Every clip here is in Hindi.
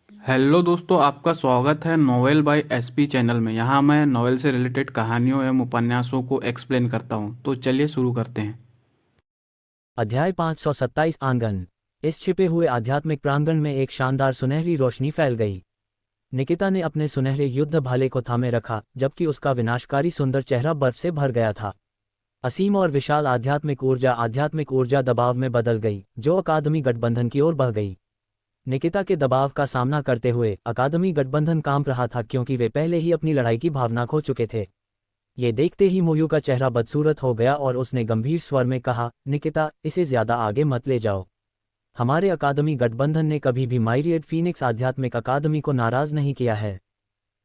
हेलो दोस्तों, आपका स्वागत है नोवेल बाय एसपी चैनल में। यहाँ मैं नोवेल से रिलेटेड कहानियों एवं उपन्यासों को एक्सप्लेन करता हूँ। तो चलिए शुरू करते हैं। अध्याय 527 आंगन। इस छिपे हुए आध्यात्मिक प्रांगण में एक शानदार सुनहरी रोशनी फैल गई। निकिता ने अपने सुनहरे युद्ध भाले को थामे रखा, जबकि उसका विनाशकारी सुंदर चेहरा बर्फ से भर गया था। असीम और विशाल आध्यात्मिक ऊर्जा दबाव में बदल गई, जो अकादमी गठबंधन की ओर बह गई। निकिता के दबाव का सामना करते हुए अकादमी गठबंधन कांप रहा था, क्योंकि वे पहले ही अपनी लड़ाई की भावना खो चुके थे। ये देखते ही मोयू का चेहरा बदसूरत हो गया और उसने गंभीर स्वर में कहा, निकिता, इसे ज्यादा आगे मत ले जाओ। हमारे अकादमी गठबंधन ने कभी भी माइरियड फीनिक्स आध्यात्मिक अकादमी को नाराज नहीं किया है।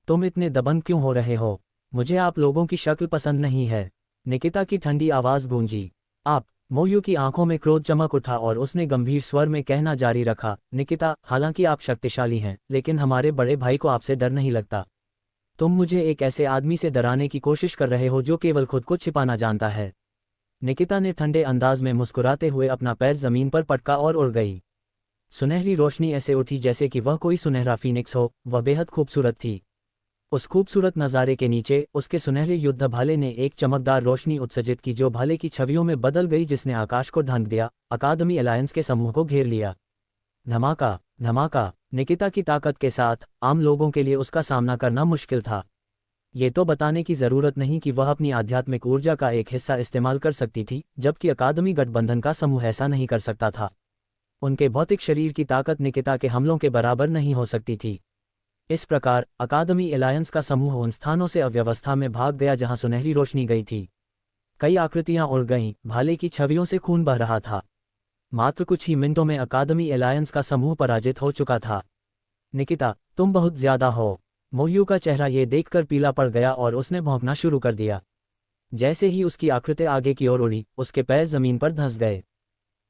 तुम इतने दबंग क्यों हो रहे हो? मुझे आप लोगों की शक्ल पसंद नहीं है। निकिता की ठंडी आवाज गूंजी। आप। मोयू की आंखों में क्रोध चमक उठा और उसने गंभीर स्वर में कहना जारी रखा, निकिता, हालांकि आप शक्तिशाली हैं, लेकिन हमारे बड़े भाई को आपसे डर नहीं लगता। तुम मुझे एक ऐसे आदमी से डराने की कोशिश कर रहे हो जो केवल खुद को छिपाना जानता है। निकिता ने ठंडे अंदाज में मुस्कुराते हुए अपना पैर जमीन पर पटका और उड़ गई। सुनहरी रोशनी ऐसे उठी जैसे कि वह कोई सुनहरा फीनिक्स हो। वह बेहद खूबसूरत थी। उस खूबसूरत नज़ारे के नीचे उसके सुनहरे युद्ध भाले ने एक चमकदार रोशनी उत्सर्जित की, जो भाले की छवियों में बदल गई, जिसने आकाश को ढक दिया, अकादमी अलायंस के समूह को घेर लिया। धमाका, धमाका। निकिता की ताकत के साथ आम लोगों के लिए उसका सामना करना मुश्किल था। ये तो बताने की जरूरत नहीं कि वह अपनी आध्यात्मिक ऊर्जा का एक हिस्सा इस्तेमाल कर सकती थी, जबकि अकादमी गठबंधन का समूह ऐसा नहीं कर सकता था। उनके भौतिक शरीर की ताकत निकिता के हमलों के बराबर नहीं हो सकती थी। इस प्रकार अकादमी अलायंस का समूह उन स्थानों से अव्यवस्था में भाग गया जहां सुनहरी रोशनी गई थी। कई आकृतियां उड़ गईं, भाले की छवियों से खून बह रहा था। मात्र कुछ ही मिनटों में अकादमी अलायंस का समूह पराजित हो चुका था। निकिता, तुम बहुत ज्यादा हो। मोयू का चेहरा ये देखकर पीला पड़ गया और उसने भौंकना शुरू कर दिया। जैसे ही उसकी आकृति आगे की ओर उड़ी, उसके पैर जमीन पर धंस गए।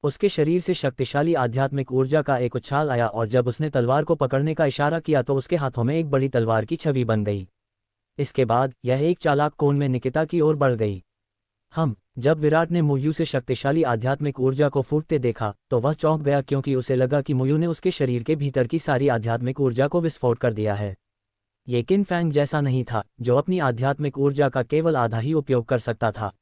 उसके शरीर से शक्तिशाली आध्यात्मिक ऊर्जा का एक उछाल आया और जब उसने तलवार को पकड़ने का इशारा किया तो उसके हाथों में एक बड़ी तलवार की छवि बन गई। इसके बाद यह एक चालाक कोण में निकिता की ओर बढ़ गई। जब विराट ने मोयू से शक्तिशाली आध्यात्मिक ऊर्जा को फूटते देखा तो वह चौंक गया, क्योंकि उसे लगा कि मोयू ने उसके शरीर के भीतर की सारी आध्यात्मिक ऊर्जा को विस्फोट कर दिया है। ये किन फैंग जैसा नहीं था, जो अपनी आध्यात्मिक ऊर्जा का केवल आधा ही उपयोग कर सकता था।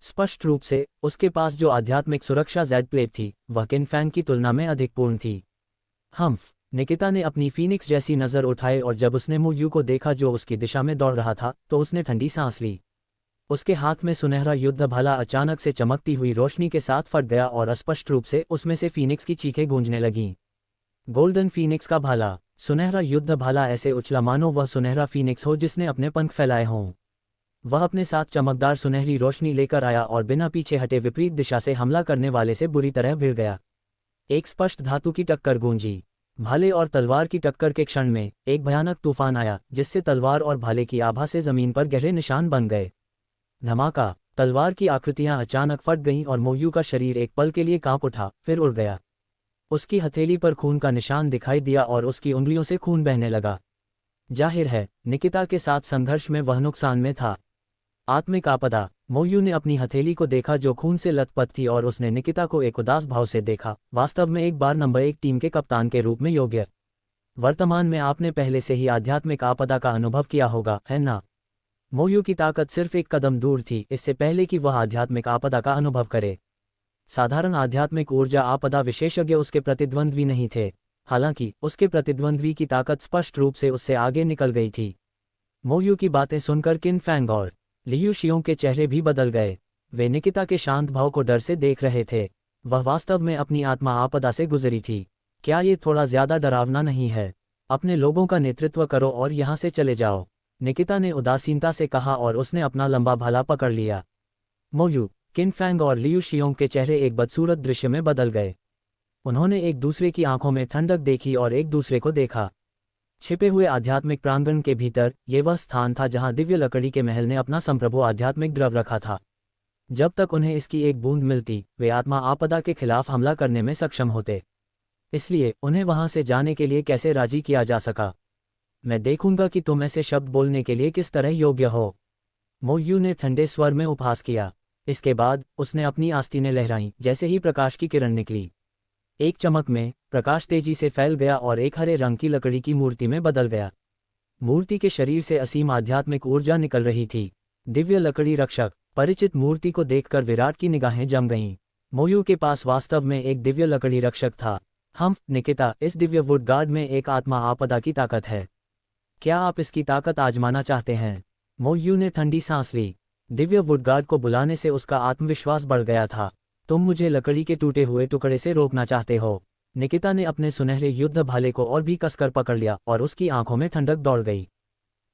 स्पष्ट रूप से उसके पास जो आध्यात्मिक सुरक्षा जेड प्लेट थी, वह किन फैंग की तुलना में अधिक पूर्ण थी। निकिता ने अपनी फीनिक्स जैसी नज़र उठाई और जब उसने मोयू को देखा जो उसकी दिशा में दौड़ रहा था, तो उसने ठंडी सांस ली। उसके हाथ में सुनहरा युद्ध भाला अचानक से चमकती हुई रोशनी के साथ फट गया और स्पष्ट रूप से उसमें से फीनिक्स की चीखें गूंजने लगीं। गोल्डन फीनिक्स का भाला। सुनहरा युद्ध भाला ऐसे उछला मानो वह सुनहरा फीनिक्स हो जिसने अपने पंख फैलाए हों। वह अपने साथ चमकदार सुनहरी रोशनी लेकर आया और बिना पीछे हटे विपरीत दिशा से हमला करने वाले से बुरी तरह भिड़ गया। एक स्पष्ट धातु की टक्कर गूंजी। भाले और तलवार की टक्कर के क्षण में एक भयानक तूफान आया, जिससे तलवार और भाले की आभा से जमीन पर गहरे निशान बन गए। धमाका। तलवार की आकृतियां अचानक फट गईं और मोयू का शरीर एक पल के लिए कांप उठा, फिर उड़ गया। उसकी हथेली पर खून का निशान दिखाई दिया और उसकी उंगलियों से खून बहने लगा। जाहिर है, निकिता के साथ संघर्ष में वह नुकसान में था। आत्मिक आपदा। मोयू ने अपनी हथेली को देखा जो खून से लथपथ थी और उसने निकिता को एक उदास भाव से देखा, वास्तव में एक बार नंबर 1 टीम के कप्तान के रूप में योग्य। वर्तमान में आपने पहले से ही आध्यात्मिक आपदा का अनुभव किया होगा, है ना? मोयू की ताकत सिर्फ एक कदम दूर थी, इससे पहले कि वह आध्यात्मिक आपदा का अनुभव करे। साधारण आध्यात्मिक ऊर्जा आपदा विशेषज्ञ उसके प्रतिद्वंद्वी नहीं थे। हालांकि उसके प्रतिद्वंद्वी की ताकत स्पष्ट रूप से उससे आगे निकल गई थी। मोयू की बातें सुनकर किन फैंग और लियू शियों के चेहरे भी बदल गए। वे निकिता के शांत भाव को डर से देख रहे थे। वह वास्तव में अपनी आत्मा आपदा से गुजरी थी। क्या ये थोड़ा ज्यादा डरावना नहीं है? अपने लोगों का नेतृत्व करो और यहाँ से चले जाओ, निकिता ने उदासीनता से कहा और उसने अपना लंबा भाला पकड़ लिया। मोयू, किन फैंग और लियू शियोंग के चेहरे एक बदसूरत दृश्य में बदल गए। उन्होंने एक दूसरे की आंखों में ठंडक देखी और एक दूसरे को देखा। छिपे हुए आध्यात्मिक प्रांगण के भीतर ये वह स्थान था जहां दिव्य लकड़ी के महल ने अपना संप्रभु आध्यात्मिक द्रव रखा था। जब तक उन्हें इसकी एक बूंद मिलती, वे आत्मा आपदा के खिलाफ हमला करने में सक्षम होते। इसलिए उन्हें वहां से जाने के लिए कैसे राजी किया जा सका। मैं देखूंगा कि तुम ऐसे शब्द बोलने के लिए किस तरह योग्य हो, मोयू ने ठंडे स्वर में उपहास किया। इसके बाद उसने अपनी आस्तीनें लहराईं जैसे ही प्रकाश की किरण निकली। एक चमक में प्रकाश तेजी से फैल गया और एक हरे रंग की लकड़ी की मूर्ति में बदल गया। मूर्ति के शरीर से असीम आध्यात्मिक ऊर्जा निकल रही थी। दिव्य लकड़ी रक्षक। परिचित मूर्ति को देखकर विराट की निगाहें जम गईं। मोयू के पास वास्तव में एक दिव्य लकड़ी रक्षक था। निकिता, इस दिव्य वुड गार्ड में एक आत्मा आपदा की ताकत है। क्या आप इसकी ताकत आजमाना चाहते हैं? मोयू ने ठंडी सांस ली। दिव्य वुड गार्ड को बुलाने से उसका आत्मविश्वास बढ़ गया था। तुम मुझे लकड़ी के टूटे हुए टुकड़े से रोकना चाहते हो? निकिता ने अपने सुनहरे युद्ध भाले को और भी कसकर पकड़ लिया और उसकी आंखों में ठंडक दौड़ गई।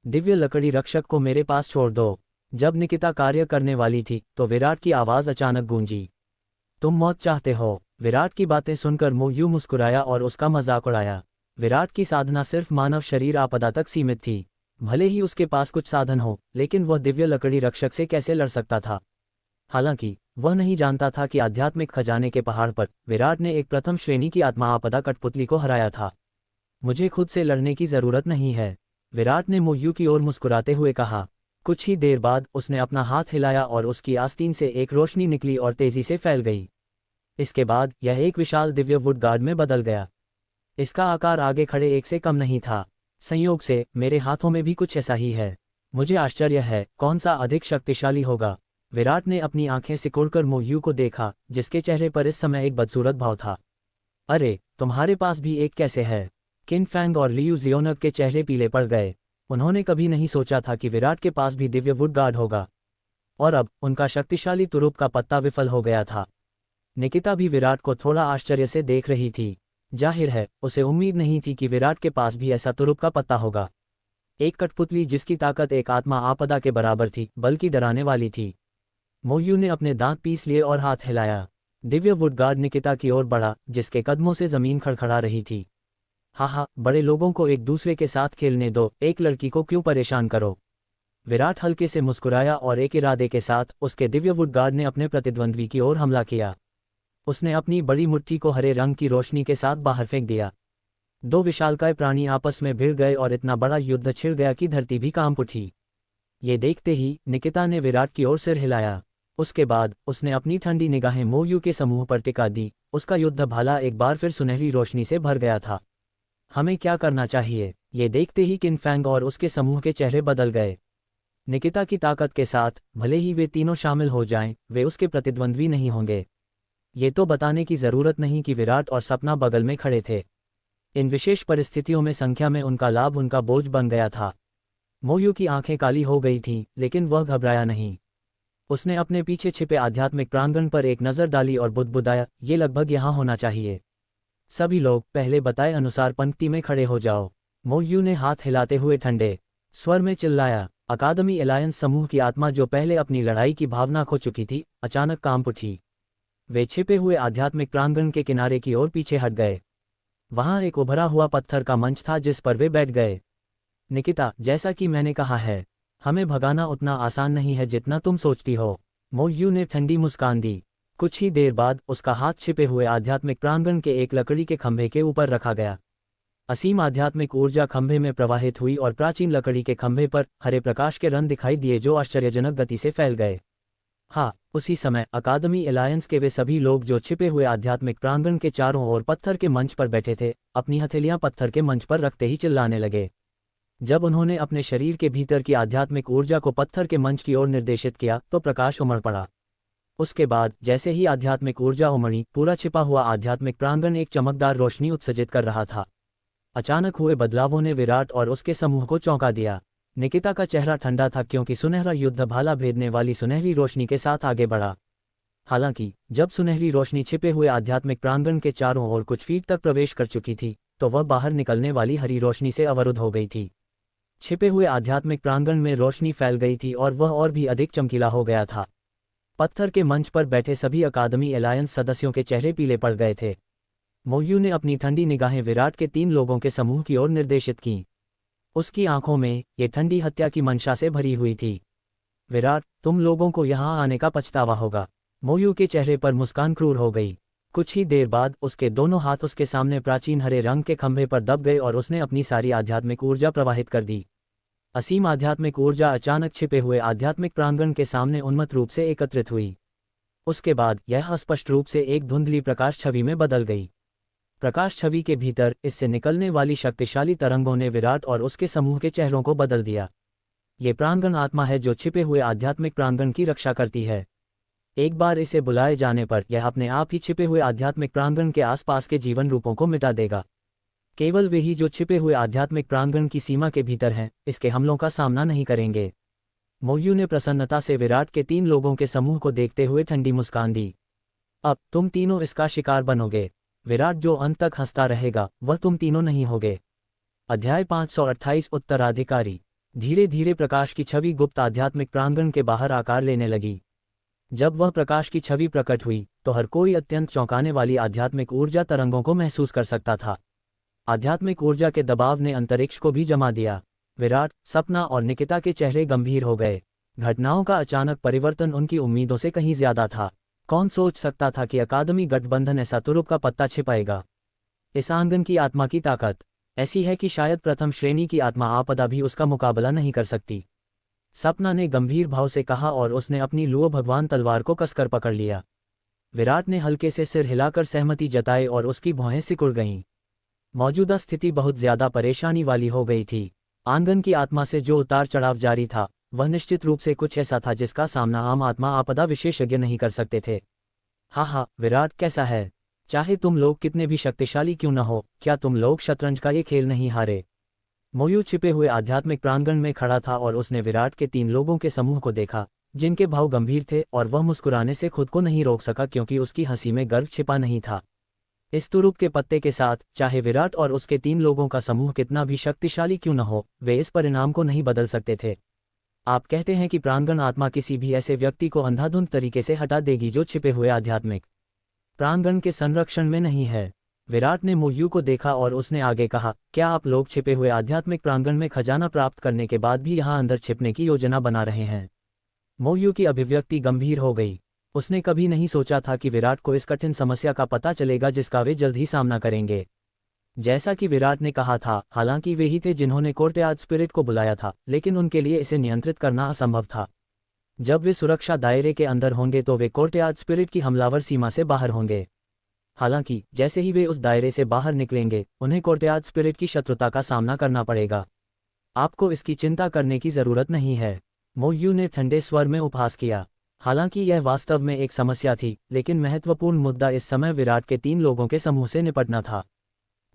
दिव्य लकड़ी रक्षक को मेरे पास छोड़ दो। जब निकिता कार्य करने वाली थी तो विराट की आवाज अचानक गूंजी। तुम मौत चाहते हो? विराट की बातें सुनकर मोयू मुस्कुराया और उसका मजाक उड़ाया। विराट की साधना सिर्फ मानव शरीर आपदा तक सीमित थी। भले ही उसके पास कुछ साधन हो, लेकिन वह दिव्य लकड़ी रक्षक से कैसे लड़ सकता था? हालांकि वह नहीं जानता था कि आध्यात्मिक खजाने के पहाड़ पर विराट ने एक प्रथम श्रेणी की आत्मा आपदा कठपुतली को हराया था। मुझे खुद से लड़ने की जरूरत नहीं है, विराट ने मोयू की ओर मुस्कुराते हुए कहा। कुछ ही देर बाद उसने अपना हाथ हिलाया और उसकी आस्तीन से एक रोशनी निकली और तेजी से फैल गई। इसके बाद यह एक विशाल दिव्य वुड गार्ड में बदल गया। इसका आकार आगे खड़े एक से कम नहीं था। संयोग से मेरे हाथों में भी कुछ ऐसा ही है। मुझे आश्चर्य है कौन सा अधिक शक्तिशाली होगा। विराट ने अपनी आंखें सिकोड़कर मोयू को देखा, जिसके चेहरे पर इस समय एक बदसूरत भाव था। अरे, तुम्हारे पास भी एक कैसे है? किन फैंग और लियू जियोनग के चेहरे पीले पड़ गए। उन्होंने कभी नहीं सोचा था कि विराट के पास भी दिव्य वुड गार्ड होगा, और अब उनका शक्तिशाली तुरुप का पत्ता विफल हो गया था। निकिता भी विराट को थोड़ा आश्चर्य से देख रही थी। जाहिर है उसे उम्मीद नहीं थी कि विराट के पास भी ऐसा तुरुप का पत्ता होगा। एक कठपुतली जिसकी ताकत एक आत्मा आपदा के बराबर थी, बल्कि डराने वाली थी। मोयू ने अपने दांत पीस लिए और हाथ हिलाया। दिव्य वुड गार्ड निकिता की ओर बढ़ा, जिसके कदमों से जमीन खड़खड़ा रही थी। हाँ, बड़े लोगों को एक दूसरे के साथ खेलने दो, एक लड़की को क्यों परेशान करो? विराट हल्के से मुस्कुराया और एक इरादे के साथ उसके दिव्य वुड गार्ड ने अपने प्रतिद्वंद्वी की ओर हमला किया। उसने अपनी बड़ी मुट्ठी को हरे रंग की रोशनी के साथ बाहर फेंक दिया। दो विशालकाय प्राणी आपस में भिड़ गए और इतना बड़ा युद्ध छिड़ गया कि धरती भी कांप उठी। ये देखते ही निकिता ने विराट की ओर सिर हिलाया। उसके बाद उसने अपनी ठंडी निगाहें मोयू के समूह पर टिका दी। उसका युद्ध भाला एक बार फिर सुनहरी रोशनी से भर गया था। हमें क्या करना चाहिए? ये देखते ही किन फैंग और उसके समूह के चेहरे बदल गए। निकिता की ताकत के साथ भले ही वे तीनों शामिल हो जाएं, वे उसके प्रतिद्वंद्वी नहीं होंगे। ये तो बताने की जरूरत नहीं कि विराट और सपना बगल में खड़े थे। इन विशेष परिस्थितियों में संख्या में उनका लाभ उनका बोझ बन गया था। मोयू की आंखें काली हो गई थीं, लेकिन वह घबराया नहीं। उसने अपने पीछे छिपे आध्यात्मिक प्रांगण पर एक नज़र डाली और बुदबुदाया, ये लगभग यहाँ होना चाहिए। सभी लोग पहले बताए अनुसार पंक्ति में खड़े हो जाओ। मोयू ने हाथ हिलाते हुए ठंडे स्वर में चिल्लाया। अकादमी एलायंस समूह की आत्मा, जो पहले अपनी लड़ाई की भावना खो चुकी थी, अचानक कांप उठी। वे छिपे हुए आध्यात्मिक प्रांगण के किनारे की ओर पीछे हट गए। वहां एक उभरा हुआ पत्थर का मंच था जिस पर वे बैठ गए। निकिता, जैसा कि मैंने कहा है, हमें भगाना उतना आसान नहीं है जितना तुम सोचती हो। मोयू ने ठंडी मुस्कान दी। कुछ ही देर बाद उसका हाथ छिपे हुए आध्यात्मिक प्रांगण के एक लकड़ी के खंभे के ऊपर रखा गया। असीम आध्यात्मिक ऊर्जा खंभे में प्रवाहित हुई और प्राचीन लकड़ी के खंभे पर हरे प्रकाश के रंग दिखाई दिए जो आश्चर्यजनक गति से फैल गए। हाँ, उसी समय अकादमी एलायंस के वे सभी लोग जो छिपे हुए आध्यात्मिक प्रांगण के चारों ओर पत्थर के मंच पर बैठे थे, अपनी हथेलियां पत्थर के मंच पर रखते ही चिल्लाने लगे। जब उन्होंने अपने शरीर के भीतर की आध्यात्मिक ऊर्जा को पत्थर के मंच की ओर निर्देशित किया तो प्रकाश उमड़ पड़ा। उसके बाद जैसे ही आध्यात्मिक ऊर्जा उमड़ी, पूरा छिपा हुआ आध्यात्मिक प्रांगण एक चमकदार रोशनी उत्सर्जित कर रहा था। अचानक हुए बदलावों ने विराट और उसके समूह को चौंका दिया। निकिता का चेहरा ठंडा था क्योंकि सुनहरा युद्ध भाला भेदने वाली सुनहरी रोशनी के साथ आगे बढ़ा। हालांकि जब सुनहरी रोशनी छिपे हुए आध्यात्मिक प्रांगण के चारों ओर कुछ फीट तक प्रवेश कर चुकी थी, तो वह बाहर निकलने वाली हरी रोशनी से अवरुद्ध हो गई थी। छिपे हुए आध्यात्मिक प्रांगण में रोशनी फैल गई थी और वह और भी अधिक चमकीला हो गया था। पत्थर के मंच पर बैठे सभी अकादमी एलायंस सदस्यों के चेहरे पीले पड़ गए थे। मोयू ने अपनी ठंडी निगाहें विराट के 3 लोगों के समूह की ओर निर्देशित की। उसकी आंखों में ये ठंडी हत्या की मंशा से भरी हुई थी। विराट, तुम लोगों को यहाँ आने का पछतावा होगा। मोयू के चेहरे पर मुस्कान क्रूर हो गई। कुछ ही देर बाद उसके दोनों हाथ उसके सामने प्राचीन हरे रंग के खंभे पर दब गए और उसने अपनी सारी आध्यात्मिक ऊर्जा प्रवाहित कर दी। असीम आध्यात्मिक ऊर्जा अचानक छिपे हुए आध्यात्मिक प्रांगण के सामने उन्मत्त रूप से एकत्रित हुई। उसके बाद यह स्पष्ट रूप से एक धुंधली प्रकाश छवि में बदल गई। प्रकाश छवि के भीतर इससे निकलने वाली शक्तिशाली तरंगों ने विराट और उसके समूह के चेहरों को बदल दिया। ये प्रांगण आत्मा है जो छिपे हुए आध्यात्मिक प्रांगण की रक्षा करती है। एक बार इसे बुलाए जाने पर यह अपने आप ही छिपे हुए आध्यात्मिक प्रांगण के आसपास के जीवन रूपों को मिटा देगा। केवल वे ही जो छिपे हुए आध्यात्मिक प्रांगण की सीमा के भीतर हैं, इसके हमलों का सामना नहीं करेंगे। मोयू ने प्रसन्नता से विराट के 3 लोगों के समूह को देखते हुए ठंडी मुस्कान दी। अब तुम तीनों इसका शिकार बनोगे। विराट जो अंत तक हंसता रहेगा वह तुम तीनों नहीं होगे। अध्याय 528 उत्तराधिकारी। धीरे धीरे प्रकाश की छवि गुप्त आध्यात्मिक प्रांगण के बाहर आकार लेने लगी। जब वह प्रकाश की छवि प्रकट हुई तो हर कोई अत्यंत चौंकाने वाली आध्यात्मिक ऊर्जा तरंगों को महसूस कर सकता था। आध्यात्मिक ऊर्जा के दबाव ने अंतरिक्ष को भी जमा दिया। विराट, सपना और निकिता के चेहरे गंभीर हो गए। घटनाओं का अचानक परिवर्तन उनकी उम्मीदों से कहीं ज्यादा था। कौन सोच सकता था कि अकादमी गठबंधन ऐसा तुरुप का पत्ता छिपाएगा। इस आंगन की आत्मा की ताकत ऐसी है कि शायद प्रथम श्रेणी की आत्मा आपदा भी उसका मुकाबला नहीं कर सकती। सपना ने गंभीर भाव से कहा और उसने अपनी लुओ भगवान तलवार को कसकर पकड़ लिया। विराट ने हल्के से सिर हिलाकर सहमति जताई और उसकी भौहें सिकुड़ गईं। मौजूदा स्थिति बहुत ज्यादा परेशानी वाली हो गई थी। आंगन की आत्मा से जो उतार चढ़ाव जारी था वह निश्चित रूप से कुछ ऐसा था जिसका सामना आम आत्मा आपदा विशेषज्ञ नहीं कर सकते थे। हाँ, विराट कैसा है? चाहे तुम लोग कितने भी शक्तिशाली क्यों न हो, क्या तुम लोग शतरंज का ये खेल नहीं हारे? मोयू छिपे हुए आध्यात्मिक प्रांगण में खड़ा था और उसने विराट के 3 लोगों के समूह को देखा जिनके भाव गंभीर थे और वह मुस्कुराने से खुद को नहीं रोक सका क्योंकि उसकी हंसी में गर्व छिपा नहीं था। इस तुरुप के पत्ते के साथ चाहे विराट और उसके 3 लोगों का समूह कितना भी शक्तिशाली क्यों न हो, वे इस परिणाम को नहीं बदल सकते थे। आप कहते हैं कि प्रांगण आत्मा किसी भी ऐसे व्यक्ति को अंधाधुंध तरीके से हटा देगी जो छिपे हुए आध्यात्मिक प्रांगण के संरक्षण में नहीं है। विराट ने मोयू को देखा और उसने आगे कहा, क्या आप लोग छिपे हुए आध्यात्मिक प्रांगण में खजाना प्राप्त करने के बाद भी यहाँ अंदर छिपने की योजना बना रहे हैं? मोयू की अभिव्यक्ति गंभीर हो गई। उसने कभी नहीं सोचा था कि विराट को इस कठिन समस्या का पता चलेगा जिसका वे जल्द ही सामना करेंगे। जैसा कि विराट ने कहा था, हालांकि वे ही थे जिन्होंने कोर्टयार्ड स्पिरिट को बुलाया था, लेकिन उनके लिए इसे नियंत्रित करना असंभव था। जब वे सुरक्षा दायरे के अंदर होंगे तो वे कोर्टयार्ड स्पिरिट की हमलावर सीमा से बाहर होंगे। हालांकि जैसे ही वे उस दायरे से बाहर निकलेंगे उन्हें कोर्टयार्ड स्पिरिट की शत्रुता का सामना करना पड़ेगा। आपको इसकी चिंता करने की जरूरत नहीं है, मोयू ने ठंडे स्वर में उपहास किया। हालांकि यह वास्तव में एक समस्या थी, लेकिन महत्वपूर्ण मुद्दा इस समय विराट के 3 लोगों के समूह से निपटना था।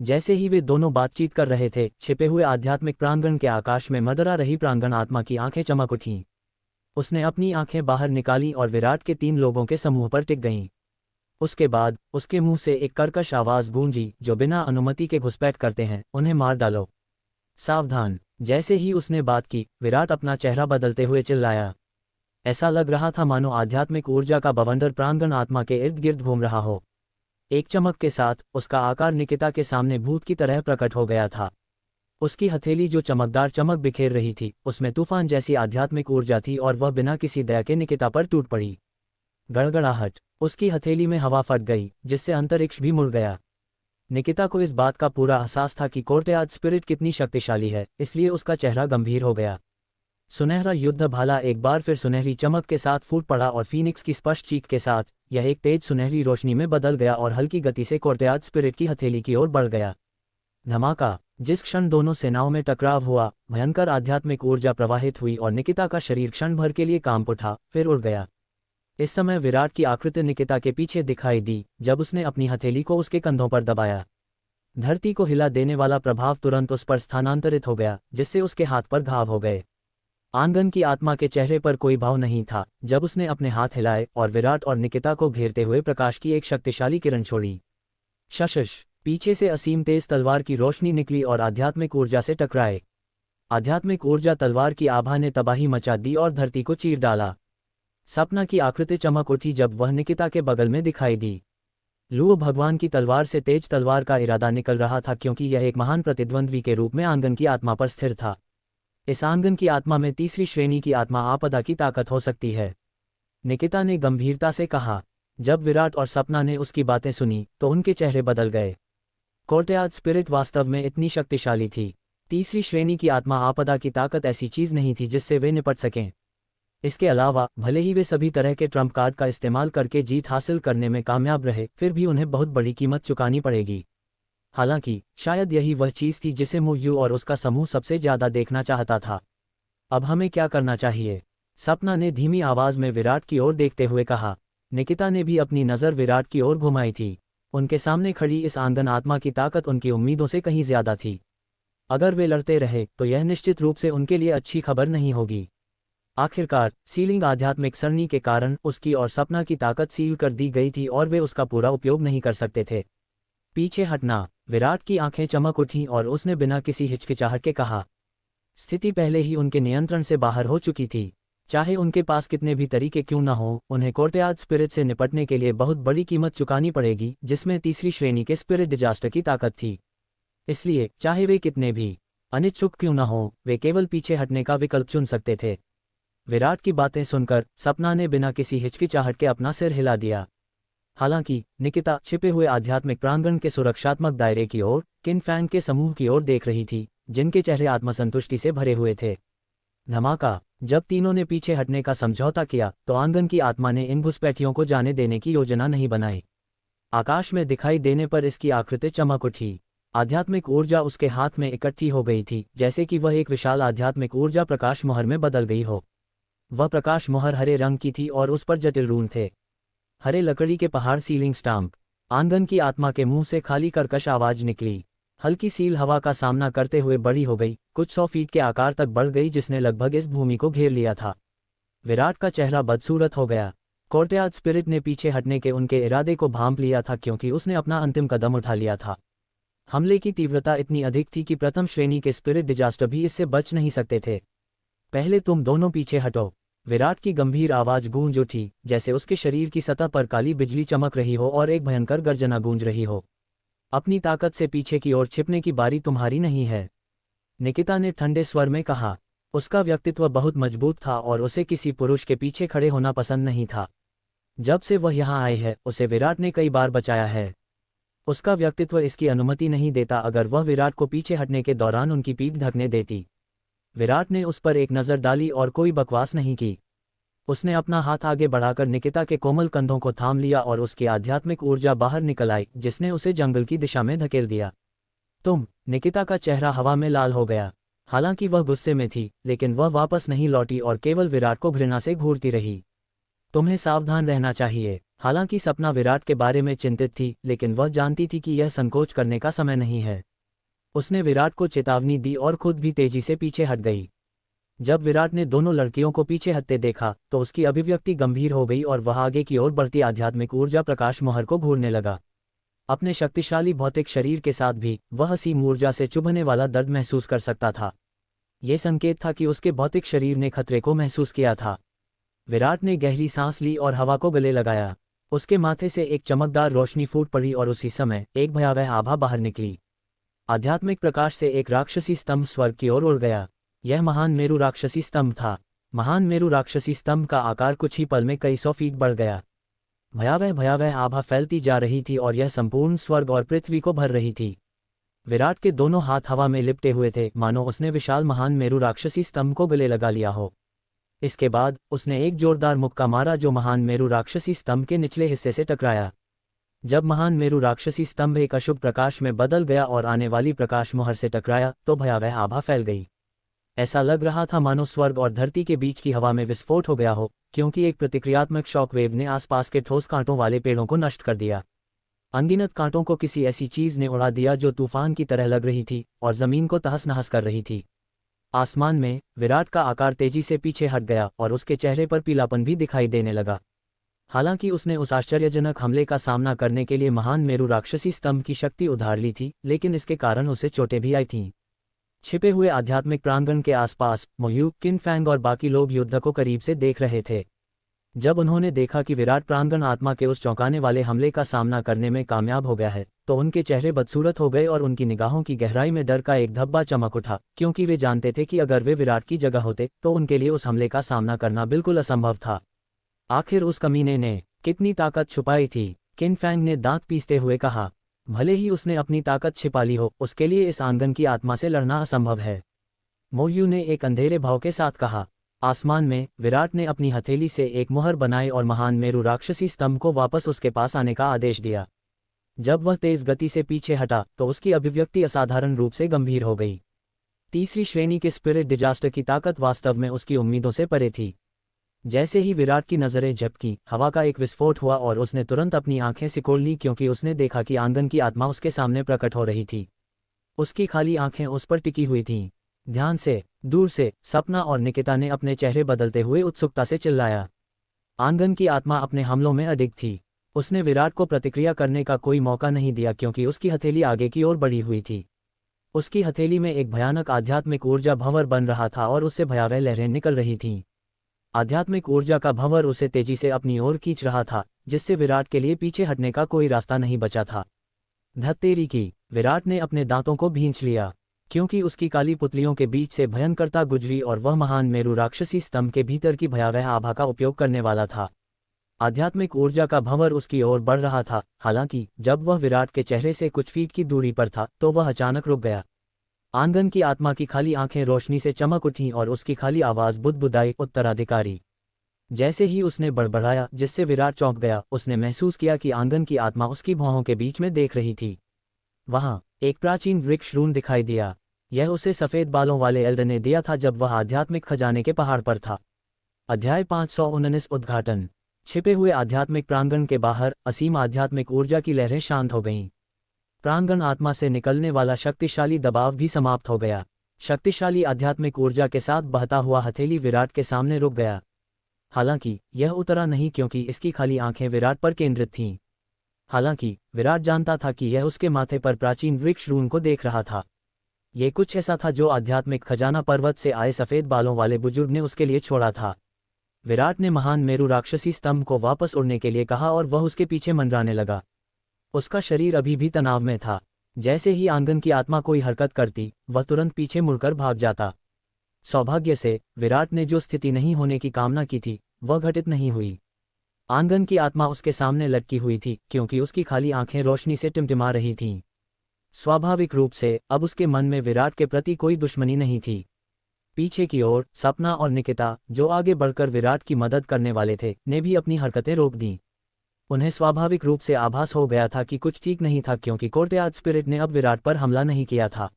जैसे ही वे दोनों बातचीत कर रहे थे, छिपे हुए आध्यात्मिक प्रांगण के आकाश में मदरा रही प्रांगण आत्मा की आंखें चमक उठीं। उसने अपनी आंखें बाहर निकाली और विराट के 3 लोगों के समूह पर टिक गईं। उसके बाद उसके मुंह से एक कर्कश आवाज गूंजी, जो बिना अनुमति के घुसपैठ करते हैं उन्हें मार डालो। सावधान। जैसे ही उसने बात की, विराट अपना चेहरा बदलते हुए चिल्लाया। ऐसा लग रहा था मानो आध्यात्मिक ऊर्जा का बवंडर प्रांगण आत्मा के इर्द गिर्द घूम रहा हो। एक चमक के साथ उसका आकार निकिता के सामने भूत की तरह प्रकट हो गया था। उसकी हथेली जो चमकदार चमक बिखेर रही थी, उसमें तूफान जैसी आध्यात्मिक ऊर्जा थी और वह बिना किसी दया के निकिता पर टूट पड़ी। गड़गड़ाहट। उसकी हथेली में हवा फट गई, जिससे अंतरिक्ष भी मुड़ गया। निकिता को इस बात का पूरा एहसास था कि कोर्टयार्ड स्पिरिट कितनी शक्तिशाली है, इसलिए उसका चेहरा गंभीर हो गया। सुनहरा युद्ध भाला एक बार फिर सुनहरी चमक के साथ फूट पड़ा और फीनिक्स की स्पष्ट चीख के साथ यह एक तेज सुनहरी रोशनी में बदल गया और हल्की गति से कोर्टयार्ड स्पिरिट की हथेली की ओर बढ़ गया। धमाका। जिस क्षण दोनों सेनाओं में टकराव हुआ, भयंकर आध्यात्मिक ऊर्जा प्रवाहित हुई और निकिता का शरीर क्षण भर के लिए कांप उठा, फिर उड़ गया। इस समय विराट की आकृति निकिता के पीछे दिखाई दी, जब उसने अपनी हथेली को उसके कंधों पर दबाया। धरती को हिला देने वाला प्रभाव तुरंत उस पर स्थानांतरित हो गया, जिससे उसके हाथ पर घाव हो गए। आंगन की आत्मा के चेहरे पर कोई भाव नहीं था जब उसने अपने हाथ हिलाए और विराट और निकिता को घेरते हुए प्रकाश की एक शक्तिशाली किरण छोड़ी। शशश। पीछे से असीम तेज तलवार की रोशनी निकली और आध्यात्मिक ऊर्जा से टकराए। आध्यात्मिक ऊर्जा तलवार की आभा ने तबाही मचा दी और धरती को चीर डाला। सपना की आकृति चमक उठी जब वह निकिता के बगल में दिखाई दी। लुओ भगवान की तलवार से तेज तलवार का इरादा निकल रहा था, क्योंकि यह एक महान प्रतिद्वंद्वी के रूप में आंगन की आत्मा पर स्थिर था। इस आंगन की आत्मा में तीसरी श्रेणी की आत्मा आपदा की ताकत हो सकती है, निकिता ने गंभीरता से कहा। जब विराट और सपना ने उसकी बातें सुनी तो उनके चेहरे बदल गए। कोर्टयार्ड स्पिरिट वास्तव में इतनी शक्तिशाली थी। तीसरी श्रेणी की आत्मा आपदा की ताकत ऐसी चीज नहीं थी जिससे वे निपट सकें। इसके अलावा भले ही वे सभी तरह के ट्रम्प कार्ड का इस्तेमाल करके जीत हासिल करने में कामयाब रहे, फिर भी उन्हें बहुत बड़ी कीमत चुकानी पड़ेगी। हालांकि शायद यही वह चीज थी जिसे मोयू और उसका समूह सबसे ज्यादा देखना चाहता था। अब हमें क्या करना चाहिए? सपना ने धीमी आवाज में विराट की ओर देखते हुए कहा। निकिता ने भी अपनी नज़र विराट की ओर घुमाई थी। उनके सामने खड़ी इस आंगन आत्मा की ताकत उनकी उम्मीदों से कहीं ज्यादा थी। अगर वे लड़ते रहे तो यह निश्चित रूप से उनके लिए अच्छी खबर नहीं होगी। आखिरकार सीलिंग आध्यात्मिक सरणी के कारण उसकी और सपना की ताकत सील कर दी गई थी और वे उसका पूरा उपयोग नहीं कर सकते थे। पीछे हटना। विराट की आंखें चमक उठीं और उसने बिना किसी हिचकिचाहट के कहा। स्थिति पहले ही उनके नियंत्रण से बाहर हो चुकी थी। चाहे उनके पास कितने भी तरीके क्यों न हो, उन्हें कोर्टेयाज स्पिरिट से निपटने के लिए बहुत बड़ी कीमत चुकानी पड़ेगी, जिसमें तीसरी श्रेणी के स्पिरिट डिजास्टर की ताकत थी। इसलिए चाहे वे कितने भी अनिच्छुक क्यों न हो, वे केवल पीछे हटने का विकल्प चुन सकते थे। विराट की बातें सुनकर सपना ने बिना किसी हिचकिचाहट के अपना सिर हिला दिया। हालांकि निकिता छिपे हुए आध्यात्मिक प्रांगण के सुरक्षात्मक दायरे की ओर किन फैंग के समूह की ओर देख रही थी, जिनके चेहरे आत्मसंतुष्टि से भरे हुए थे। धमाका। जब तीनों ने पीछे हटने का समझौता किया तो आंगन की आत्मा ने इन घुसपैठियों को जाने देने की योजना नहीं बनाई। आकाश में दिखाई देने पर इसकी आकृति चमक उठी। आध्यात्मिक ऊर्जा उसके हाथ में इकट्ठी हो गई थी, जैसे कि वह एक विशाल आध्यात्मिक ऊर्जा प्रकाश मोहर में बदल गई हो। वह प्रकाश मोहर हरे रंग की थी और उस पर जटिल रून थे। हरे लकड़ी के पहाड़ सीलिंग स्टाम्प। आंगन की आत्मा के मुंह से खाली कर्कश आवाज निकली। हल्की सील हवा का सामना करते हुए बड़ी हो गई, कुछ 100 फीट के आकार तक बढ़ गई, जिसने लगभग इस भूमि को घेर लिया था। विराट का चेहरा बदसूरत हो गया। कोर्टेयाज स्पिरिट ने पीछे हटने के उनके इरादे को भांप लिया था, क्योंकि उसने अपना अंतिम कदम उठा लिया था। हमले की तीव्रता इतनी अधिक थी कि प्रथम श्रेणी के स्पिरिट डिजास्टर भी इससे बच नहीं सकते थे। पहले तुम दोनों पीछे हटो। विराट की गंभीर आवाज गूंज उठी, जैसे उसके शरीर की सतह पर काली बिजली चमक रही हो और एक भयंकर गर्जना गूंज रही हो। अपनी ताकत से पीछे की ओर छिपने की बारी तुम्हारी नहीं है, निकिता ने ठंडे स्वर में कहा। उसका व्यक्तित्व बहुत मजबूत था और उसे किसी पुरुष के पीछे खड़े होना पसंद नहीं था। जब से वह यहाँ आई है, उसे विराट ने कई बार बचाया है। उसका व्यक्तित्व इसकी अनुमति नहीं देता अगर वह विराट को पीछे हटने के दौरान उनकी पीठ ढकने देती। विराट ने उस पर एक नज़र डाली और कोई बकवास नहीं की। उसने अपना हाथ आगे बढ़ाकर निकिता के कोमल कंधों को थाम लिया और उसकी आध्यात्मिक ऊर्जा बाहर निकल आई, जिसने उसे जंगल की दिशा में धकेल दिया। तुम। निकिता का चेहरा हवा में लाल हो गया। हालांकि वह गुस्से में थी, लेकिन वह वापस नहीं लौटी और केवल विराट को घृणा से घूरती रही। तुम्हें सावधान रहना चाहिए। हालांकि सपना विराट के बारे में चिंतित थी, लेकिन वह जानती थी कि यह संकोच करने का समय नहीं है। उसने विराट को चेतावनी दी और खुद भी तेजी से पीछे हट गई। जब विराट ने दोनों लड़कियों को पीछे हटते देखा तो उसकी अभिव्यक्ति गंभीर हो गई और वह आगे की ओर बढ़ती आध्यात्मिक ऊर्जा प्रकाश मोहर को घूरने लगा। अपने शक्तिशाली भौतिक शरीर के साथ भी वह असीम ऊर्जा से चुभने वाला दर्द महसूस कर सकता था। ये संकेत था कि उसके भौतिक शरीर ने खतरे को महसूस किया था। विराट ने गहरी सांस ली और हवा को गले लगाया। उसके माथे से एक चमकदार रोशनी फूट पड़ी और उसी समय एक भयावह आभा बाहर निकली। आध्यात्मिक प्रकाश से एक राक्षसी स्तंभ स्वर्ग की ओर उड़ गया। यह महान मेरु राक्षसी स्तंभ था। महान मेरु राक्षसी स्तंभ का आकार कुछ ही पल में कई 100 फीट बढ़ गया। भयावह आभा फैलती जा रही थी और यह संपूर्ण स्वर्ग और पृथ्वी को भर रही थी। विराट के दोनों हाथ हवा में लिपटे हुए थे, मानो उसने विशाल महान मेरु राक्षसी स्तंभ को गले लगा लिया हो। इसके बाद उसने एक जोरदार मुक्का मारा जो महान मेरु राक्षसी स्तंभ के निचले हिस्से से टकराया। जब महान मेरु राक्षसी स्तंभ एक अशुभ प्रकाश में बदल गया और आने वाली प्रकाश मोहर से टकराया तो भयावह आभा फैल गई। ऐसा लग रहा था मानो स्वर्ग और धरती के बीच की हवा में विस्फोट हो गया हो, क्योंकि एक प्रतिक्रियात्मक शॉक वेव ने आसपास के ठोस कांटों वाले पेड़ों को नष्ट कर दिया। अनगिनत कांटों को किसी ऐसी चीज ने उड़ा दिया जो तूफान की तरह लग रही थी और जमीन को तहस नहस कर रही थी। आसमान में विराट का आकार तेजी से पीछे हट गया और उसके चेहरे पर पीलापन भी दिखाई देने लगा। हालांकि उसने उस आश्चर्यजनक हमले का सामना करने के लिए महान मेरु राक्षसी स्तंभ की शक्ति उधार ली थी, लेकिन इसके कारण उसे चोटें भी आई थीं। छिपे हुए आध्यात्मिक प्रांगण के आसपास मोयू, किन फैंग और बाकी लोग युद्ध को करीब से देख रहे थे। जब उन्होंने देखा कि विराट प्रांगण आत्मा के उस चौंकाने वाले हमले का सामना करने में कामयाब हो गया है, तो उनके चेहरे बदसूरत हो गए और उनकी निगाहों की गहराई में डर का एक धब्बा चमक उठा, क्योंकि वे जानते थे कि अगर वे विराट की जगह होते तो उनके लिए उस हमले का सामना करना बिल्कुल असंभव था। आखिर उस कमीने ने कितनी ताकत छुपाई थी, किन फैंग ने दांत पीसते हुए कहा। भले ही उसने अपनी ताकत छिपा ली हो, उसके लिए इस आंगन की आत्मा से लड़ना असंभव है, मोयू ने एक अंधेरे भाव के साथ कहा। आसमान में विराट ने अपनी हथेली से एक मुहर बनाई और महान मेरु राक्षसी स्तंभ को वापस उसके पास आने का आदेश दिया। जब वह तेज गति से पीछे हटा तो उसकी अभिव्यक्ति असाधारण रूप से गंभीर हो गई। तीसरी श्रेणी के स्पिरिट डिजास्टर की ताकत वास्तव में उसकी उम्मीदों से परे थी। जैसे ही विराट की नज़रें झपकी, हवा का एक विस्फोट हुआ और उसने तुरंत अपनी आंखें सिकोड़ लीं क्योंकि उसने देखा कि आंगन की आत्मा उसके सामने प्रकट हो रही थी। उसकी खाली आंखें उस पर टिकी हुई थीं। ध्यान से, दूर से, सपना और निकिता ने अपने चेहरे बदलते हुए उत्सुकता से चिल्लाया। आंगन की आत्मा अपने हमलों में अडिग थी। उसने विराट को प्रतिक्रिया करने का कोई मौका नहीं दिया क्योंकि उसकी हथेली आगे की ओर बढ़ी हुई थी। उसकी हथेली में एक भयानक आध्यात्मिक ऊर्जा भंवर बन रहा था और उससे भयावह लहरें निकल रही थीं। आध्यात्मिक ऊर्जा का भंवर उसे तेजी से अपनी ओर खींच रहा था, जिससे विराट के लिए पीछे हटने का कोई रास्ता नहीं बचा था। धत्तेरी की, विराट ने अपने दांतों को भींच लिया, क्योंकि उसकी काली पुतलियों के बीच से भयंकरता गुजरी और वह महान मेरु राक्षसी स्तंभ के भीतर की भयावह आभा का उपयोग करने वाला था। आध्यात्मिक ऊर्जा का भंवर उसकी ओर बढ़ रहा था। हालांकि जब वह विराट के चेहरे से कुछ फीट की दूरी पर था तो वह अचानक रुक गया। आंगन की आत्मा की खाली आंखें रोशनी से चमक उठीं और उसकी खाली आवाज बुदबुदाई, उत्तराधिकारी। जैसे ही उसने बड़बड़ाया, जिससे विराट चौंक गया, उसने महसूस किया कि आंगन की आत्मा उसकी भौहों के बीच में देख रही थी। वहां एक प्राचीन वृक्ष रून दिखाई दिया। यह उसे सफेद बालों वाले एल्डर ने दिया था जब वह आध्यात्मिक खजाने के पहाड़ पर था। अध्याय 519 उद्घाटन। छिपे हुए आध्यात्मिक प्रांगण के बाहर असीम आध्यात्मिक ऊर्जा की लहरें शांत हो गईं। प्रांगण आत्मा से निकलने वाला शक्तिशाली दबाव भी समाप्त हो गया। शक्तिशाली आध्यात्मिक ऊर्जा के साथ बहता हुआ हथेली विराट के सामने रुक गया। हालांकि यह उतरा नहीं क्योंकि इसकी खाली आंखें विराट पर केंद्रित थीं। हालांकि विराट जानता था कि यह उसके माथे पर प्राचीन वृक्ष रून को देख रहा था। ये कुछ ऐसा था जो आध्यात्मिक खजाना पर्वत से आए सफेद बालों वाले बुजुर्ग ने उसके लिए छोड़ा था। विराट ने महान मेरु राक्षसी स्तंभ को वापस उड़ने के लिए कहा और वह उसके पीछे मंडराने लगा। उसका शरीर अभी भी तनाव में था। जैसे ही आंगन की आत्मा कोई हरकत करती, वह तुरंत पीछे मुड़कर भाग जाता। सौभाग्य से विराट ने जो स्थिति नहीं होने की कामना की थी वह घटित नहीं हुई। आंगन की आत्मा उसके सामने लटकी हुई थी क्योंकि उसकी खाली आंखें रोशनी से टिमटिमा रही थीं। स्वाभाविक रूप से अब उसके मन में विराट के प्रति कोई दुश्मनी नहीं थी। पीछे की ओर सपना और निकिता, जो आगे बढ़कर विराट की मदद करने वाले थे, ने भी अपनी हरकतें रोक दीं। उन्हें स्वाभाविक रूप से आभास हो गया था कि कुछ ठीक नहीं था क्योंकि कोर्टयार्ड स्पिरिट ने अब विराट पर हमला नहीं किया था।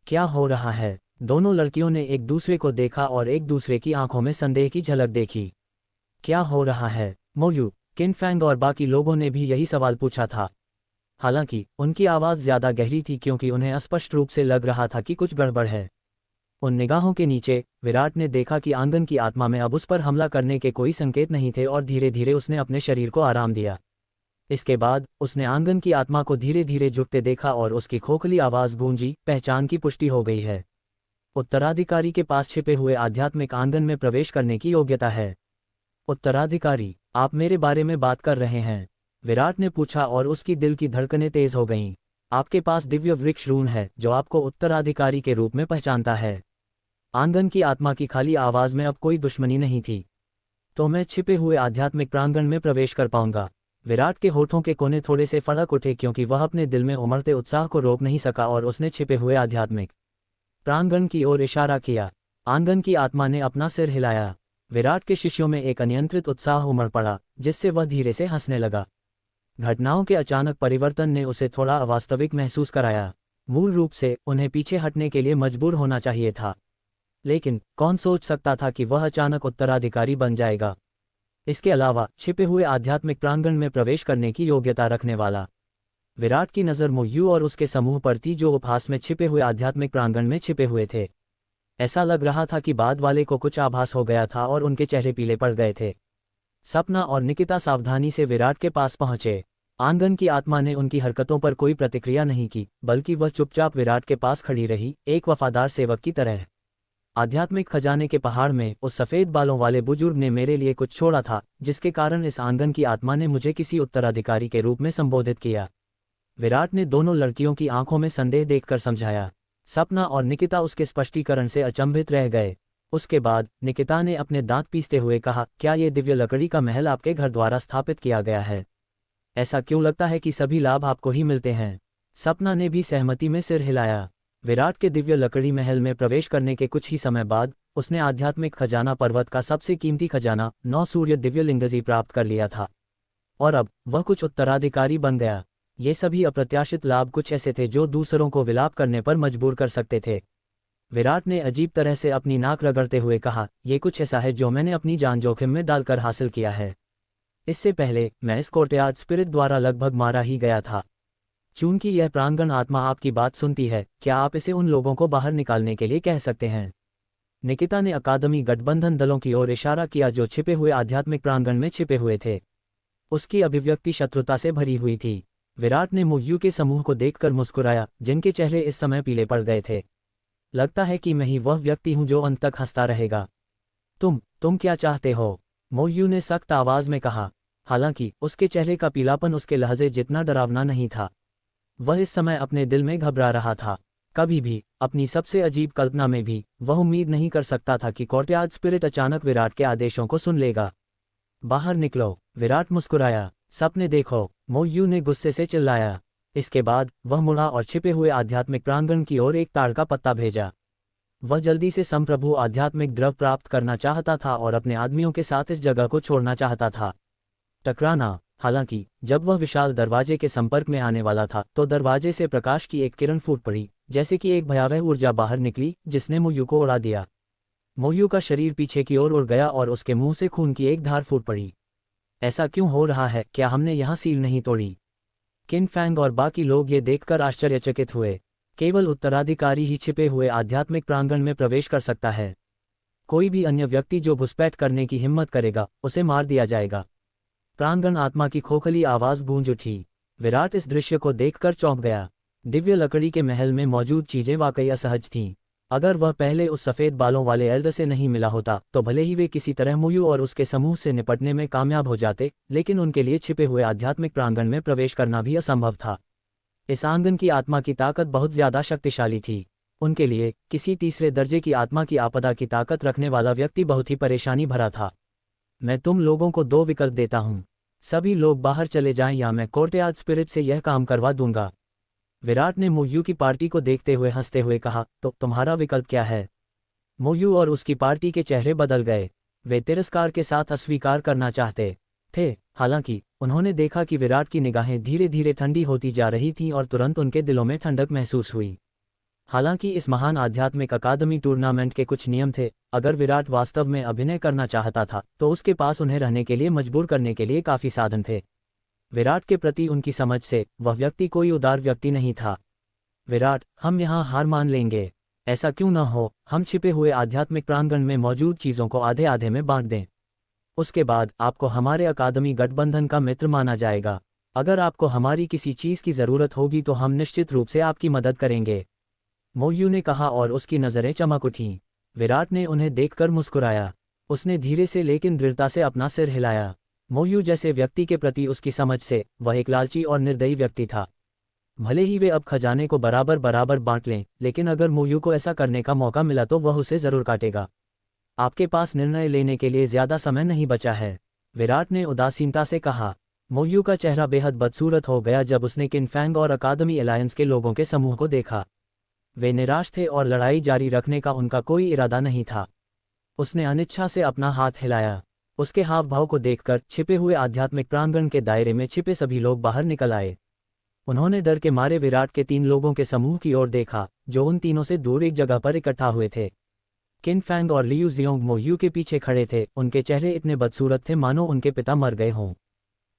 क्या हो रहा है? दोनों लड़कियों ने एक दूसरे को देखा और एक दूसरे की आंखों में संदेह की झलक देखी। क्या हो रहा है? मोयू, किनफैंग और बाकी लोगों ने भी यही सवाल पूछा था। हालांकि उनकी आवाज़ ज़्यादा गहरी थी क्योंकि उन्हें स्पष्ट रूप से लग रहा था कि कुछ गड़बड़ है। उन निगाहों के नीचे विराट ने देखा कि आंगन की आत्मा में अब उस पर हमला करने के कोई संकेत नहीं थे और धीरे धीरे उसने अपने शरीर को आराम दिया। इसके बाद उसने आंगन की आत्मा को धीरे धीरे झुकते देखा और उसकी खोखली आवाज़ गूंजी, पहचान की पुष्टि हो गई है। उत्तराधिकारी के पास छिपे हुए आध्यात्मिक आंगन में प्रवेश करने की योग्यता है। उत्तराधिकारी, आप मेरे बारे में बात कर रहे हैं? विराट ने पूछा और उसकी दिल की धड़कनें तेज हो गईं। आपके पास दिव्य वृक्ष रून है जो आपको उत्तराधिकारी के रूप में पहचानता है। आंगन की आत्मा की खाली आवाज में अब कोई दुश्मनी नहीं थी। तो मैं छिपे हुए आध्यात्मिक प्रांगण में प्रवेश कर पाऊंगा। विराट के होठों के कोने थोड़े से फड़क उठे क्योंकि वह अपने दिल में उमड़ते उत्साह को रोक नहीं सका और उसने छिपे हुए आध्यात्मिक प्रांगण की ओर इशारा किया। आंगन की आत्मा ने अपना सिर हिलाया। विराट के शिष्यों में एक अनियंत्रित उत्साह उमड़ पड़ा, जिससे वह धीरे से हंसने लगा। घटनाओं के अचानक परिवर्तन ने उसे थोड़ा अवास्तविक महसूस कराया। मूल रूप से उन्हें पीछे हटने के लिए मजबूर होना चाहिए था, लेकिन कौन सोच सकता था कि वह अचानक उत्तराधिकारी बन जाएगा। इसके अलावा छिपे हुए आध्यात्मिक प्रांगण में प्रवेश करने की योग्यता रखने वाला। विराट की नज़र मोयू और उसके समूह पर थी जो उपहास में छिपे हुए आध्यात्मिक प्रांगण में छिपे हुए थे। ऐसा लग रहा था कि बाद वाले को कुछ आभास हो गया था और उनके चेहरे पीले पड़ गए थे। सपना और निकिता सावधानी से विराट के पास पहुंचे। आंगन की आत्मा ने उनकी हरकतों पर कोई प्रतिक्रिया नहीं की, बल्कि वह चुपचाप विराट के पास खड़ी रही, एक वफादार सेवक की तरह। आध्यात्मिक खजाने के पहाड़ में उस सफ़ेद बालों वाले बुजुर्ग ने मेरे लिए कुछ छोड़ा था, जिसके कारण इस आंगन की आत्मा ने मुझे किसी उत्तराधिकारी के रूप में संबोधित किया। विराट ने दोनों लड़कियों की आंखों में संदेह देखकर समझाया। सपना और निकिता उसके स्पष्टीकरण से अचंभित रह गए। उसके बाद निकिता ने अपने दांत पीसते हुए कहा, क्या ये दिव्य लकड़ी का महल आपके घर द्वारा स्थापित किया गया है? ऐसा क्यों लगता है कि सभी लाभ आपको ही मिलते हैं? सपना ने भी सहमति में सिर हिलाया। विराट के दिव्य लकड़ी महल में प्रवेश करने के कुछ ही समय बाद उसने आध्यात्मिक खजाना पर्वत का सबसे कीमती खजाना 9 सूर्य दिव्य लिंगजी प्राप्त कर लिया था, और अब वह कुछ उत्तराधिकारी बन गया। ये सभी अप्रत्याशित लाभ कुछ ऐसे थे जो दूसरों को विलाप करने पर मजबूर कर सकते थे। विराट ने अजीब तरह से अपनी नाक रगड़ते हुए कहा, ये कुछ ऐसा है जो मैंने अपनी जान जोखिम में डालकर हासिल किया है। इससे पहले मैं इस कोर्टयार्ड स्पिरिट द्वारा लगभग मारा ही गया था। चूंकि यह प्रांगण आत्मा आपकी बात सुनती है, क्या आप इसे उन लोगों को बाहर निकालने के लिए कह सकते हैं? निकिता ने अकादमी गठबंधन दलों की ओर इशारा किया जो छिपे हुए आध्यात्मिक प्रांगण में छिपे हुए थे। उसकी अभिव्यक्ति शत्रुता से भरी हुई थी। विराट ने मोयू के समूह को देखकर मुस्कुराया, जिनके चेहरे इस समय पीले पड़ गए थे। लगता है कि मैं ही वह व्यक्ति हूं जो अंत तक हंसता रहेगा। तुम क्या चाहते हो? मोयू ने सख्त आवाज में कहा। हालांकि उसके चेहरे का पीलापन उसके लहजे जितना डरावना नहीं था। वह इस समय अपने दिल में घबरा रहा था। कभी भी, अपनी सबसे अजीब कल्पना में भी, वह उम्मीद नहीं कर सकता था कि कोर्टयार्ड स्पिरिट अचानक विराट के आदेशों को सुन लेगा। बाहर निकलो, विराट मुस्कुराया। सपने देखो, मोयू ने गुस्से से चिल्लाया। इसके बाद वह मुड़ा और छिपे हुए आध्यात्मिक प्रांगण की ओर एक ताड़ का पत्ता भेजा। वह जल्दी से संप्रभु आध्यात्मिक द्रव प्राप्त करना चाहता था और अपने आदमियों के साथ इस जगह को छोड़ना चाहता था। टकराना। हालांकि जब वह विशाल दरवाजे के संपर्क में आने वाला था तो दरवाजे से प्रकाश की एक किरण फूट पड़ी, जैसे कि एक भयावह ऊर्जा बाहर निकली जिसने मोयू को उड़ा दिया। मोयू का शरीर पीछे की ओर उड़ गया और उसके मुंह से खून की एक धार फूट पड़ी। ऐसा क्यों हो रहा है? क्या हमने यहाँ सील नहीं तोड़ी? किन फैंग और बाकी लोग ये देखकर आश्चर्यचकित हुए। केवल उत्तराधिकारी ही छिपे हुए आध्यात्मिक प्रांगण में प्रवेश कर सकता है। कोई भी अन्य व्यक्ति जो घुसपैठ करने की हिम्मत करेगा, उसे मार दिया जाएगा। प्रांगण आत्मा की खोखली आवाज गूंज उठी। विराट इस दृश्य को देखकर चौंक गया। दिव्य लकड़ी के महल में मौजूद चीजें वाकई असहज थीं। अगर वह पहले उस सफेद बालों वाले एल्डर से नहीं मिला होता तो भले ही वे किसी तरह मोयू और उसके समूह से निपटने में कामयाब हो जाते, लेकिन उनके लिए छिपे हुए आध्यात्मिक प्रांगण में प्रवेश करना भी असंभव था। इस आंगन की आत्मा की ताकत बहुत ज्यादा शक्तिशाली थी। उनके लिए किसी तीसरे दर्जे की आत्मा की आपदा की ताकत रखने वाला व्यक्ति बहुत ही परेशानी भरा था। मैं तुम लोगों को 2 विकल्प देता हूं। सभी लोग बाहर चले जाएं या मैं कोर्टयार्ड स्पिरिट से यह काम करवा दूंगा। विराट ने मोयू की पार्टी को देखते हुए हंसते हुए कहा, तो तुम्हारा विकल्प क्या है? मोयू और उसकी पार्टी के चेहरे बदल गए। वे तिरस्कार के साथ अस्वीकार करना चाहते थे। हालांकि उन्होंने देखा कि विराट की निगाहें धीरे धीरे ठंडी होती जा रही थीं और तुरंत उनके दिलों में ठंडक महसूस हुई। हालांकि इस महान आध्यात्मिक अकादमी टूर्नामेंट के कुछ नियम थे। अगर विराट वास्तव में अभिनय करना चाहता था तो उसके पास उन्हें रहने के लिए मजबूर करने के लिए काफी साधन थे। विराट के प्रति उनकी समझ से वह व्यक्ति कोई उदार व्यक्ति नहीं था। विराट, हम यहाँ हार मान लेंगे। ऐसा क्यों न हो, हम छिपे हुए आध्यात्मिक प्रांगण में मौजूद चीजों को आधे आधे में बांट दें। उसके बाद आपको हमारे अकादमी गठबंधन का मित्र माना जाएगा। अगर आपको हमारी किसी चीज की जरूरत होगी तो हम निश्चित रूप से आपकी मदद करेंगे, मोयू ने कहा और उसकी नजरें चमक उठीं। विराट ने उन्हें देखकर मुस्कुराया। उसने धीरे से लेकिन दृढ़ता से अपना सिर हिलाया। मोयू जैसे व्यक्ति के प्रति उसकी समझ से वह एक लालची और निर्दयी व्यक्ति था। भले ही वे अब खजाने को बराबर बराबर बांट लें, लेकिन अगर मोयू को ऐसा करने का मौका मिला तो वह उसे जरूर काटेगा। आपके पास निर्णय लेने के लिए ज्यादा समय नहीं बचा है, विराट ने उदासीनता से कहा। मोयू का चेहरा बेहद बदसूरत हो गया जब उसने किन फैंग और अकादमी अलायंस के लोगों के समूह को देखा। वे निराश थे और लड़ाई जारी रखने का उनका कोई इरादा नहीं था। उसने अनिच्छा से अपना हाथ हिलाया। उसके हाव भाव को देखकर छिपे हुए आध्यात्मिक प्रांगण के दायरे में छिपे सभी लोग बाहर निकल आए। उन्होंने डर के मारे विराट के 3 लोगों के समूह की ओर देखा, जो उन तीनों से दूर एक जगह पर इकट्ठा हुए थे। किन फैंग और लियू जियोंग मोयू के पीछे खड़े थे। उनके चेहरे इतने बदसूरत थे मानो उनके पिता मर गए हों।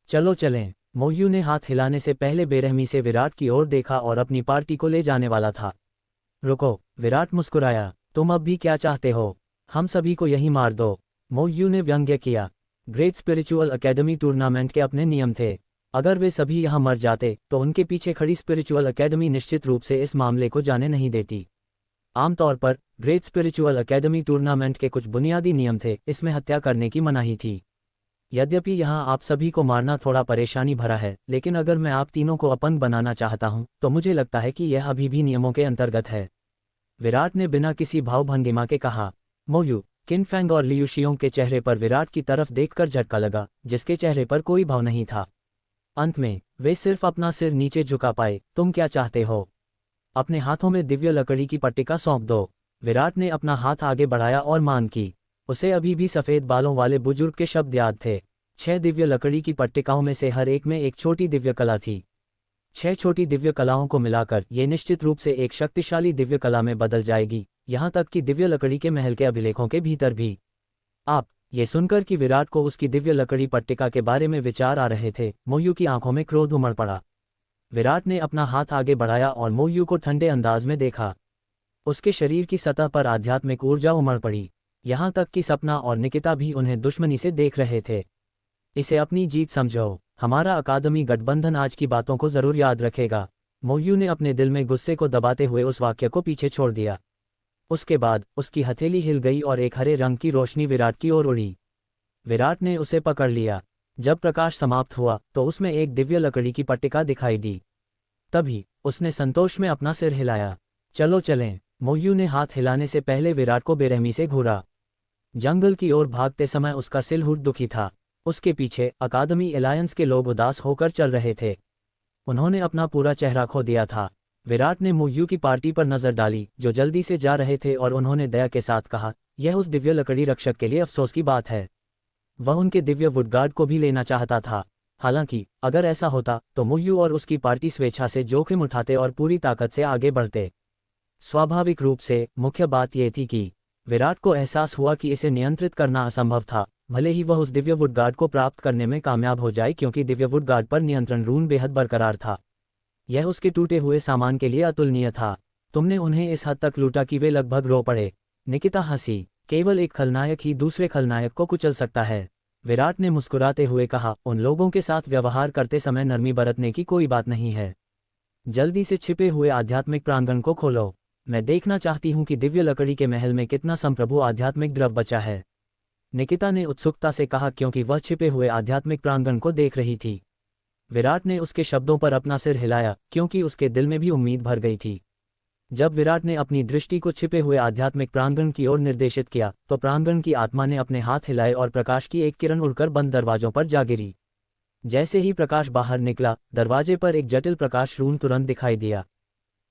चलो चलें, मोयू ने हाथ हिलाने से पहले बेरहमी से विराट की ओर देखा और अपनी पार्टी को ले जाने वाला था। रुको, विराट मुस्कुराया। तुम अब भी क्या चाहते हो? हम सभी को यही मार दो, मोयू ने व्यंग्य किया। ग्रेट स्पिरिचुअल एकेडमी टूर्नामेंट के अपने नियम थे। अगर वे सभी यहाँ मर जाते तो उनके पीछे खड़ी स्पिरिचुअल एकेडमी निश्चित रूप से इस मामले को जाने नहीं देती। आमतौर पर ग्रेट स्पिरिचुअल एकेडमी टूर्नामेंट के कुछ बुनियादी नियम थे। इसमें हत्या करने की मनाही थी। यद्यपि यहाँ आप सभी को मारना थोड़ा परेशानी भरा है, लेकिन अगर मैं आप तीनों को अपंग बनाना चाहता हूँ तो मुझे लगता है कि यह अभी भी नियमों के अंतर्गत है, विराट ने बिना किसी भावभंगिमा के कहा। मोयू, किन फैंग और लियू शियोंग के चेहरे पर विराट की तरफ देखकर झटका लगा, जिसके चेहरे पर कोई भाव नहीं था। अंत में वे सिर्फ अपना सिर नीचे झुका पाए। तुम क्या चाहते हो? अपने हाथों में दिव्य लकड़ी की पट्टिका सौंप दो, विराट ने अपना हाथ आगे बढ़ाया और मांग की। उसे अभी भी सफेद बालों वाले बुजुर्ग के शब्द याद थे। 6 दिव्य लकड़ी की पट्टिकाओं में से हर एक में एक छोटी दिव्य कला थी। 6 छोटी दिव्य कलाओं को मिलाकर ये निश्चित रूप से एक शक्तिशाली दिव्य कला में बदल जाएगी, यहाँ तक कि दिव्य लकड़ी के महल के अभिलेखों के भीतर भी। आप ये सुनकर कि विराट को उसकी दिव्य लकड़ी पट्टिका के बारे में विचार आ रहे थे, मोयू की आंखों में क्रोध उमड़ पड़ा। विराट ने अपना हाथ आगे बढ़ाया और मोयू को ठंडे अंदाज में देखा। उसके शरीर की सतह पर आध्यात्मिक ऊर्जा उमड़ पड़ी, यहाँ तक कि सपना और निकिता भी उन्हें दुश्मनी से देख रहे थे। इसे अपनी जीत समझो, हमारा अकादमी गठबंधन आज की बातों को जरूर याद रखेगा। मोयू ने अपने दिल में गुस्से को दबाते हुए उस वाक्य को पीछे छोड़ दिया। उसके बाद उसकी हथेली हिल गई और एक हरे रंग की रोशनी विराट की ओर उड़ी। विराट ने उसे पकड़ लिया। जब प्रकाश समाप्त हुआ तो उसमें एक दिव्य लकड़ी की पट्टिका दिखाई दी। तभी उसने संतोष में अपना सिर हिलाया। चलो चलें। मोयू ने हाथ हिलाने से पहले विराट को बेरहमी से घूरा। जंगल की ओर भागते समय उसका सिलहुट दुखी था। उसके पीछे अकादमी अलायंस के लोग उदास होकर चल रहे थे। उन्होंने अपना पूरा चेहरा खो दिया था। विराट ने मोयू की पार्टी पर नजर डाली जो जल्दी से जा रहे थे, और उन्होंने दया के साथ कहा, यह उस दिव्य लकड़ी रक्षक के लिए अफसोस की बात है। वह उनके दिव्य वुडगार्ड को भी लेना चाहता था। हालांकि अगर ऐसा होता तो मोयू और उसकी पार्टी स्वेच्छा से जोखिम उठाते और पूरी ताकत से आगे बढ़ते। स्वाभाविक रूप से मुख्य बात यह थी कि विराट को एहसास हुआ कि इसे नियंत्रित करना असंभव था, भले ही वह उस दिव्य वुडगार्ड को प्राप्त करने में कामयाब हो जाए, क्योंकि दिव्य वुडगार्ड पर नियंत्रण रून बेहद बरकरार था। यह उसके टूटे हुए सामान के लिए अतुलनीय था। तुमने उन्हें इस हद तक लूटा कि वे लगभग रो पड़े। निकिता हंसी। केवल एक खलनायक ही दूसरे खलनायक को कुचल सकता है। विराट ने मुस्कुराते हुए कहा, उन लोगों के साथ व्यवहार करते समय नरमी बरतने की कोई बात नहीं है। जल्दी से छिपे हुए आध्यात्मिक प्रांगण को खोलो। मैं देखना चाहती हूं कि दिव्य लकड़ी के महल में कितना संप्रभु आध्यात्मिक द्रव बचा है। निकिता ने उत्सुकता से कहा, क्योंकि वह छिपे हुए आध्यात्मिक प्रांगण को देख रही थी। विराट ने उसके शब्दों पर अपना सिर हिलाया, क्योंकि उसके दिल में भी उम्मीद भर गई थी। जब विराट ने अपनी दृष्टि को छिपे हुए आध्यात्मिक प्रांगण की ओर निर्देशित किया तो प्रांगण की आत्मा ने अपने हाथ हिलाए और प्रकाश की एक किरण उड़कर बंद दरवाजों पर जा गिरी। जैसे ही प्रकाश बाहर निकला, दरवाजे पर एक जटिल प्रकाश रून तुरंत दिखाई दिया।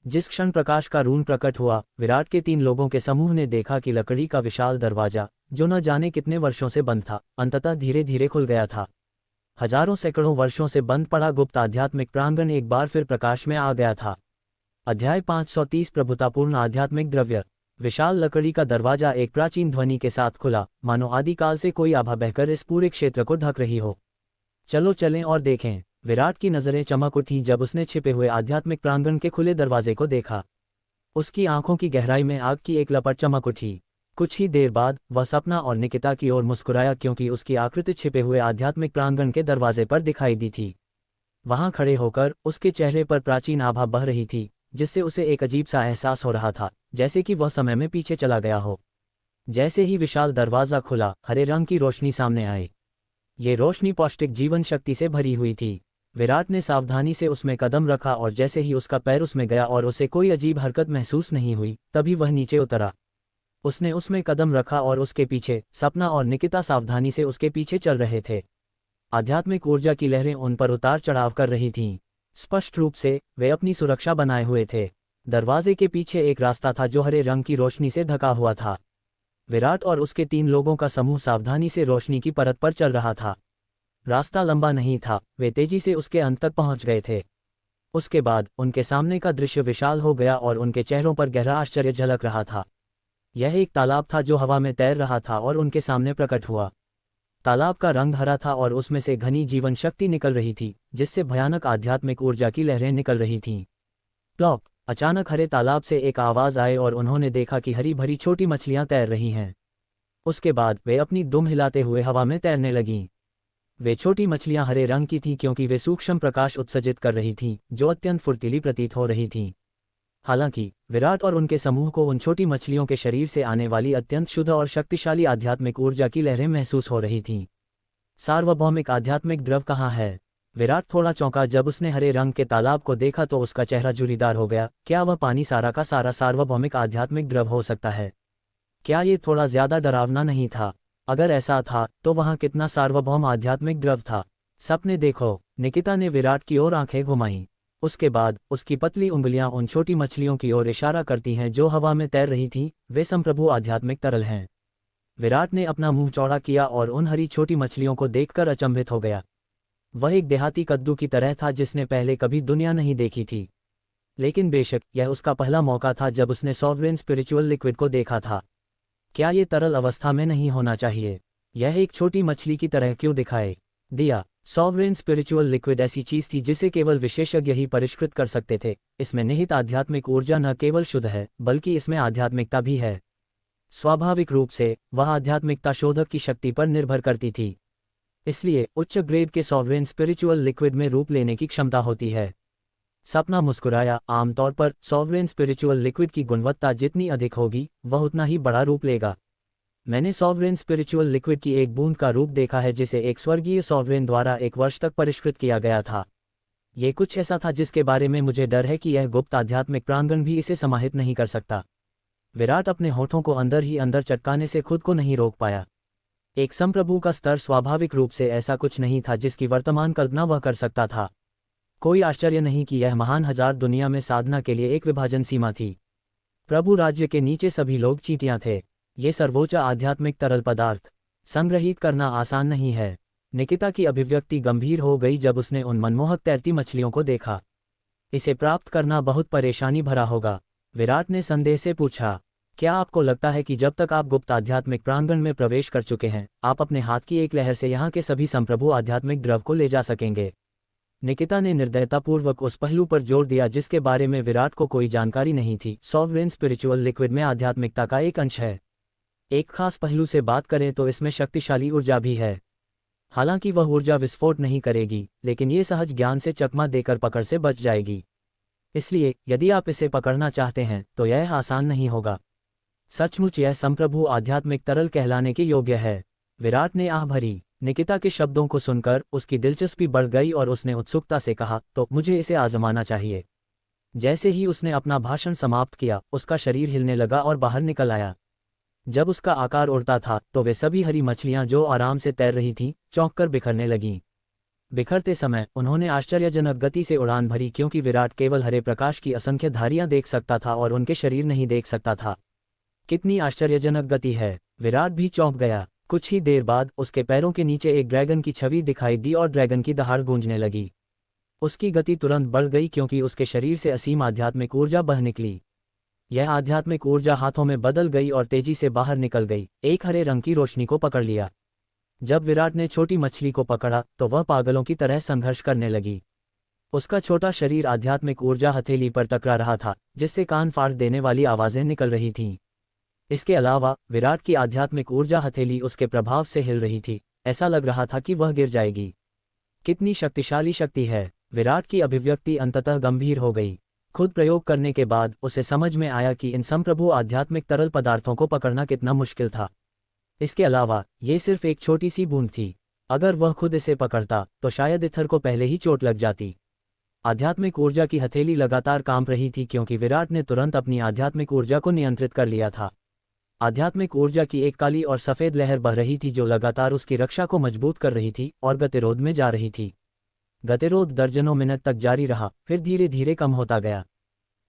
जिस क्षण प्रकाश का रून प्रकट हुआ, विराट के 3 लोगों के समूह ने देखा कि लकड़ी का विशाल दरवाजा, जो न जाने कितने वर्षों से बंद था, अंततः धीरे धीरे खुल गया था। हजारों सैकड़ों वर्षों से बंद पड़ा गुप्त आध्यात्मिक प्रांगण एक बार फिर प्रकाश में आ गया था। अध्याय 530 प्रभुतापूर्ण आध्यात्मिक द्रव्य। विशाल लकड़ी का दरवाजा एक प्राचीन ध्वनि के साथ खुला, मानो आदिकाल से कोई आभा बहकर इस पूरे क्षेत्र को ढक रही हो। चलो चलें और देखें। विराट की नजरें चमक उठी जब उसने छिपे हुए आध्यात्मिक प्रांगण के खुले दरवाजे को देखा। उसकी आंखों की गहराई में आग की एक लपट चमक उठी। कुछ ही देर बाद वह सपना और निकिता की ओर मुस्कुराया, क्योंकि उसकी आकृति छिपे हुए आध्यात्मिक प्रांगण के दरवाजे पर दिखाई दी थी। वहां खड़े होकर उसके चेहरे पर प्राचीन आभा बह रही थी, जिससे उसे एक अजीब सा एहसास हो रहा था, जैसे कि वह समय में पीछे चला गया हो। जैसे ही विशाल दरवाजा खुला, हरे रंग की रोशनी सामने आई। ये रोशनी पौष्टिक जीवन शक्ति से भरी हुई थी। विराट ने सावधानी से उसमें कदम रखा, और जैसे ही उसका पैर उसमें गया और उसे कोई अजीब हरकत महसूस नहीं हुई, तभी वह नीचे उतरा। उसने उसमें कदम रखा और उसके पीछे सपना और निकिता सावधानी से उसके पीछे चल रहे थे। आध्यात्मिक ऊर्जा की लहरें उन पर उतार चढ़ाव कर रही थीं। स्पष्ट रूप से वे अपनी सुरक्षा बनाए हुए थे। दरवाजे के पीछे एक रास्ता था जो हरे रंग की रोशनी से ढका हुआ था। विराट और उसके 3 लोगों का समूह सावधानी से रोशनी की परत पर चल रहा था। रास्ता लंबा नहीं था, वे तेजी से उसके अंत तक पहुंच गए थे। उसके बाद उनके सामने का दृश्य विशाल हो गया और उनके चेहरों पर गहरा आश्चर्य झलक रहा था। यह एक तालाब था जो हवा में तैर रहा था और उनके सामने प्रकट हुआ। तालाब का रंग हरा था और उसमें से घनी जीवन शक्ति निकल रही थी, जिससे भयानक आध्यात्मिक ऊर्जा की लहरें निकल रही थीं। प्लॉप! अचानक हरे तालाब से एक आवाज आए और उन्होंने देखा कि हरी भरी छोटी मछलियां तैर रही हैं। उसके बाद वे अपनी दुम हिलाते हुए हवा में तैरने लगीं। वे छोटी मछलियां हरे रंग की थीं क्योंकि वे सूक्ष्म प्रकाश उत्सर्जित कर रही थीं, जो अत्यंत फुर्तीली प्रतीत हो रही थीं। हालांकि विराट और उनके समूह को उन छोटी मछलियों के शरीर से आने वाली अत्यंत शुद्ध और शक्तिशाली आध्यात्मिक ऊर्जा की लहरें महसूस हो रही थीं। सार्वभौमिक आध्यात्मिक द्रव कहाँ है? विराट थोड़ा चौंका जब उसने हरे रंग के तालाब को देखा तो उसका चेहरा झुर्रीदार हो गया। क्या वह पानी सारा का सारा सार्वभौमिक आध्यात्मिक द्रव हो सकता है? क्या ये थोड़ा ज्यादा डरावना नहीं था? अगर ऐसा था तो वहां कितना सार्वभौम आध्यात्मिक द्रव था? सपने देखो। निकिता ने विराट की ओर आंखें घुमाईं। उसके बाद उसकी पतली उंगलियां उन छोटी मछलियों की ओर इशारा करती हैं जो हवा में तैर रही थीं। वे संप्रभु आध्यात्मिक तरल हैं। विराट ने अपना मुंह चौड़ा किया और उन हरी छोटी मछलियों को देखकर अचंभित हो गया। वह एक देहाती कद्दू की तरह था जिसने पहले कभी दुनिया नहीं देखी थी। लेकिन बेशक यह उसका पहला मौका था जब उसने सॉवरेन स्पिरिचुअल लिक्विड को देखा था। क्या ये तरल अवस्था में नहीं होना चाहिए? यह एक छोटी मछली की तरह क्यों दिखाए दिया? सॉवरेन स्पिरिचुअल लिक्विड ऐसी चीज थी जिसे केवल विशेषज्ञ ही परिष्कृत कर सकते थे। इसमें निहित आध्यात्मिक ऊर्जा न केवल शुद्ध है बल्कि इसमें आध्यात्मिकता भी है। स्वाभाविक रूप से वह आध्यात्मिकता शोधक की शक्ति पर निर्भर करती थी। इसलिए उच्च ग्रेड के सॉवरेन स्पिरिचुअल लिक्विड में रूप लेने की क्षमता होती है। सपना मुस्कुराया। आमतौर पर सॉवरेन स्पिरिचुअल लिक्विड की गुणवत्ता जितनी अधिक होगी वह उतना ही बड़ा रूप लेगा। मैंने सॉवरेन स्पिरिचुअल लिक्विड की एक बूंद का रूप देखा है जिसे एक स्वर्गीय सॉवरेन द्वारा 1 वर्ष तक परिष्कृत किया गया था। ये कुछ ऐसा था जिसके बारे में मुझे डर है कि यह गुप्त आध्यात्मिक प्रांगण भी इसे समाहित नहीं कर सकता। विराट अपने होठों को अंदर ही अंदर चटकाने से खुद को नहीं रोक पाया। एक संप्रभु का स्तर स्वाभाविक रूप से ऐसा कुछ नहीं था जिसकी वर्तमान कल्पना वह कर सकता था। कोई आश्चर्य नहीं कि यह महान हजार दुनिया में साधना के लिए एक विभाजन सीमा थी। प्रभु राज्य के नीचे सभी लोग चींटियां थे। ये सर्वोच्च आध्यात्मिक तरल पदार्थ संग्रहित करना आसान नहीं है। निकिता की अभिव्यक्ति गंभीर हो गई जब उसने उन मनमोहक तैरती मछलियों को देखा। इसे प्राप्त करना बहुत परेशानी भरा होगा। विराट ने संदेह से पूछा, क्या आपको लगता है कि जब तक आप गुप्त आध्यात्मिक प्रांगण में प्रवेश कर चुके हैं आप अपने हाथ की एक लहर से यहाँ के सभी संप्रभु आध्यात्मिक द्रव को ले जा सकेंगे? निकिता ने निर्दयतापूर्वक उस पहलू पर जोर दिया जिसके बारे में विराट को कोई जानकारी नहीं थी। सॉवरेन स्पिरिचुअल लिक्विड में आध्यात्मिकता का एक अंश है। एक खास पहलू से बात करें तो इसमें शक्तिशाली ऊर्जा भी है। हालांकि वह ऊर्जा विस्फोट नहीं करेगी लेकिन ये सहज ज्ञान से चकमा देकर पकड़ से बच जाएगी। इसलिए यदि आप इसे पकड़ना चाहते हैं तो यह आसान नहीं होगा। सचमुच यह संप्रभु आध्यात्मिक तरल कहलाने के योग्य है। विराट ने आह भरी। निकिता के शब्दों को सुनकर उसकी दिलचस्पी बढ़ गई और उसने उत्सुकता से कहा, तो मुझे इसे आजमाना चाहिए। जैसे ही उसने अपना भाषण समाप्त किया उसका शरीर हिलने लगा और बाहर निकल आया। जब उसका आकार उड़ता था तो वे सभी हरी मछलियां जो आराम से तैर रही थीं चौंककर बिखरने लगीं। बिखरते समय उन्होंने आश्चर्यजनक गति से उड़ान भरी क्योंकि विराट केवल हरे प्रकाश की असंख्य धारियां देख सकता था और उनके शरीर नहीं देख सकता था। कितनी आश्चर्यजनक गति है! विराट भी चौंक गया। कुछ ही देर बाद उसके पैरों के नीचे एक ड्रैगन की छवि दिखाई दी और ड्रैगन की दहाड़ गूंजने लगी। उसकी गति तुरंत बढ़ गई क्योंकि उसके शरीर से असीम आध्यात्मिक ऊर्जा बह निकली। यह आध्यात्मिक ऊर्जा हाथों में बदल गई और तेजी से बाहर निकल गई। एक हरे रंग की रोशनी को पकड़ लिया। जब विराट ने छोटी मछली को पकड़ा तो वह पागलों की तरह संघर्ष करने लगी। उसका छोटा शरीर आध्यात्मिक ऊर्जा हथेली पर टकरा रहा था जिससे कान फाड़ देने वाली आवाजें निकल रही थीं। इसके अलावा विराट की आध्यात्मिक ऊर्जा हथेली उसके प्रभाव से हिल रही थी। ऐसा लग रहा था कि वह गिर जाएगी। कितनी शक्तिशाली शक्ति है! विराट की अभिव्यक्ति अंततः गंभीर हो गई। खुद प्रयोग करने के बाद उसे समझ में आया कि इन संप्रभु आध्यात्मिक तरल पदार्थों को पकड़ना कितना मुश्किल था। इसके अलावा ये सिर्फ एक छोटी सी बूंद थी। अगर वह खुद इसे पकड़ता तो शायद इथर को पहले ही चोट लग जाती। आध्यात्मिक ऊर्जा की हथेली लगातार कांप रही थी क्योंकि विराट ने तुरंत अपनी आध्यात्मिक ऊर्जा को नियंत्रित कर लिया था। आध्यात्मिक ऊर्जा की एक काली और सफेद लहर बह रही थी जो लगातार उसकी रक्षा को मजबूत कर रही थी और गतिरोध में जा रही थी। गतिरोध दर्जनों मिनट तक जारी रहा, फिर धीरे धीरे कम होता गया।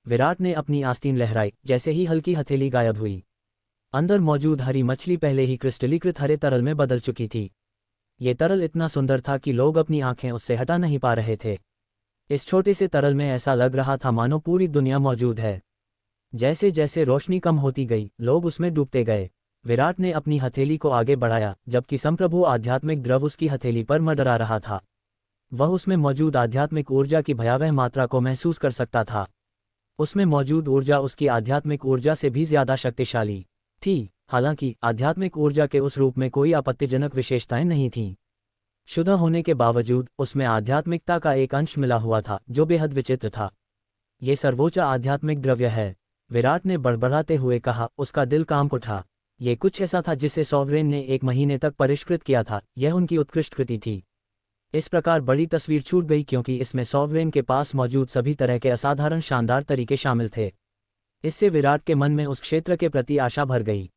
विराट ने अपनी आस्तीन लहराई जैसे ही हल्की हथेली गायब हुई। अंदर मौजूद हरी मछली पहले ही क्रिस्टलीकृत हरे तरल में बदल चुकी थी। ये तरल इतना सुंदर था कि लोग अपनी आंखें उससे हटा नहीं पा रहे थे। इस छोटे से तरल में ऐसा लग रहा था मानो पूरी दुनिया मौजूद है। जैसे जैसे रोशनी कम होती गई लोग उसमें डूबते गए। विराट ने अपनी हथेली को आगे बढ़ाया जबकि संप्रभु आध्यात्मिक द्रव उसकी हथेली पर मंडरा रहा था। वह उसमें मौजूद आध्यात्मिक ऊर्जा की भयावह मात्रा को महसूस कर सकता था। उसमें मौजूद ऊर्जा उसकी आध्यात्मिक ऊर्जा से भी ज्यादा शक्तिशाली थी। हालांकि आध्यात्मिक ऊर्जा के उस रूप में कोई आपत्तिजनक विशेषताएं नहीं थीं। शुद्ध होने के बावजूद उसमें आध्यात्मिकता का एक अंश मिला हुआ था जो बेहद विचित्र था। ये सर्वोच्च आध्यात्मिक द्रव्य है, विराट ने बड़बड़ाते हुए कहा। उसका दिल कांप उठा। ये कुछ ऐसा था जिसे सॉवरेन ने 1 महीने तक परिष्कृत किया था। यह उनकी उत्कृष्ट कृति थी। इस प्रकार बड़ी तस्वीर छूट गई क्योंकि इसमें सॉवरेन के पास मौजूद सभी तरह के असाधारण शानदार तरीके शामिल थे। इससे विराट के मन में उस क्षेत्र के प्रति आशा भर गई।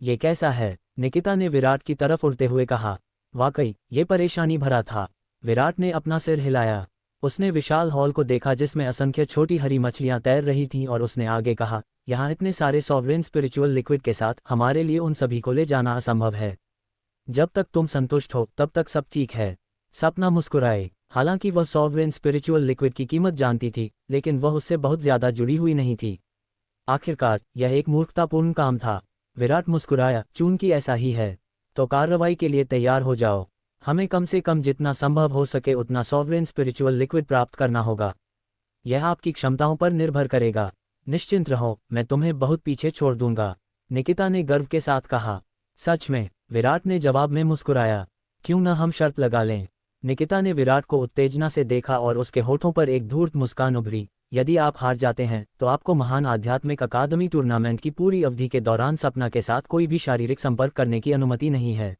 ये कैसा है? निकिता ने विराट की तरफ उड़ते हुए कहा। वाकई ये परेशानी भरा था। विराट ने अपना सिर हिलाया। उसने विशाल हॉल को देखा जिसमें असंख्य छोटी हरी मछलियां तैर रही थीं और उसने आगे कहा, यहाँ इतने सारे सॉवरेन स्पिरिचुअल लिक्विड के साथ हमारे लिए उन सभी को ले जाना असंभव है। जब तक तुम संतुष्ट हो तब तक सब ठीक है। सपना मुस्कुराए। हालांकि वह सॉवरेन स्पिरिचुअल लिक्विड की कीमत जानती थी, लेकिन वह उससे बहुत ज्यादा जुड़ी हुई नहीं थी। आखिरकार यह एक मूर्खतापूर्ण काम था। विराट मुस्कुराया, चूंकि ऐसा ही है तो कार्रवाई के लिए तैयार हो जाओ। हमें कम से कम जितना संभव हो सके उतना सॉवरेन स्पिरिचुअल लिक्विड प्राप्त करना होगा। यह आपकी क्षमताओं पर निर्भर करेगा। निश्चिंत रहो, मैं तुम्हें बहुत पीछे छोड़ दूंगा, निकिता ने गर्व के साथ कहा। सच में? विराट ने जवाब में मुस्कुराया। क्यों न हम शर्त लगा लें। निकिता ने विराट को उत्तेजना से देखा और उसके होठों पर एक धूर्त मुस्कान उभरी। यदि आप हार जाते हैं तो आपको महान आध्यात्मिक अकादमी टूर्नामेंट की पूरी अवधि के दौरान सपना के साथ कोई भी शारीरिक संपर्क करने की अनुमति नहीं है।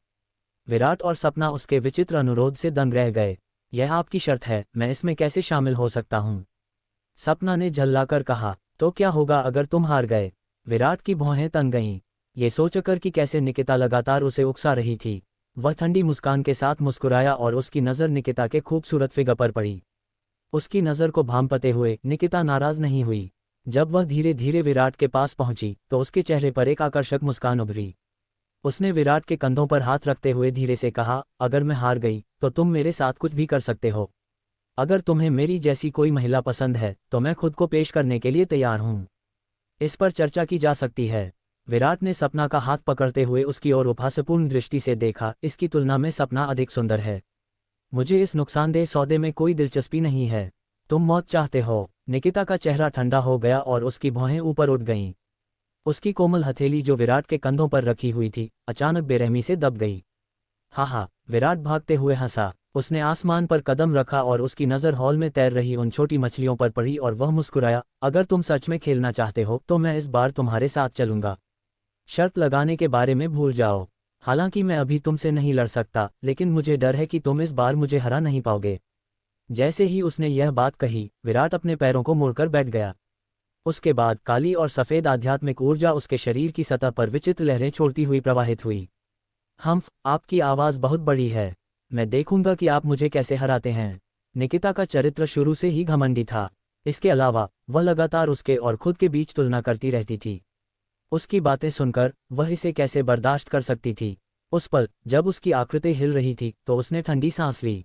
विराट और सपना उसके विचित्र अनुरोध से दंग रह गए। यह आपकी शर्त है, मैं इसमें कैसे शामिल हो सकता हूँ? सपना ने झल्लाकर कहा। तो क्या होगा अगर तुम हार गए? विराट की भौहें तन गईं, ये सोचकर कि कैसे निकिता लगातार उसे उकसा रही थी। वह ठंडी मुस्कान के साथ मुस्कुराया और उसकी नज़र निकिता के खूबसूरत फिगर पर पड़ी। उसकी नज़र को भांपते हुए निकिता नाराज नहीं हुई। जब वह धीरे धीरे विराट के पास पहुंची तो उसके चेहरे पर एक आकर्षक मुस्कान उभरी। उसने विराट के कंधों पर हाथ रखते हुए धीरे से कहा, अगर मैं हार गई तो तुम मेरे साथ कुछ भी कर सकते हो। अगर तुम्हें मेरी जैसी कोई महिला पसंद है तो मैं खुद को पेश करने के लिए तैयार हूं। इस पर चर्चा की जा सकती है। विराट ने सपना का हाथ पकड़ते हुए उसकी ओर उपहासपूर्ण दृष्टि से देखा। इसकी तुलना में सपना अधिक सुंदर है। मुझे इस नुकसानदेह सौदे में कोई दिलचस्पी नहीं है। तुम मौत चाहते हो? निकिता का चेहरा ठंडा हो गया और उसकी भौहें ऊपर उठ गईं। उसकी कोमल हथेली जो विराट के कंधों पर रखी हुई थी, अचानक बेरहमी से दब गई। हा, विराट भागते हुए हंसा। उसने आसमान पर कदम रखा और उसकी नज़र हॉल में तैर रही उन छोटी मछलियों पर पड़ी और वह मुस्कुराया। अगर तुम सच में खेलना चाहते हो तो मैं इस बार तुम्हारे साथ चलूंगा। शर्त लगाने के बारे में भूल जाओ। हालांकि मैं अभी तुमसे नहीं लड़ सकता, लेकिन मुझे डर है कि तुम इस बार मुझे हरा नहीं पाओगे। जैसे ही उसने यह बात कही, विराट अपने पैरों को मोड़कर बैठ गया। उसके बाद काली और सफ़ेद आध्यात्मिक ऊर्जा उसके शरीर की सतह पर विचित्र लहरें छोड़ती हुई प्रवाहित हुई। हम्फ, आपकी आवाज़ बहुत बड़ी है। मैं देखूंगा कि आप मुझे कैसे हराते हैं। निकिता का चरित्र शुरू से ही घमंडी था। इसके अलावा वह लगातार उसके और खुद के बीच तुलना करती रहती थी। उसकी बातें सुनकर वह इसे कैसे बर्दाश्त कर सकती थी? उस पल जब उसकी आकृति हिल रही थी तो उसने ठंडी सांस ली।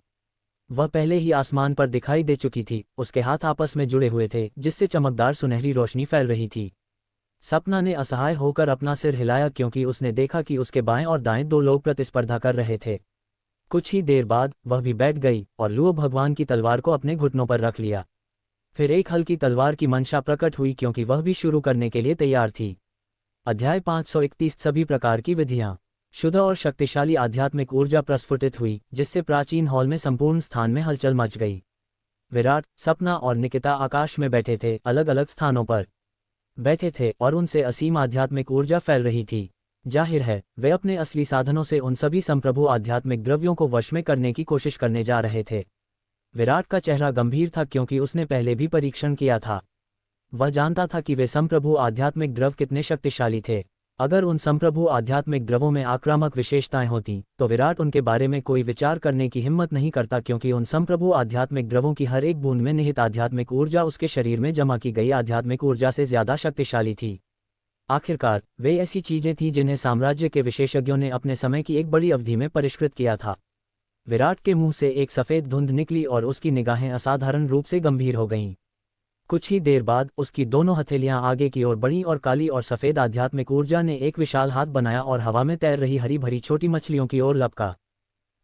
वह पहले ही आसमान पर दिखाई दे चुकी थी। उसके हाथ आपस में जुड़े हुए थे, जिससे चमकदार सुनहरी रोशनी फैल रही थी। सपना ने असहाय होकर अपना सिर हिलाया क्योंकि उसने देखा कि उसके बाएं और दाएं दो लोग प्रतिस्पर्धा कर रहे थे। कुछ ही देर बाद वह भी बैठ गई और लुओ भगवान की तलवार को अपने घुटनों पर रख लिया। फिर एक हल्की तलवार की मंशा प्रकट हुई क्योंकि वह भी शुरू करने के लिए तैयार थी। अध्याय 531 सभी प्रकार की विधियां। शुद्ध और शक्तिशाली आध्यात्मिक ऊर्जा प्रस्फुटित हुई, जिससे प्राचीन हॉल में संपूर्ण स्थान में हलचल मच गई। विराट, सपना और निकिता आकाश में बैठे थे, अलग अलग स्थानों पर बैठे थे और उनसे असीम आध्यात्मिक ऊर्जा फैल रही थी। जाहिर है वे अपने असली साधनों से उन सभी संप्रभु आध्यात्मिक द्रव्यों को वश में करने की कोशिश करने जा रहे थे। विराट का चेहरा गंभीर था क्योंकि उसने पहले भी परीक्षण किया था। वह जानता था कि वे संप्रभु आध्यात्मिक द्रव कितने शक्तिशाली थे। अगर उन संप्रभु आध्यात्मिक द्रवों में आक्रामक विशेषताएं होती तो विराट उनके बारे में कोई विचार करने की हिम्मत नहीं करता, क्योंकि उन संप्रभु आध्यात्मिक द्रवों की हर एक बूंद में निहित आध्यात्मिक ऊर्जा उसके शरीर में जमा की गई आध्यात्मिक ऊर्जा से ज्यादा शक्तिशाली थी। आखिरकार वे ऐसी चीजें थीं जिन्हें साम्राज्य के विशेषज्ञों ने अपने समय की एक बड़ी अवधि में परिष्कृत किया था। विराट के मुंह से एक सफ़ेद धुंध निकली और उसकी निगाहें असाधारण रूप से गंभीर हो गईं। कुछ ही देर बाद उसकी दोनों हथेलियां आगे की ओर बढ़ीं और काली और सफ़ेद आध्यात्मिक ऊर्जा ने एक विशाल हाथ बनाया और हवा में तैर रही हरी भरी छोटी मछलियों की ओर लपका।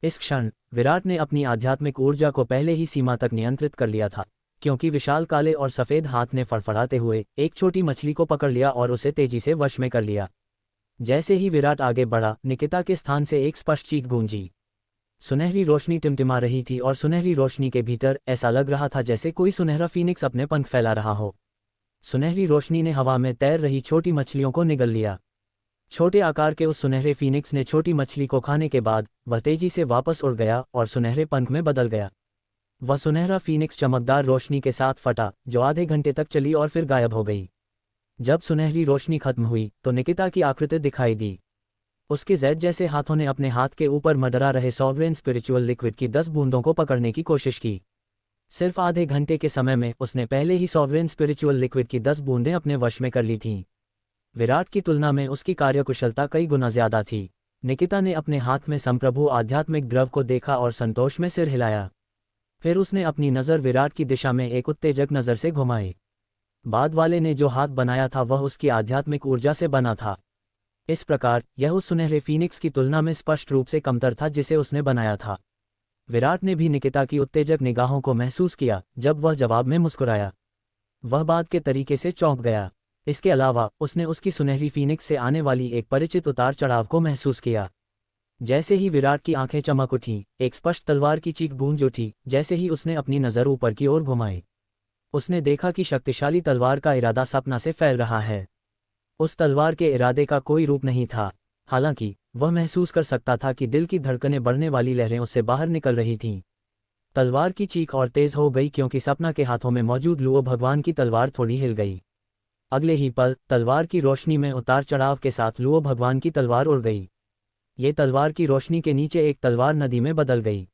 इस क्षण विराट ने अपनी आध्यात्मिक ऊर्जा को पहले ही सीमा तक नियंत्रित कर लिया था, क्योंकि विशाल काले और सफ़ेद हाथ ने फड़फड़ाते हुए एक छोटी मछली को पकड़ लिया और उसे तेजी से वश में कर लिया। जैसे ही विराट आगे बढ़ा, निकिता के स्थान से एक स्पष्ट चीख गूंजी। सुनहरी रोशनी टिमटिमा रही थी और सुनहरी रोशनी के भीतर ऐसा लग रहा था जैसे कोई सुनहरा फीनिक्स अपने पंख फैला रहा हो। सुनहरी रोशनी ने हवा में तैर रही छोटी मछलियों को निगल लिया। छोटे आकार के उस सुनहरे फीनिक्स ने छोटी मछली को खाने के बाद वह तेजी से वापस उड़ गया और सुनहरे पंख में बदल गया। वह सुनहरा फीनिक्स चमकदार रोशनी के साथ फटा, जो आधे घंटे तक चली और फिर गायब हो गई। जब सुनहरी रोशनी खत्म हुई तो निकिता की आकृति दिखाई दी। उसके जेड जैसे हाथों ने अपने हाथ के ऊपर मडरा रहे सॉवरेन स्पिरिचुअल लिक्विड की 10 बूंदों को पकड़ने की कोशिश की। सिर्फ आधे घंटे के समय में उसने पहले ही सॉवरेन स्पिरिचुअल लिक्विड की 10 बूंदें अपने वश में कर ली थीं। विराट की तुलना में उसकी कार्यकुशलता कई गुना ज्यादा थी। निकिता ने अपने हाथ में संप्रभु आध्यात्मिक द्रव को देखा और संतोष में सिर हिलाया। फिर उसने अपनी नज़र विराट की दिशा में एक उत्तेजक नज़र से घुमाई। बाद वाले ने जो हाथ बनाया था वह उसकी आध्यात्मिक ऊर्जा से बना था। इस प्रकार यह उस सुनहरे फीनिक्स की तुलना में स्पष्ट रूप से कमतर था जिसे उसने बनाया था। विराट ने भी निकिता की उत्तेजक निगाहों को महसूस किया जब वह जवाब में मुस्कुराया। वह बात के तरीके से चौंक गया। इसके अलावा उसने उसकी सुनहरी फीनिक्स से आने वाली एक परिचित उतार चढ़ाव को महसूस किया। जैसे ही विराट की आंखें चमक उठीं, एक स्पष्ट तलवार की चीख गूंज उठी। जैसे ही उसने अपनी नज़र ऊपर की ओर घुमाई, उसने देखा कि शक्तिशाली तलवार का इरादा सपना से फैल रहा है। उस तलवार के इरादे का कोई रूप नहीं था, हालांकि वह महसूस कर सकता था कि दिल की धड़कनें बढ़ने वाली लहरें उससे बाहर निकल रही थीं। तलवार की चीख और तेज हो गई क्योंकि सपना के हाथों में मौजूद लुओ भगवान की तलवार थोड़ी हिल गई। अगले ही पल तलवार की रोशनी में उतार चढ़ाव के साथ लुओ भगवान की तलवार उड़ गई। ये तलवार की रोशनी के नीचे एक तलवार नदी में बदल गई।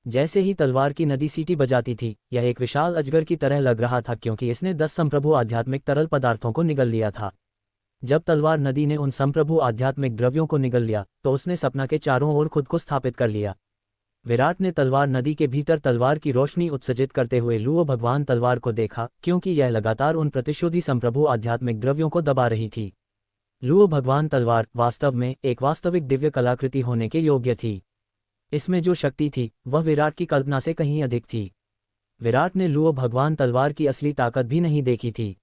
जैसे ही तलवार की नदी सीटी बजाती थी, यह एक विशाल अजगर की तरह लग रहा था क्योंकि इसने 10 संप्रभु आध्यात्मिक तरल पदार्थों को निगल लिया था। जब तलवार नदी ने उन संप्रभु आध्यात्मिक द्रव्यों को निगल लिया तो उसने सपना के चारों ओर खुद को स्थापित कर लिया। विराट ने तलवार नदी के भीतर तलवार की रोशनी उत्सर्जित करते हुए लुओ भगवान तलवार को देखा क्योंकि यह लगातार उन प्रतिशोधी संप्रभु आध्यात्मिक द्रव्यों को दबा रही थी। लुओ भगवान तलवार वास्तव में एक वास्तविक दिव्य कलाकृति होने के योग्य थी। इसमें जो शक्ति थी वह विराट की कल्पना से कहीं अधिक थी। विराट ने लुओ भगवान तलवार की असली ताकत भी नहीं देखी थी।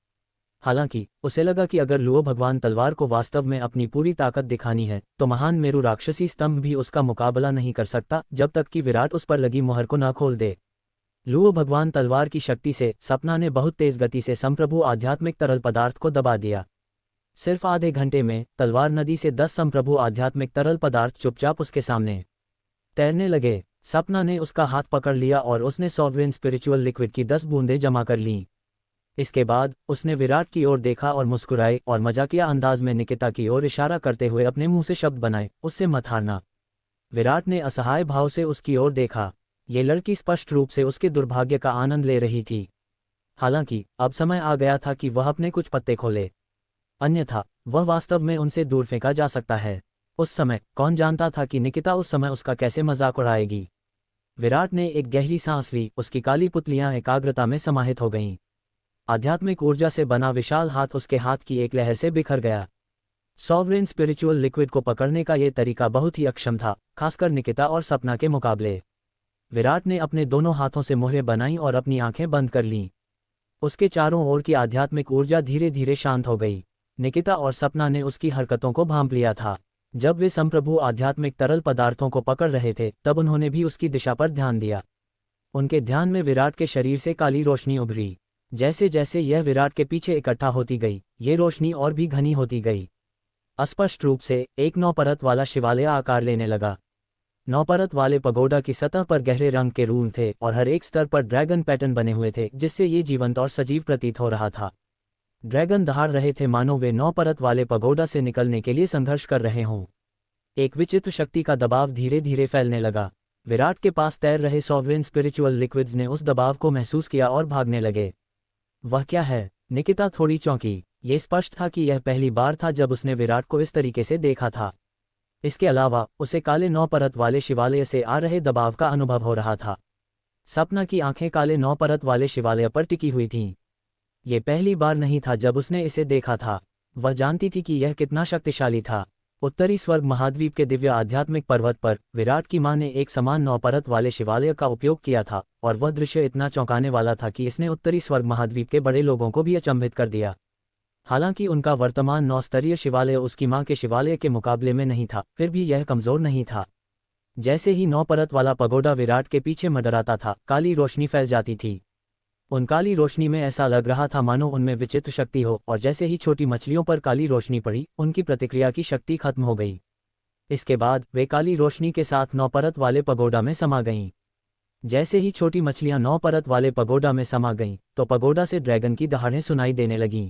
हालांकि उसे लगा कि अगर लुओ भगवान तलवार को वास्तव में अपनी पूरी ताकत दिखानी है तो महान मेरु राक्षसी स्तंभ भी उसका मुकाबला नहीं कर सकता जब तक कि विराट उस पर लगी मुहर को न खोल दे। लुओ भगवान तलवार की शक्ति से सपना ने बहुत तेज गति से संप्रभु आध्यात्मिक तरल पदार्थ को दबा दिया। सिर्फ आधे घंटे में तलवार नदी से 10 संप्रभु आध्यात्मिक तरल पदार्थ चुपचाप उसके सामने तैरने लगे। सपना ने उसका हाथ पकड़ लिया और उसने सॉवरेन स्पिरिचुअल लिक्विड की 10 बूंदें जमा कर लीं। इसके बाद उसने विराट की ओर देखा और मुस्कुराए और मजाकिया अंदाज में निकिता की ओर इशारा करते हुए अपने मुंह से शब्द बनाए, उससे मत हारना। विराट ने असहाय भाव से उसकी ओर देखा। ये लड़की स्पष्ट रूप से उसके दुर्भाग्य का आनंद ले रही थी। हालांकि अब समय आ गया था कि वह अपने कुछ पत्ते खोले, अन्यथा वह वास्तव में उनसे दूर फेंका जा सकता है। उस समय कौन जानता था कि निकिता उस समय उसका कैसे मजाक उड़ाएगी। विराट ने एक गहरी सांस ली। उसकी काली पुतलियां एकाग्रता में समाहित हो गईं। आध्यात्मिक ऊर्जा से बना विशाल हाथ उसके हाथ की एक लहर से बिखर गया। सॉवरेन स्पिरिचुअल लिक्विड को पकड़ने का यह तरीका बहुत ही अक्षम था, खासकर निकिता और सपना के मुकाबले। विराट ने अपने दोनों हाथों से मुहरें बनाईं और अपनी आंखें बंद कर लीं। उसके चारों ओर की आध्यात्मिक ऊर्जा धीरे धीरे शांत हो गई। निकिता और सपना ने उसकी हरकतों को भांप लिया था। जब वे संप्रभु आध्यात्मिक तरल पदार्थों को पकड़ रहे थे तब उन्होंने भी उसकी दिशा पर ध्यान दिया। उनके ध्यान में विराट के शरीर से काली रोशनी उभरी। जैसे जैसे यह विराट के पीछे इकट्ठा होती गई, ये रोशनी और भी घनी होती गई। अस्पष्ट रूप से एक 9 परत वाला शिवालय आकार लेने लगा। 9 परत वाले पगोडा की सतह पर गहरे रंग के रून थे और हर एक स्तर पर ड्रैगन पैटर्न बने हुए थे जिससे ये जीवंत और सजीव प्रतीत हो रहा था। ड्रैगन दहाड़ रहे थे मानो वे 9 परत वाले पगोडा से निकलने के लिए संघर्ष कर रहे हों। एक विचित्र शक्ति का दबाव धीरे धीरे फैलने लगा। विराट के पास तैर रहे सॉवरेन स्पिरिचुअल लिक्विड्स ने उस दबाव को महसूस किया और भागने लगे। वह क्या है? निकिता थोड़ी चौंकी। ये स्पष्ट था कि यह पहली बार था जब उसने विराट को इस तरीके से देखा था। इसके अलावा उसे काले 9 परत वाले शिवालय से आ रहे दबाव का अनुभव हो रहा था। सपना की आंखें काले 9 परत वाले शिवालय पर टिकी हुई थीं। ये पहली बार नहीं था जब उसने इसे देखा था। वह जानती थी कि यह कितना शक्तिशाली था। उत्तरी स्वर्ग महाद्वीप के दिव्य आध्यात्मिक पर्वत पर विराट की मां ने एक समान 9 परत वाले शिवालय का उपयोग किया था और वह दृश्य इतना चौंकाने वाला था कि इसने उत्तरी स्वर्ग महाद्वीप के बड़े लोगों को भी अचंभित कर दिया। हालांकि उनका वर्तमान 9 स्तरीय शिवालय उसकी मां के शिवालय के मुकाबले में नहीं था, फिर भी यह कमजोर नहीं था। जैसे ही 9 परत वाला पगोडा विराट के पीछे मंडराता था, काली रोशनी फैल जाती थी। उन काली रोशनी में ऐसा लग रहा था मानो उनमें विचित्र शक्ति हो, और जैसे ही छोटी मछलियों पर काली रोशनी पड़ी, उनकी प्रतिक्रिया की शक्ति खत्म हो गई। इसके बाद वे काली रोशनी के साथ 9 परत वाले पगोडा में समा गईं। जैसे ही छोटी मछलियां 9 परत वाले पगोडा में समा गईं, तो पगोडा से ड्रैगन की दहाड़ें सुनाई देने लगीं।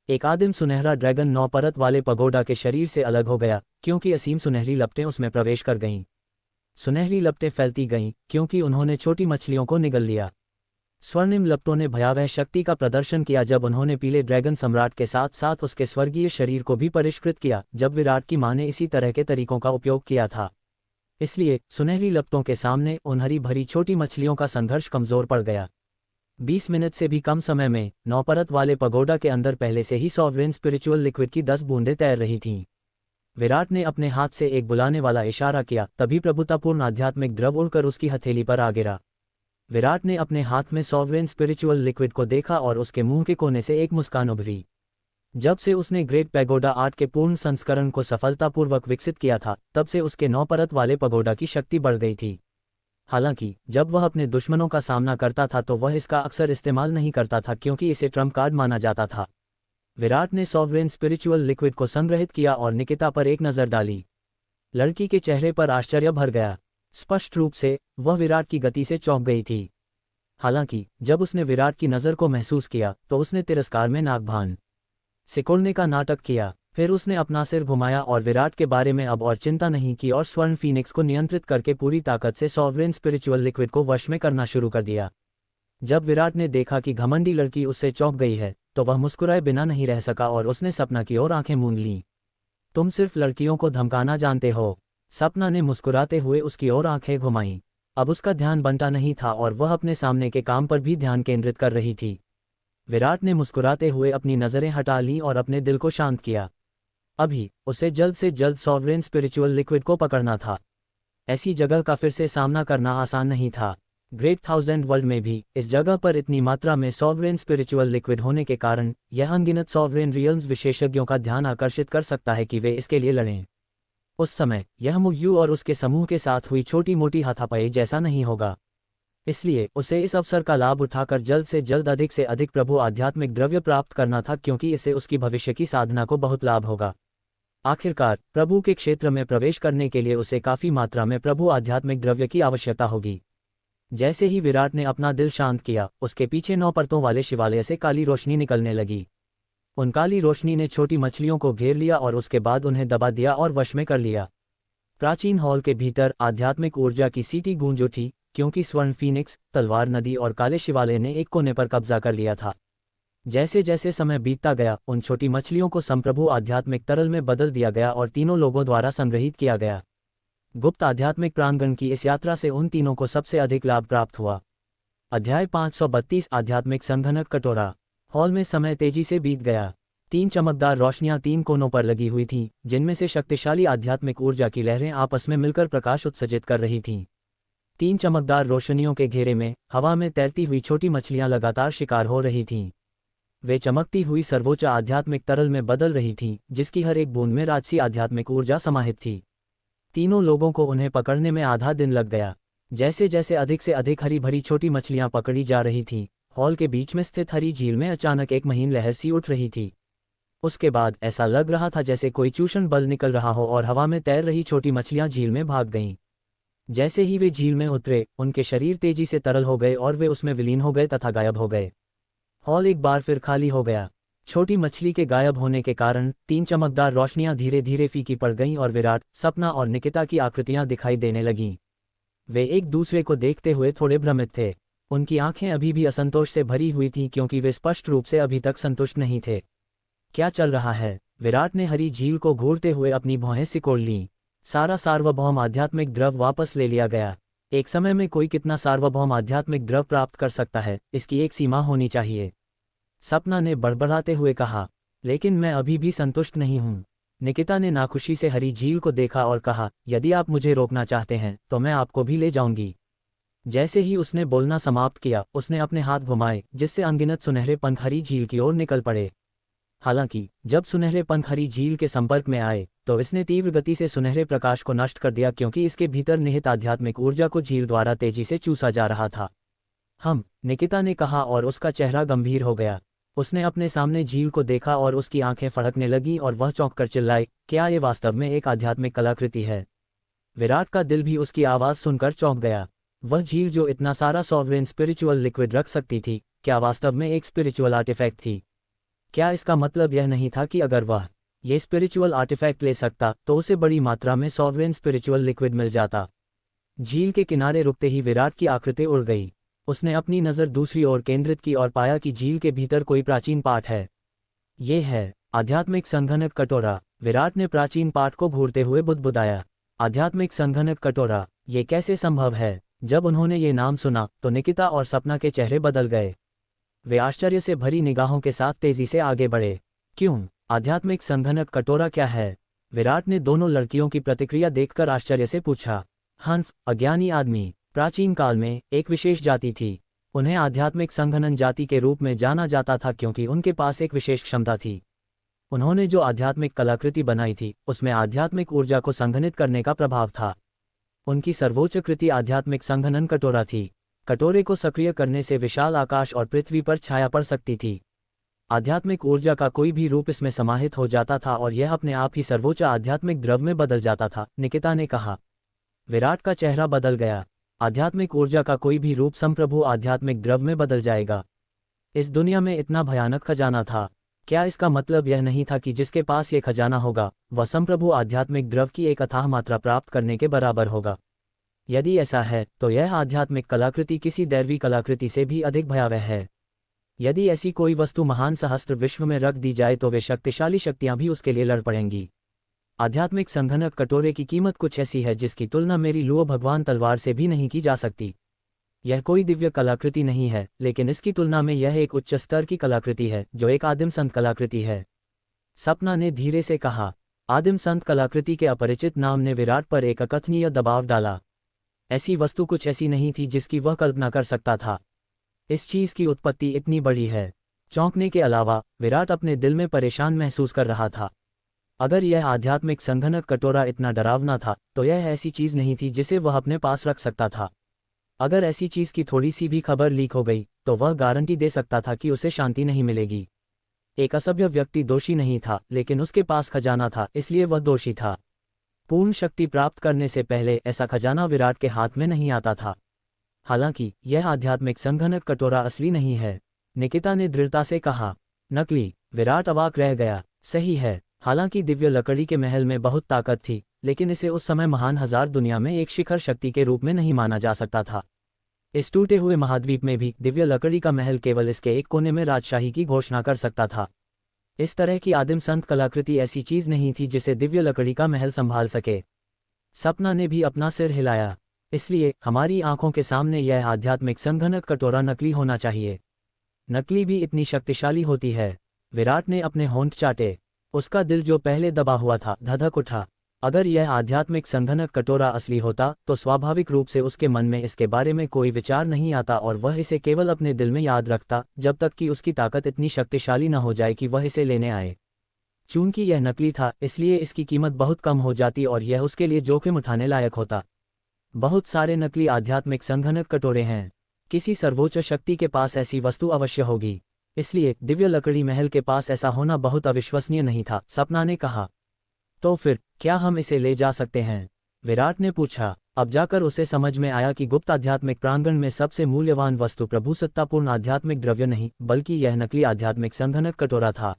एक आदिम सुनहरा ड्रैगन 9 परत वाले पगोडा के शरीर से अलग हो गया क्योंकि असीम सुनहरी लपटें उसमें प्रवेश कर गईं। सुनहरी लपटें फैलती गईं क्योंकि उन्होंने छोटी मछलियों को निगल लिया। स्वर्णिम लपटों ने भयावह शक्ति का प्रदर्शन किया जब उन्होंने पीले ड्रैगन सम्राट के साथ साथ उसके स्वर्गीय शरीर को भी परिष्कृत किया, जब विराट की मां ने इसी तरह के तरीकों का उपयोग किया था। इसलिए सुनहरी लपटों के सामने उन हरी भरी छोटी मछलियों का संघर्ष कमजोर पड़ गया। 20 मिनट से भी कम समय में 9 परत वाले पगोडा के अंदर पहले से ही सॉवरेन स्पिरिचुअल लिक्विड की 10 बूंदें तैर रही थीं। विराट ने अपने हाथ से एक बुलाने वाला इशारा किया, तभी प्रभुतापूर्ण आध्यात्मिक द्रव उड़कर उसकी हथेली पर आ गिरा। विराट ने अपने हाथ में सॉवरेन स्पिरिचुअल लिक्विड को देखा और उसके मुंह के कोने से एक मुस्कान उभरी। जब से उसने ग्रेट पैगोडा आर्ट के पूर्ण संस्करण को सफलतापूर्वक विकसित किया था, तब से उसके 9 परत वाले पगोडा की शक्ति बढ़ गई थी। हालांकि जब वह अपने दुश्मनों का सामना करता था तो वह इसका अक्सर इस्तेमाल नहीं करता था क्योंकि इसे ट्रम्प कार्ड माना जाता था। विराट ने सॉवरेन स्पिरिचुअल लिक्विड को संग्रहित किया और निकिता पर एक नज़र डाली। लड़की के चेहरे पर आश्चर्य भर गया। स्पष्ट रूप से वह विराट की गति से चौंक गई थी। हालांकि जब उसने विराट की नज़र को महसूस किया तो उसने तिरस्कार में नाक भान सिकोड़ने का नाटक किया। फिर उसने अपना सिर घुमाया और विराट के बारे में अब और चिंता नहीं की और स्वर्ण फीनिक्स को नियंत्रित करके पूरी ताकत से सॉवरेन स्पिरिचुअल लिक्विड को वश में करना शुरू कर दिया। जब विराट ने देखा कि घमंडी लड़की उससे चौंक गई है तो वह मुस्कुराए बिना नहीं रह सका और उसने सपना की ओर आंखें मूंद लीं। तुम सिर्फ लड़कियों को धमकाना जानते हो। सपना ने मुस्कुराते हुए उसकी ओर आंखें घुमाईं। अब उसका ध्यान बनता नहीं था और वह अपने सामने के काम पर भी ध्यान केंद्रित कर रही थी। विराट ने मुस्कुराते हुए अपनी नज़रें हटा लीं और अपने दिल को शांत किया। अभी उसे जल्द से जल्द सॉवरेन स्पिरिचुअल लिक्विड को पकड़ना था। ऐसी जगह का फिर से सामना करना आसान नहीं था। ग्रेट थाउजेंड वर्ल्ड में भी इस जगह पर इतनी मात्रा में सॉवरेन स्पिरिचुअल लिक्विड होने के कारण यह अनगिनत सॉवरेन रियल्म्स विशेषज्ञों का ध्यान आकर्षित कर सकता है कि वे इसके लिए लड़ें। उस समय यह मुग्यू और उसके समूह के साथ हुई छोटी मोटी हाथापाई जैसा नहीं होगा। इसलिए उसे इस अवसर का लाभ उठाकर जल्द से जल्द अधिक से अधिक प्रभु आध्यात्मिक द्रव्य प्राप्त करना था क्योंकि इससे उसकी भविष्य की साधना को बहुत लाभ होगा। आखिरकार प्रभु के क्षेत्र में प्रवेश करने के लिए उसे काफ़ी मात्रा में प्रभु आध्यात्मिक द्रव्य की आवश्यकता होगी। जैसे ही विराट ने अपना दिल शांत किया, उसके पीछे 9 परतों वाले शिवालय से काली रोशनी निकलने लगी। उन काली रोशनी ने छोटी मछलियों को घेर लिया और उसके बाद उन्हें दबा दिया और वश में कर लिया। प्राचीन हॉल के भीतर आध्यात्मिक ऊर्जा की सीटी गूंज उठी क्योंकि स्वर्ण फीनिक्स, तलवार नदी और काले शिवालय ने एक कोने पर कब्जा कर लिया था। जैसे जैसे समय बीतता गया, उन छोटी मछलियों को संप्रभु आध्यात्मिक तरल में बदल दिया गया और तीनों लोगों द्वारा संग्रहित किया गया। गुप्त आध्यात्मिक प्रांगण की इस यात्रा से उन तीनों को सबसे अधिक लाभ प्राप्त हुआ। अध्याय 532 आध्यात्मिक संघनक कटोरा। हॉल में समय तेजी से बीत गया। 3 चमकदार रोशनियां 3 कोनों पर लगी हुई थीं, जिनमें से शक्तिशाली आध्यात्मिक ऊर्जा की लहरें आपस में मिलकर प्रकाश उत्सर्जित कर रही थीं। 3 चमकदार रोशनियों के घेरे में हवा में तैरती हुई छोटी मछलियां लगातार शिकार हो रही थीं। वे चमकती हुई सर्वोच्च आध्यात्मिक तरल में बदल रही थीं, जिसकी हर एक बूंद में राजसी आध्यात्मिक ऊर्जा समाहित थी। तीनों लोगों को उन्हें पकड़ने में आधा दिन लग गया। जैसे जैसे अधिक से अधिक हरी भरी छोटी मछलियां पकड़ी जा रही थीं, हॉल के बीच में स्थित हरी झील में अचानक एक महीन लहर सी उठ रही थी। उसके बाद ऐसा लग रहा था जैसे कोई चूषण बल निकल रहा हो और हवा में तैर रही छोटी मछलियां झील में भाग गईं। जैसे ही वे झील में उतरे, उनके शरीर तेजी से तरल हो गए और वे उसमें विलीन हो गए तथा गायब हो गए। हॉल एक बार फिर खाली हो गया। छोटी मछली के गायब होने के कारण 3 चमकदार रोशनियां धीरे धीरे फीकी पड़ गईं और विराट, सपना और निकिता की आकृतियां दिखाई देने लगीं। वे एक दूसरे को देखते हुए थोड़े भ्रमित थे। उनकी आंखें अभी भी असंतोष से भरी हुई थीं क्योंकि वे स्पष्ट रूप से अभी तक संतुष्ट नहीं थे। क्या चल रहा है? विराट ने हरी झील को घूरते हुए अपनी भौहें सिकोड़ लीं। सारा सार्वभौम आध्यात्मिक द्रव वापस ले लिया गया। एक समय में कोई कितना सार्वभौम आध्यात्मिक द्रव प्राप्त कर सकता है, इसकी एक सीमा होनी चाहिए। सपना ने बड़बड़ाते हुए कहा। लेकिन मैं अभी भी संतुष्ट नहीं हूँ। निकिता ने नाखुशी से हरी झील को देखा और कहा, यदि आप मुझे रोकना चाहते हैं तो मैं आपको भी ले जाऊंगी। जैसे ही उसने बोलना समाप्त किया, उसने अपने हाथ घुमाए जिससे अनगिनत सुनहरे पंख हरी झील की ओर निकल पड़े। हालांकि जब सुनहरे पंख हरी झील के संपर्क में आए तो इसने तीव्र गति से सुनहरे प्रकाश को नष्ट कर दिया क्योंकि इसके भीतर निहित आध्यात्मिक ऊर्जा को झील द्वारा तेजी से चूसा जा रहा था। निकिता ने कहा और उसका चेहरा गंभीर हो गया। उसने अपने सामने झील को देखा और उसकी आंखें फड़कने लगीं और वह चौंक कर चिल्लाई, क्या ये वास्तव में एक आध्यात्मिक कलाकृति है? विराट का दिल भी उसकी आवाज़ सुनकर चौंक गया। वह झील जो इतना सारा सॉवरेन स्पिरिचुअल लिक्विड रख सकती थी, क्या वास्तव में एक स्पिरिचुअल आर्टिफैक्ट थी? क्या इसका मतलब यह नहीं था कि अगर वह ये स्पिरिचुअल आर्टिफैक्ट ले सकता तो उसे बड़ी मात्रा में सॉवरेन स्पिरिचुअल लिक्विड मिल जाता? झील के किनारे रुकते ही विराट की आकृति उड़ गई। उसने अपनी नज़र दूसरी ओर केंद्रित की और पाया कि झील के भीतर कोई प्राचीन पाठ है। ये है आध्यात्मिक संघनक कटोरा। विराट ने प्राचीन पाठ को घूरते हुए बुदबुदाया। आध्यात्मिक संघनक कटोरा, ये कैसे संभव है? जब उन्होंने ये नाम सुना तो निकिता और सपना के चेहरे बदल गए। वे आश्चर्य से भरी निगाहों के साथ तेजी से आगे बढ़े। क्यों? आध्यात्मिक संघनक कटोरा क्या है? विराट ने दोनों लड़कियों की प्रतिक्रिया देखकर आश्चर्य से पूछा। हन्फ, अज्ञानी आदमी। प्राचीन काल में एक विशेष जाति थी। उन्हें आध्यात्मिक संघनन जाति के रूप में जाना जाता था क्योंकि उनके पास एक विशेष क्षमता थी। उन्होंने जो आध्यात्मिक कलाकृति बनाई थी उसमें आध्यात्मिक ऊर्जा को संघनित करने का प्रभाव था। उनकी सर्वोच्च कृति आध्यात्मिक संघनन कटोरा थी। कटोरे को सक्रिय करने से विशाल आकाश और पृथ्वी पर छाया पड़ सकती थी। आध्यात्मिक ऊर्जा का कोई भी रूप इसमें समाहित हो जाता था और यह अपने आप ही सर्वोच्च आध्यात्मिक द्रव में बदल जाता था, निकिता ने कहा। विराट का चेहरा बदल गया। आध्यात्मिक ऊर्जा का कोई भी रूप संप्रभु आध्यात्मिक द्रव में बदल जाएगा। इस दुनिया में इतना भयानक खजाना था। क्या इसका मतलब यह नहीं था कि जिसके पास ये खजाना होगा वह संप्रभु आध्यात्मिक द्रव की एक अथाह मात्रा प्राप्त करने के बराबर होगा? यदि ऐसा है तो यह आध्यात्मिक कलाकृति किसी दैवी कलाकृति से भी अधिक भयावह है। यदि ऐसी कोई वस्तु महान सहस्त्र विश्व में रख दी जाए तो वे शक्तिशाली शक्तियां भी उसके लिए लड़ पड़ेंगी। आध्यात्मिक संघनक कटोरे की कीमत कुछ ऐसी है जिसकी तुलना मेरी लुओ भगवान तलवार से भी नहीं की जा सकती। यह कोई दिव्य कलाकृति नहीं है, लेकिन इसकी तुलना में यह एक उच्च स्तर की कलाकृति है जो एक आदिम संत कलाकृति है। सपना ने धीरे से कहा। आदिम संत कलाकृति के अपरिचित नाम ने विराट पर एक अकथनीय दबाव डाला। ऐसी वस्तु कुछ ऐसी नहीं थी जिसकी वह कल्पना कर सकता था। इस चीज की उत्पत्ति इतनी बड़ी है। चौंकने के अलावा विराट अपने दिल में परेशान महसूस कर रहा था। अगर यह आध्यात्मिक संघनक कटोरा इतना डरावना था तो यह ऐसी चीज नहीं थी जिसे वह अपने पास रख सकता था। अगर ऐसी चीज की थोड़ी सी भी खबर लीक हो गई तो वह गारंटी दे सकता था कि उसे शांति नहीं मिलेगी। एक असभ्य व्यक्ति दोषी नहीं था, लेकिन उसके पास खजाना था, इसलिए वह दोषी था। पूर्ण शक्ति प्राप्त करने से पहले ऐसा खजाना विराट के हाथ में नहीं आता था। हालांकि यह आध्यात्मिक संघनक कटोरा असली नहीं है, निकिता ने दृढ़ता से कहा। नकली? विराट अवाक रह गया। सही है। हालांकि दिव्य लकड़ी के महल में बहुत ताकत थी, लेकिन इसे उस समय महान हजार दुनिया में एक शिखर शक्ति के रूप में नहीं माना जा सकता था। इस टूटे हुए महाद्वीप में भी दिव्य लकड़ी का महल केवल इसके एक कोने में राजशाही की घोषणा कर सकता था। इस तरह की आदिम संत कलाकृति ऐसी चीज नहीं थी जिसे दिव्य लकड़ी का महल संभाल सके। सपना ने भी अपना सिर हिलाया। इसलिए हमारी आंखों के सामने यह आध्यात्मिक संघनक कटोरा नकली होना चाहिए। नकली भी इतनी शक्तिशाली होती है? विराट ने अपने होंठ चाटे। उसका दिल जो पहले दबा हुआ था धधक उठा। अगर यह आध्यात्मिक संघनक कटोरा असली होता तो स्वाभाविक रूप से उसके मन में इसके बारे में कोई विचार नहीं आता और वह इसे केवल अपने दिल में याद रखता जब तक कि उसकी ताकत इतनी शक्तिशाली न हो जाए कि वह इसे लेने आए। चूंकि यह नकली था इसलिए इसकी कीमत बहुत कम हो जाती और यह उसके लिए जोखिम उठाने लायक होता। बहुत सारे नकली आध्यात्मिक संघनक कटोरे हैं। किसी सर्वोच्च शक्ति के पास ऐसी वस्तु अवश्य होगी। इसलिए दिव्य लकड़ी महल के पास ऐसा होना बहुत अविश्वसनीय नहीं था, सपना ने कहा। तो फिर क्या हम इसे ले जा सकते हैं? विराट ने पूछा। अब जाकर उसे समझ में आया कि गुप्त आध्यात्मिक प्रांगण में सबसे मूल्यवान वस्तु प्रभुसत्तापूर्ण आध्यात्मिक द्रव्य नहीं बल्कि यह नकली आध्यात्मिक संघनक कटोरा था।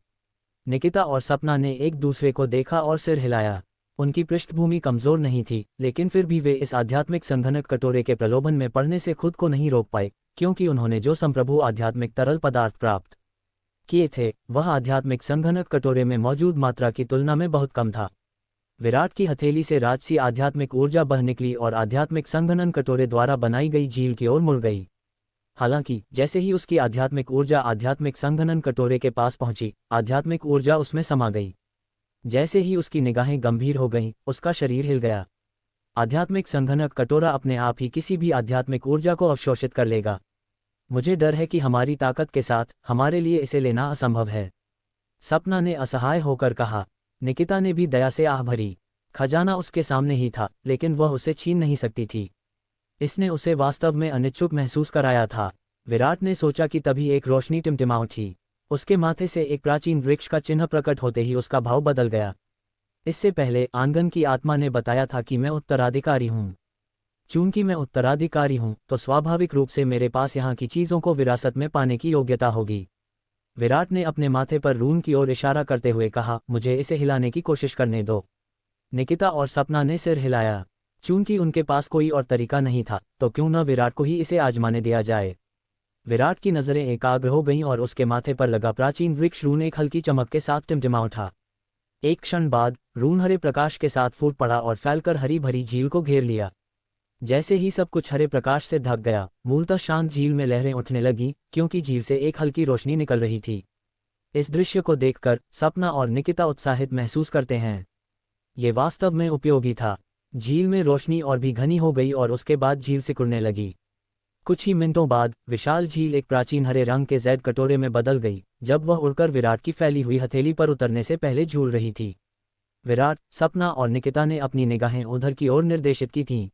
निकिता और सपना ने एक दूसरे को देखा और सिर हिलाया। उनकी पृष्ठभूमि कमजोर नहीं थी, लेकिन फिर भी वे इस आध्यात्मिक संघनक कटोरे के प्रलोभन में पड़ने से खुद को नहीं रोक पाए, क्योंकि उन्होंने जो संप्रभु आध्यात्मिक तरल पदार्थ प्राप्त किए थे वह आध्यात्मिक संघनक कटोरे में मौजूद मात्रा की तुलना में बहुत कम था। विराट की हथेली से राजसी आध्यात्मिक ऊर्जा बह निकली और आध्यात्मिक संघनन कटोरे द्वारा बनाई गई झील की ओर मुड़ गई। हालांकि जैसे ही उसकी आध्यात्मिक ऊर्जा आध्यात्मिक संघनन कटोरे के पास पहुंची, आध्यात्मिक ऊर्जा उसमें समा गई। जैसे ही उसकी निगाहें गंभीर हो गईं, उसका शरीर हिल गया। आध्यात्मिक संघनक कटोरा अपने आप ही किसी भी आध्यात्मिक ऊर्जा को अवशोषित कर लेगा। मुझे डर है कि हमारी ताकत के साथ हमारे लिए इसे लेना असंभव है, सपना ने असहाय होकर कहा। निकिता ने भी दया से आह भरी। खजाना उसके सामने ही था, लेकिन वह उसे छीन नहीं सकती थी। इसने उसे वास्तव में अनिच्छुक महसूस कराया था। विराट ने सोचा कि तभी एक रोशनी टिमटिमा उठी। उसके माथे से एक प्राचीन वृक्ष का चिन्ह प्रकट होते ही उसका भाव बदल गया। इससे पहले आंगन की आत्मा ने बताया था कि मैं उत्तराधिकारी हूँ। चूंकि मैं उत्तराधिकारी हूँ तो स्वाभाविक रूप से मेरे पास यहाँ की चीज़ों को विरासत में पाने की योग्यता होगी। विराट ने अपने माथे पर रून की ओर इशारा करते हुए कहा, मुझे इसे हिलाने की कोशिश करने दो। निकिता और सपना ने सिर हिलाया। चूंकि उनके पास कोई और तरीका नहीं था, तो क्यों न विराट को ही इसे आजमाने दिया जाए। विराट की नज़रें एकाग्र हो गईं और उसके माथे पर लगा प्राचीन वृक्ष रून एक हल्की चमक के साथ टिमटिमा उठा। एक क्षण बाद रून हरे प्रकाश के साथ फूट पड़ा और फैलकर हरी भरी झील को घेर लिया। जैसे ही सब कुछ हरे प्रकाश से ढक गया, मूलतः शांत झील में लहरें उठने लगीं, क्योंकि झील से एक हल्की रोशनी निकल रही थी। इस दृश्य को देखकर सपना और निकिता उत्साहित महसूस करते हैं। ये वास्तव में उपयोगी था। झील में रोशनी और भी घनी हो गई और उसके बाद झील सिकुड़ने लगी। कुछ ही मिनटों बाद विशाल झील एक प्राचीन हरे रंग के जैड कटोरे में बदल गई, जब वह उड़कर विराट की फैली हुई हथेली पर उतरने से पहले झूल रही थी। विराट, सपना और निकिता ने अपनी निगाहें उधर की ओर निर्देशित की थीं।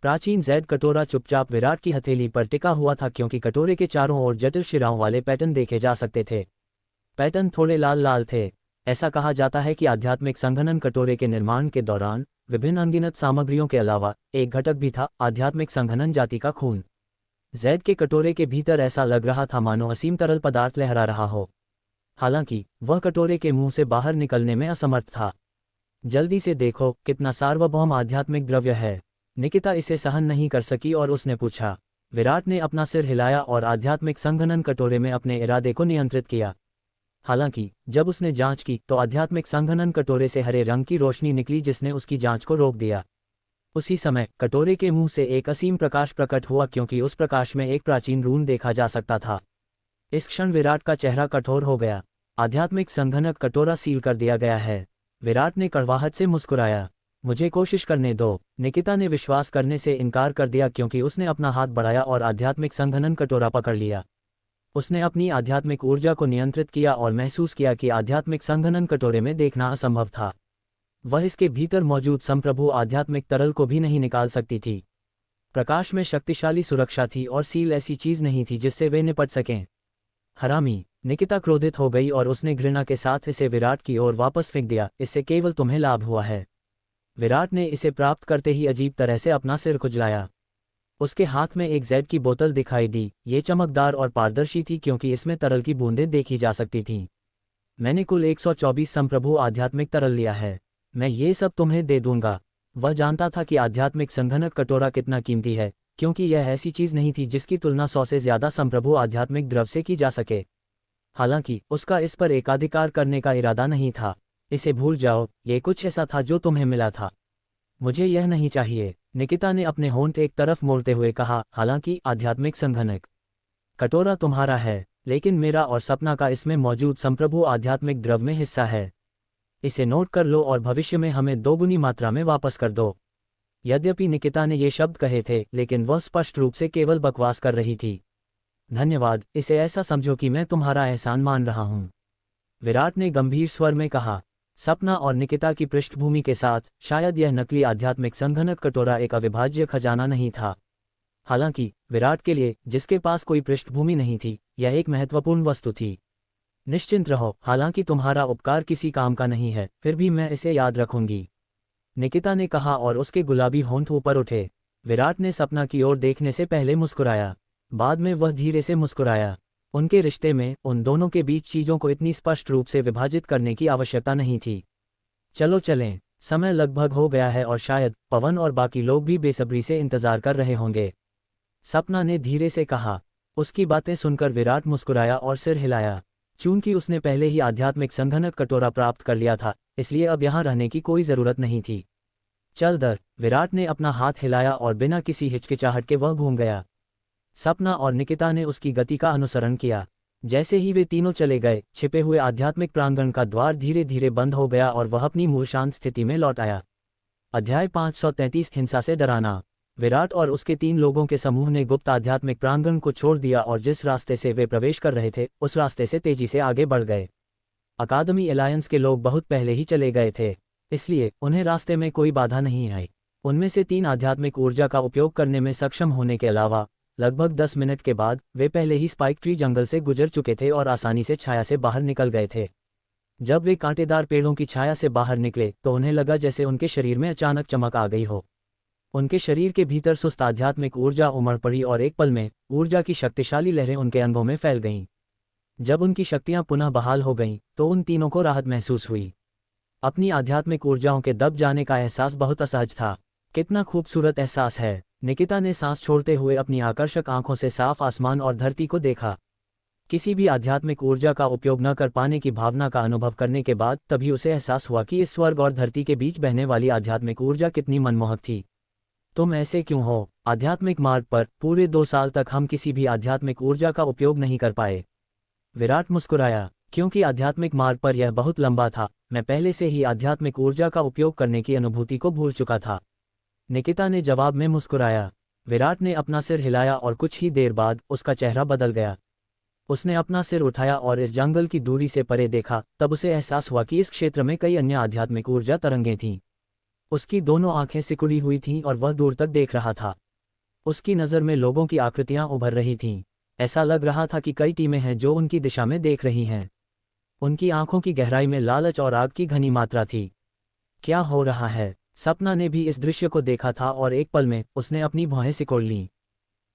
प्राचीन जैड कटोरा चुपचाप विराट की हथेली पर टिका हुआ था, क्योंकि कटोरे के चारों ओर जटिल शिराओं वाले पैटर्न देखे जा सकते थे। पैटर्न थोड़े लाल लाल थे। ऐसा कहा जाता है कि आध्यात्मिक संघनन कटोरे के निर्माण के दौरान विभिन्न अनगिनत सामग्रियों के अलावा एक घटक भी था, आध्यात्मिक संघनन जाति का खून। जैड के कटोरे के भीतर ऐसा लग रहा था मानो असीम तरल पदार्थ लहरा रहा हो। हालांकि वह कटोरे के मुंह से बाहर निकलने में असमर्थ था। जल्दी से देखो कितना सार्वभौम आध्यात्मिक द्रव्य है। निकिता इसे सहन नहीं कर सकी और उसने पूछा। विराट ने अपना सिर हिलाया और आध्यात्मिक संघनन कटोरे में अपने इरादे को नियंत्रित किया। हालांकि जब उसने जांच की तो आध्यात्मिक संघनन कटोरे से हरे रंग की रोशनी निकली, जिसने उसकी जांच को रोक दिया। उसी समय कटोरे के मुंह से एक असीम प्रकाश प्रकट हुआ, क्योंकि उस प्रकाश में एक प्राचीन रून देखा जा सकता था। इस क्षण विराट का चेहरा कठोर हो गया। आध्यात्मिक संघनक कटोरा सील कर दिया गया है। विराट ने कड़वाहट से मुस्कुराया। मुझे कोशिश करने दो। निकिता ने विश्वास करने से इनकार कर दिया, क्योंकि उसने अपना हाथ बढ़ाया और आध्यात्मिक संघनन कटोरा पकड़ लिया। उसने अपनी आध्यात्मिक ऊर्जा को नियंत्रित किया और महसूस किया कि आध्यात्मिक संघनन कटोरे में देखना असंभव था। वह इसके भीतर मौजूद संप्रभु आध्यात्मिक तरल को भी नहीं निकाल सकती थी। प्रकाश में शक्तिशाली सुरक्षा थी और सील ऐसी चीज नहीं थी जिससे वे निपट सकें। हरामी! निकिता क्रोधित हो गई और उसने घृणा के साथ इसे विराट की ओर वापस फेंक दिया। इससे केवल तुम्हें लाभ हुआ है। विराट ने इसे प्राप्त करते ही अजीब तरह से अपना सिर खुजलाया। उसके हाथ में एक जैड की बोतल दिखाई दी। ये चमकदार और पारदर्शी थी, क्योंकि इसमें तरल की बूंदें देखी जा सकती थीं। मैंने कुल 124 संप्रभु आध्यात्मिक तरल लिया है। मैं ये सब तुम्हें दे दूंगा। वह जानता था कि आध्यात्मिक संघनक कटोरा कितना कीमती है, क्योंकि यह ऐसी चीज नहीं थी जिसकी तुलना 100 से ज्यादा संप्रभु आध्यात्मिक द्रव्य से की जा सके। हालांकि उसका इस पर एकाधिकार करने का इरादा नहीं था। इसे भूल जाओ, ये कुछ ऐसा था जो तुम्हें मिला था। मुझे यह नहीं चाहिए। निकिता ने अपने होंठ एक तरफ मोड़ते हुए कहा। हालांकि आध्यात्मिक संघनक कटोरा तुम्हारा है, लेकिन मेरा और सपना का इसमें मौजूद संप्रभु आध्यात्मिक द्रव्य में हिस्सा है। इसे नोट कर लो और भविष्य में हमें दोगुनी मात्रा में वापस कर दो। यद्यपि निकिता ने ये शब्द कहे थे, लेकिन वह स्पष्ट रूप से केवल बकवास कर रही थी। धन्यवाद। इसे ऐसा समझो कि मैं तुम्हारा एहसान मान रहा हूं, विराट ने गंभीर स्वर में कहा। सपना और निकिता की पृष्ठभूमि के साथ शायद यह नकली आध्यात्मिक संघनक कटोरा एक अविभाज्य खजाना नहीं था। हालांकि विराट के लिए, जिसके पास कोई पृष्ठभूमि नहीं थी, यह एक महत्वपूर्ण वस्तु थी। निश्चिंत रहो, हालांकि तुम्हारा उपकार किसी काम का नहीं है, फिर भी मैं इसे याद रखूंगी, निकिता ने कहा और उसके गुलाबी होंठ ऊपर उठे। विराट ने सपना की ओर देखने से पहले मुस्कुराया। बाद में वह धीरे से मुस्कुराया। उनके रिश्ते में उन दोनों के बीच चीजों को इतनी स्पष्ट रूप से विभाजित करने की आवश्यकता नहीं थी। चलो चलें, समय लगभग हो गया है और शायद पवन और बाकी लोग भी बेसब्री से इंतजार कर रहे होंगे, सपना ने धीरे से कहा। उसकी बातें सुनकर विराट मुस्कुराया और सिर हिलाया। चूंकि उसने पहले ही आध्यात्मिक संघनक कटोरा प्राप्त कर लिया था, इसलिए अब यहाँ रहने की कोई जरूरत नहीं थी। चल दर, विराट ने अपना हाथ हिलाया और बिना किसी हिचकिचाहट के वह घूम गया। सपना और निकिता ने उसकी गति का अनुसरण किया। जैसे ही वे तीनों चले गए, छिपे हुए आध्यात्मिक प्रांगण का द्वार धीरे धीरे बंद हो गया और वह अपनी मूल शांत स्थिति में लौट आया। अध्याय 533 हिंसा से डराना। विराट और उसके 3 लोगों के समूह ने गुप्त आध्यात्मिक प्रांगण को छोड़ दिया और जिस रास्ते से वे प्रवेश कर रहे थे, उस रास्ते से तेजी से आगे बढ़ गए। अकादमी एलायंस के लोग बहुत पहले ही चले गए थे, इसलिए उन्हें रास्ते में कोई बाधा नहीं आई। उनमें से 3 आध्यात्मिक ऊर्जा का उपयोग करने में सक्षम होने के अलावा लगभग 10 मिनट के बाद वे पहले ही स्पाइक ट्री जंगल से गुजर चुके थे और आसानी से छाया से बाहर निकल गए थे। जब वे कांटेदार पेड़ों की छाया से बाहर निकले तो उन्हें लगा जैसे उनके शरीर में अचानक चमक आ गई हो। उनके शरीर के भीतर सुस्त आध्यात्मिक ऊर्जा उमड़ पड़ी और एक पल में ऊर्जा की शक्तिशाली लहरें उनके अंगों में फैल गईं। जब उनकी शक्तियां पुनः बहाल हो गईं, तो उन तीनों को राहत महसूस हुई। अपनी आध्यात्मिक ऊर्जाओं के दब जाने का एहसास बहुत असहज था। कितना खूबसूरत एहसास है। निकिता ने सांस छोड़ते हुए अपनी आकर्षक आंखों से साफ आसमान और धरती को देखा। किसी भी आध्यात्मिक ऊर्जा का उपयोग न कर पाने की भावना का अनुभव करने के बाद तभी उसे एहसास हुआ कि इस स्वर्ग और धरती के बीच बहने वाली आध्यात्मिक ऊर्जा कितनी मनमोहक थी। तुम ऐसे क्यों हो? आध्यात्मिक मार्ग पर पूरे 2 साल तक हम किसी भी आध्यात्मिक ऊर्जा का उपयोग नहीं कर पाए। विराट मुस्कुराया। क्योंकि आध्यात्मिक मार्ग पर यह बहुत लंबा था, मैं पहले से ही आध्यात्मिक ऊर्जा का उपयोग करने की अनुभूति को भूल चुका था। निकिता ने जवाब में मुस्कुराया। विराट ने अपना सिर हिलाया और कुछ ही देर बाद उसका चेहरा बदल गया। उसने अपना सिर उठाया और इस जंगल की दूरी से परे देखा। तब उसे एहसास हुआ कि इस क्षेत्र में कई अन्य आध्यात्मिक ऊर्जा तरंगें थीं। उसकी दोनों आंखें सिकुड़ी हुई थीं और वह दूर तक देख रहा था। उसकी नज़र में लोगों की आकृतियां उभर रही थीं। ऐसा लग रहा था कि कई टीमें हैं जो उनकी दिशा में देख रही हैं। उनकी आंखों की गहराई में लालच और आग की घनी मात्रा थी। क्या हो रहा है? सपना ने भी इस दृश्य को देखा था और एक पल में उसने अपनी भौहें सिकोड़ लीं।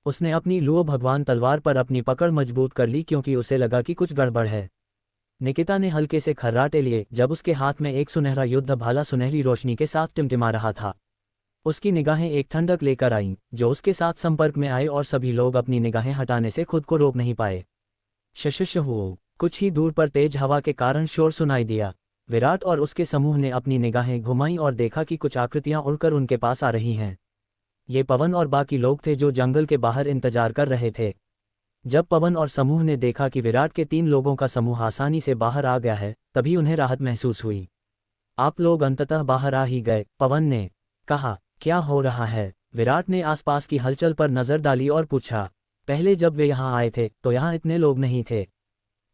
उसने अपनी लुओ भगवान तलवार पर अपनी पकड़ मजबूत कर ली क्योंकि उसे लगा कि कुछ गड़बड़ है। निकिता ने हल्के से खर्राटे लिए जब उसके हाथ में एक सुनहरा युद्ध भाला सुनहरी रोशनी के साथ टिमटिमा रहा था। उसकी निगाहें एक ठंडक लेकर आईं जो उसके साथ संपर्क में आए और सभी लोग अपनी निगाहें हटाने से खुद को रोक नहीं पाए। शशश हुओ। कुछ ही दूर पर तेज हवा के कारण शोर सुनाई दिया। विराट और उसके समूह ने अपनी निगाहें घुमाईं और देखा कि कुछ आकृतियां उड़कर उनके पास आ रही हैं। ये पवन और बाकी लोग थे जो जंगल के बाहर इंतजार कर रहे थे। जब पवन और समूह ने देखा कि विराट के 3 लोगों का समूह आसानी से बाहर आ गया है, तभी उन्हें राहत महसूस हुई। आप लोग अंततः बाहर आ ही गए, पवन ने कहा। क्या हो रहा है? विराट ने आसपास की हलचल पर नजर डाली और पूछा। पहले जब वे यहाँ आए थे तो यहाँ इतने लोग नहीं थे।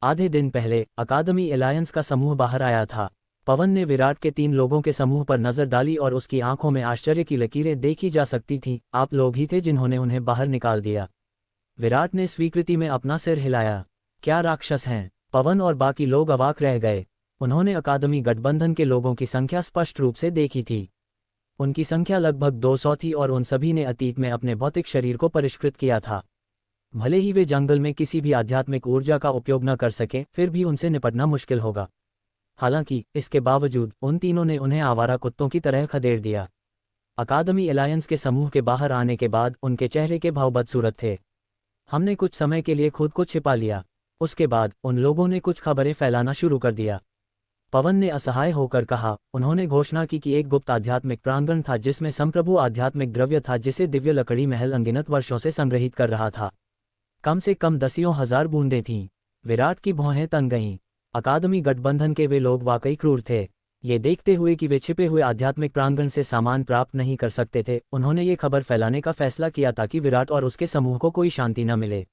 आधे दिन पहले अकादमी एलायंस का समूह बाहर आया था। पवन ने विराट के 3 लोगों के समूह पर नजर डाली और उसकी आंखों में आश्चर्य की लकीरें देखी जा सकती थीं। आप लोग ही थे जिन्होंने उन्हें बाहर निकाल दिया। विराट ने स्वीकृति में अपना सिर हिलाया। क्या राक्षस हैं? पवन और बाकी लोग अवाक रह गए। उन्होंने अकादमी गठबंधन के लोगों की संख्या स्पष्ट रूप से देखी थी। उनकी संख्या लगभग 200 थी और उन सभी ने अतीत में अपने भौतिक शरीर को परिष्कृत किया था। भले ही वे जंगल में किसी भी आध्यात्मिक ऊर्जा का उपयोग न कर सकें, फिर भी उनसे निपटना मुश्किल होगा। हालांकि इसके बावजूद उन तीनों ने उन्हें आवारा कुत्तों की तरह खदेड़ दिया। अकादमी एलायंस के समूह के बाहर आने के बाद उनके चेहरे के भाव बदसूरत थे। हमने कुछ समय के लिए खुद को छिपा लिया। उसके बाद उन लोगों ने कुछ खबरें फैलाना शुरू कर दिया। पवन ने असहाय होकर कहा। उन्होंने घोषणा की कि एक गुप्त आध्यात्मिक प्रांगण था जिसमें संप्रभु आध्यात्मिक द्रव्य था जिसे दिव्य लकड़ी महल अनगिनत वर्षों से संग्रहित कर रहा था। कम से कम दसियों हजार बूंदें थीं। विराट की भौहें तन गईं। अकादमी गठबंधन के वे लोग वाकई क्रूर थे। ये देखते हुए कि वे छिपे हुए आध्यात्मिक प्रांगण से सामान प्राप्त नहीं कर सकते थे, उन्होंने ये खबर फैलाने का फैसला किया ताकि विराट और उसके समूह को कोई शांति न मिले।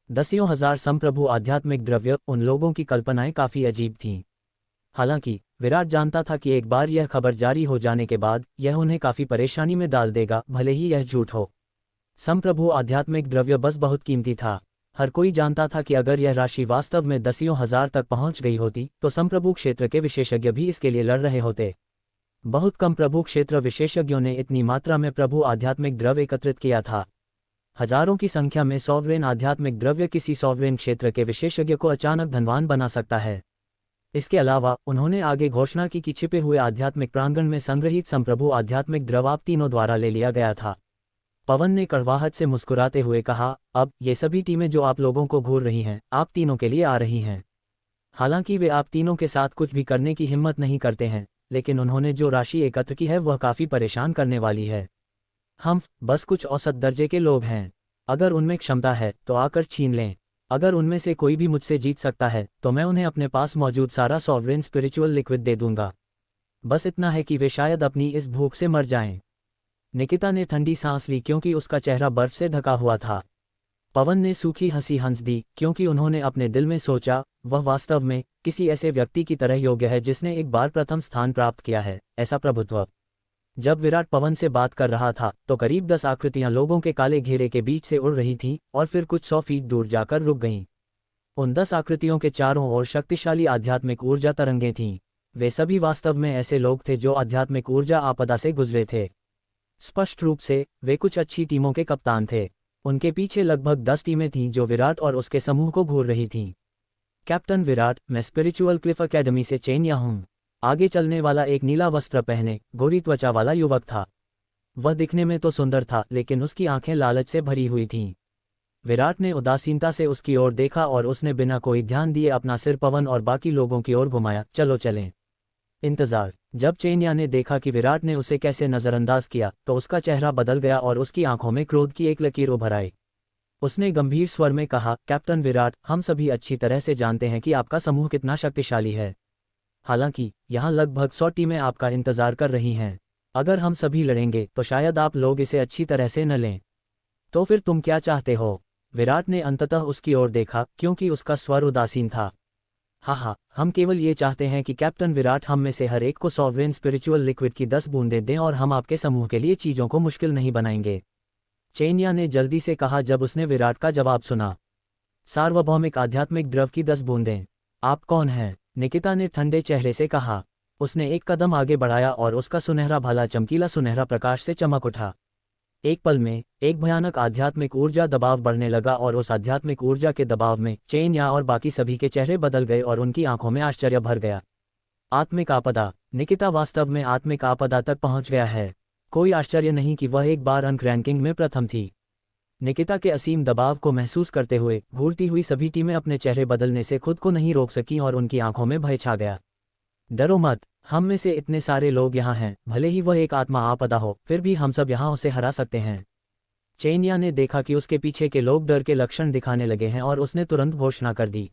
दसियों हजार संप्रभु आध्यात्मिक द्रव्य, उन लोगों की कल्पनाएं काफ़ी अजीब थीं। हालांकि विराट जानता था कि एक बार यह खबर जारी हो जाने के बाद यह उन्हें काफ़ी परेशानी में डाल देगा, भले ही यह झूठ हो। संप्रभु आध्यात्मिक द्रव्य बस बहुत कीमती था। हर कोई जानता था कि अगर यह राशि वास्तव में दसियों हजार तक पहुंच गई होती तो संप्रभु क्षेत्र के विशेषज्ञ भी इसके लिए लड़ रहे होते। बहुत कम प्रभु क्षेत्र विशेषज्ञों ने इतनी मात्रा में प्रभु आध्यात्मिक द्रव्य एकत्रित किया था। हजारों की संख्या में सॉवरेन आध्यात्मिक द्रव्य किसी सॉवरेन क्षेत्र के विशेषज्ञ को अचानक धनवान बना सकता है। इसके अलावा उन्होंने आगे घोषणा की कि छिपे हुए आध्यात्मिक प्रांगण में संग्रहित संप्रभु आध्यात्मिक द्रव आप तीनों द्वारा ले लिया गया था। पवन ने कड़वाहट से मुस्कुराते हुए कहा, अब ये सभी टीमें जो आप लोगों को घूर रही हैं, आप तीनों के लिए आ रही हैं। हालांकि वे आप तीनों के साथ कुछ भी करने की हिम्मत नहीं करते हैं, लेकिन उन्होंने जो राशि एकत्र की है वह काफ़ी परेशान करने वाली है। हम बस कुछ औसत दर्जे के लोग हैं। अगर उनमें क्षमता है तो आकर छीन लें। अगर उनमें से कोई भी मुझसे जीत सकता है तो मैं उन्हें अपने पास मौजूद सारा सॉवरेन स्पिरिचुअल लिक्विड दे दूंगा। बस इतना है कि वे शायद अपनी इस भूख से मर जाएं। निकिता ने ठंडी सांस ली क्योंकि उसका चेहरा बर्फ से ढका हुआ था। पवन ने सूखी हंसी हंस दी क्योंकि उन्होंने अपने दिल में सोचा, वह वास्तव में किसी ऐसे व्यक्ति की तरह योग्य है जिसने एक बार प्रथम स्थान प्राप्त किया है, ऐसा प्रभुत्व। जब विराट पवन से बात कर रहा था तो करीब 10 आकृतियां लोगों के काले घेरे के बीच से उड़ रही थीं और फिर कुछ 100 फीट दूर जाकर रुक गईं। उन 10 आकृतियों के चारों ओर शक्तिशाली आध्यात्मिक ऊर्जा तरंगें थीं। वे सभी वास्तव में ऐसे लोग थे जो आध्यात्मिक ऊर्जा आपदा से गुजरे थे। स्पष्ट रूप से वे कुछ अच्छी टीमों के कप्तान थे। उनके पीछे लगभग 10 टीमें थीं जो विराट और उसके समूह को घूर रही थीं। कैप्टन विराट, मैं स्पिरिचुअल क्लिफ एकेडमी से चेन्या हूँ। आगे चलने वाला एक नीला वस्त्र पहने, गोरी त्वचा वाला युवक था। वह दिखने में तो सुंदर था, लेकिन उसकी आंखें लालच से भरी हुई थीं। विराट ने उदासीनता से उसकी ओर देखा और उसने बिना कोई ध्यान दिए अपना सिर पवन और बाकी लोगों की ओर घुमाया। चलो चलें। इंतजार। जब चेन्या ने देखा कि विराट ने उसे कैसे नज़रअंदाज किया, तो उसका चेहरा बदल गया और उसकी आंखों में क्रोध की एक लकीर उभर आई। उसने गंभीर स्वर में कहा, कैप्टन विराट, हम सभी अच्छी तरह से जानते हैं कि आपका समूह कितना शक्तिशाली है। हालांकि यहाँ लगभग 100 टीमें आपका इंतजार कर रही हैं। अगर हम सभी लड़ेंगे तो शायद आप लोग इसे अच्छी तरह से न लें। तो फिर तुम क्या चाहते हो? विराट ने अंततः उसकी ओर देखा, क्योंकि उसका स्वर उदासीन था। हाँ, हम केवल ये चाहते हैं कि कैप्टन विराट हम में से हर एक को सॉवरेन स्पिरिचुअल लिक्विड की 10 बूंदें दें और हम आपके समूह के लिए चीज़ों को मुश्किल नहीं बनाएंगे। चेन्या ने जल्दी से कहा जब उसने विराट का जवाब सुना। सार्वभौमिक आध्यात्मिक द्रव की 10 बूंदें। आप कौन हैं? निकिता ने ठंडे चेहरे से कहा। उसने एक कदम आगे बढ़ाया और उसका सुनहरा भाला चमकीला सुनहरा प्रकाश से चमक उठा। एक पल में एक भयानक आध्यात्मिक ऊर्जा दबाव बढ़ने लगा और उस आध्यात्मिक ऊर्जा के दबाव में चेन्या और बाकी सभी के चेहरे बदल गए और उनकी आंखों में आश्चर्य भर गया। आत्मिक आपदा। निकिता वास्तव में आत्मिक आपदा तक पहुंच गया है। कोई आश्चर्य नहीं कि वह एक बार अंक रैंकिंग में प्रथम थी। निकिता के असीम दबाव को महसूस करते हुए घूरती हुई सभी टीमें अपने चेहरे बदलने से खुद को नहीं रोक सकीं और उनकी आंखों में भय छा गया। डरो मत, हम में से इतने सारे लोग यहाँ हैं, भले ही वह एक आत्मा आपदा हो, फिर भी हम सब यहाँ उसे हरा सकते हैं। चेन्या ने देखा कि उसके पीछे के लोग डर के लक्षण दिखाने लगे हैं और उसने तुरंत घोषणा कर दी।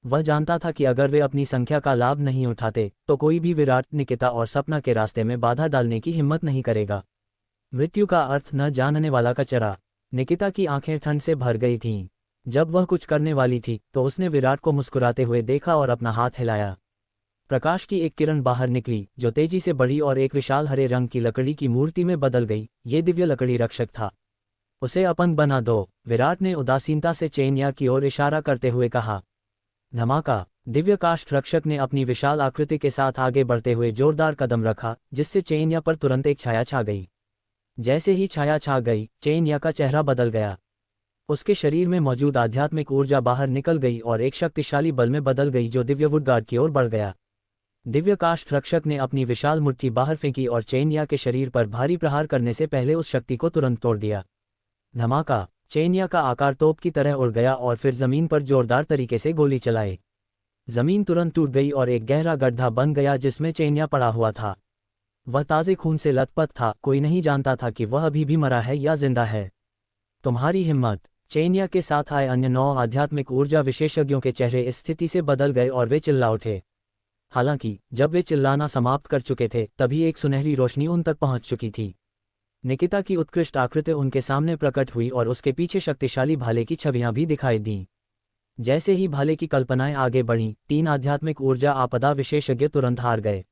वह जानता था कि अगर वे अपनी संख्या का लाभ नहीं उठाते तो कोई भी विराट, निकिता और सपना के रास्ते में बाधा डालने की हिम्मत नहीं करेगा। मृत्यु का अर्थ न जानने वाला का चरा। निकिता की आंखें ठंड से भर गई थीं। जब वह कुछ करने वाली थी तो उसने विराट को मुस्कुराते हुए देखा और अपना हाथ हिलाया। प्रकाश की एक किरण बाहर निकली जो तेजी से बढ़ी और एक विशाल हरे रंग की लकड़ी की मूर्ति में बदल गई। ये दिव्य लकड़ी रक्षक था। उसे अपंग बना दो, विराट ने उदासीनता से चेन्या की ओर इशारा करते हुए कहा। धमाका। दिव्य काष्ठ रक्षक ने अपनी विशाल आकृति के साथ आगे बढ़ते हुए जोरदार कदम रखा, जिससे चेन्या पर तुरंत एक छाया छा गई। जैसे ही छाया छा गई, चेन्या का चेहरा बदल गया। उसके शरीर में मौजूद आध्यात्मिक ऊर्जा बाहर निकल गई और एक शक्तिशाली बल में बदल गई जो दिव्य वुडगार्ड की ओर बढ़ गया। दिव्य काष्ठ रक्षक ने अपनी विशाल मुट्ठी बाहर फेंकी और चेन्या के शरीर पर भारी प्रहार करने से पहले उस शक्ति को तुरंत तोड़ दिया। धमाका। चेन्या का आकार तोप की तरह उड़ गया और फिर जमीन पर जोरदार तरीके से गोली चलाई। जमीन तुरंत टूट गई और एक गहरा गड्ढा बन गया जिसमें चेन्या पड़ा हुआ था। वह ताज़े खून से लथपथ था। कोई नहीं जानता था कि वह अभी भी मरा है या जिंदा है। तुम्हारी हिम्मत। चेन्या के साथ आए अन्य 9 आध्यात्मिक ऊर्जा विशेषज्ञों के चेहरे इस स्थिति से बदल गए और वे चिल्ला उठे। हालांकि जब वे चिल्लाना समाप्त कर चुके थे तभी एक सुनहरी रोशनी उन तक पहुंच चुकी थी। निकिता की उत्कृष्ट आकृति उनके सामने प्रकट हुई और उसके पीछे शक्तिशाली भाले की छवियां भी दिखाई दीं। जैसे ही भाले की कल्पनाएं आगे बढ़ीं, 3 आध्यात्मिक ऊर्जा आपदा विशेषज्ञ तुरंत हार गए।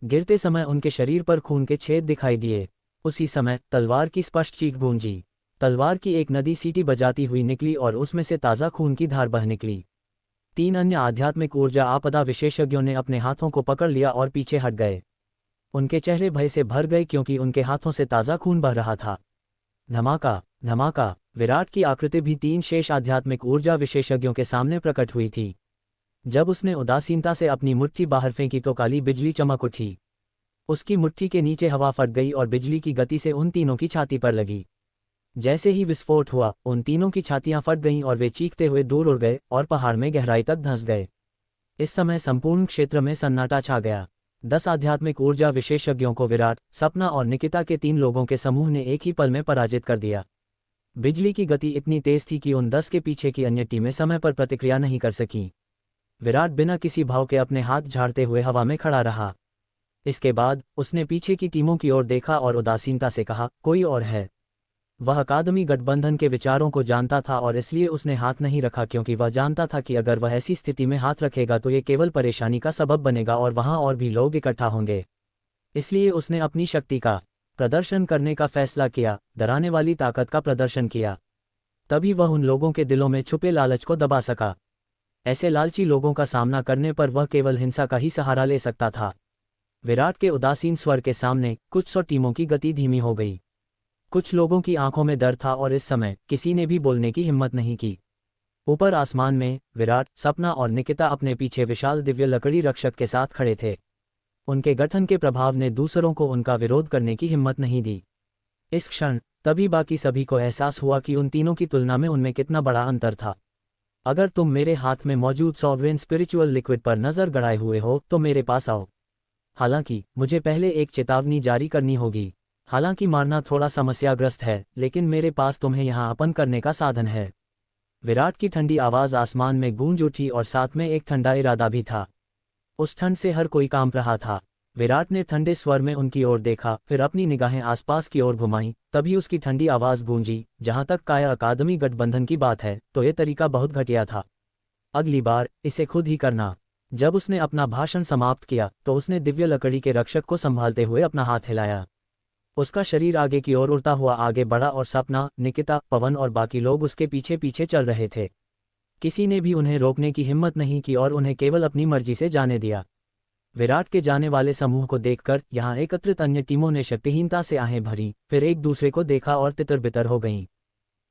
गिरते समय उनके शरीर पर खून के छेद दिखाई दिए। उसी समय तलवार की स्पष्ट चीख गूंजी। तलवार की एक नदी सीटी बजाती हुई निकली और उसमें से ताज़ा खून की धार बह निकली। 3 अन्य आध्यात्मिक ऊर्जा आपदा विशेषज्ञों ने अपने हाथों को पकड़ लिया और पीछे हट गए। उनके चेहरे भय से भर गए क्योंकि उनके हाथों से ताज़ा खून बह रहा था। धमाका। धमाका। विराट की आकृति भी 3 शेष आध्यात्मिक ऊर्जा विशेषज्ञों के सामने प्रकट हुई थी। जब उसने उदासीनता से अपनी मुट्ठी बाहर फेंकी तो काली बिजली चमक उठी। उसकी मुट्ठी के नीचे हवा फट गई और बिजली की गति से उन तीनों की छाती पर लगी। जैसे ही विस्फोट हुआ, उन तीनों की छातियां फट गईं और वे चीखते हुए दूर उड़ गए और पहाड़ में गहराई तक धंस गए। इस समय संपूर्ण क्षेत्र में सन्नाटा छा गया। 10 आध्यात्मिक ऊर्जा विशेषज्ञों को विराट, सपना और निकिता के 3 लोगों के समूह ने एक ही पल में पराजित कर दिया। बिजली की गति इतनी तेज थी कि उन 10 के पीछे की अन्य टीमें समय पर प्रतिक्रिया नहीं कर सकीं। विराट बिना किसी भाव के अपने हाथ झाड़ते हुए हवा में खड़ा रहा। इसके बाद उसने पीछे की टीमों की ओर देखा और उदासीनता से कहा, कोई और है? वह अकादमी गठबंधन के विचारों को जानता था और इसलिए उसने हाथ नहीं रखा क्योंकि वह जानता था कि अगर वह ऐसी स्थिति में हाथ रखेगा तो ये केवल परेशानी का सबब बनेगा और वहां और भी लोग इकट्ठा होंगे। इसलिए उसने अपनी शक्ति का प्रदर्शन करने का फैसला किया, डराने वाली ताकत का प्रदर्शन किया। तभी वह उन लोगों के दिलों में छुपे लालच को दबा सका। ऐसे लालची लोगों का सामना करने पर वह केवल हिंसा का ही सहारा ले सकता था। विराट के उदासीन स्वर के सामने कुछ 100 टीमों की गति धीमी हो गई। कुछ लोगों की आंखों में डर था और इस समय किसी ने भी बोलने की हिम्मत नहीं की। ऊपर आसमान में विराट, सपना और निकिता अपने पीछे विशाल दिव्य लकड़ी रक्षक के साथ खड़े थे। उनके गठन के प्रभाव ने दूसरों को उनका विरोध करने की हिम्मत नहीं दी। इस क्षण तभी बाकी सभी को एहसास हुआ कि उन तीनों की तुलना में उनमें कितना बड़ा अंतर था। अगर तुम मेरे हाथ में मौजूद सॉवरेन स्पिरिचुअल लिक्विड पर नज़र गड़ाए हुए हो तो मेरे पास आओ। हालांकि मुझे पहले एक चेतावनी जारी करनी होगी। हालांकि मारना थोड़ा समस्याग्रस्त है, लेकिन मेरे पास तुम्हें यहाँ अपन करने का साधन है। विराट की ठंडी आवाज़ आसमान में गूंज उठी और साथ में एक ठंडा इरादा भी था। उस ठंड से हर कोई कांप रहा था। विराट ने ठंडे स्वर में उनकी ओर देखा, फिर अपनी निगाहें आसपास की ओर घुमाईं। तभी उसकी ठंडी आवाज़ गूंजी, जहां तक काया अकादमी गठबंधन की बात है तो ये तरीका बहुत घटिया था। अगली बार इसे खुद ही करना। जब उसने अपना भाषण समाप्त किया तो उसने दिव्य लकड़ी के रक्षक को संभालते हुए अपना हाथ हिलाया। उसका शरीर आगे की ओर उड़ता हुआ आगे बढ़ा और सपना, निकिता, पवन और बाकी लोग उसके पीछे पीछे चल रहे थे। किसी ने भी उन्हें रोकने की हिम्मत नहीं की और उन्हें केवल अपनी मर्जी से जाने दिया। विराट के जाने वाले समूह को देखकर यहाँ एकत्रित अन्य टीमों ने शक्तिहीनता से आहें भरी, फिर एक दूसरे को देखा और तितर-बितर हो गईं।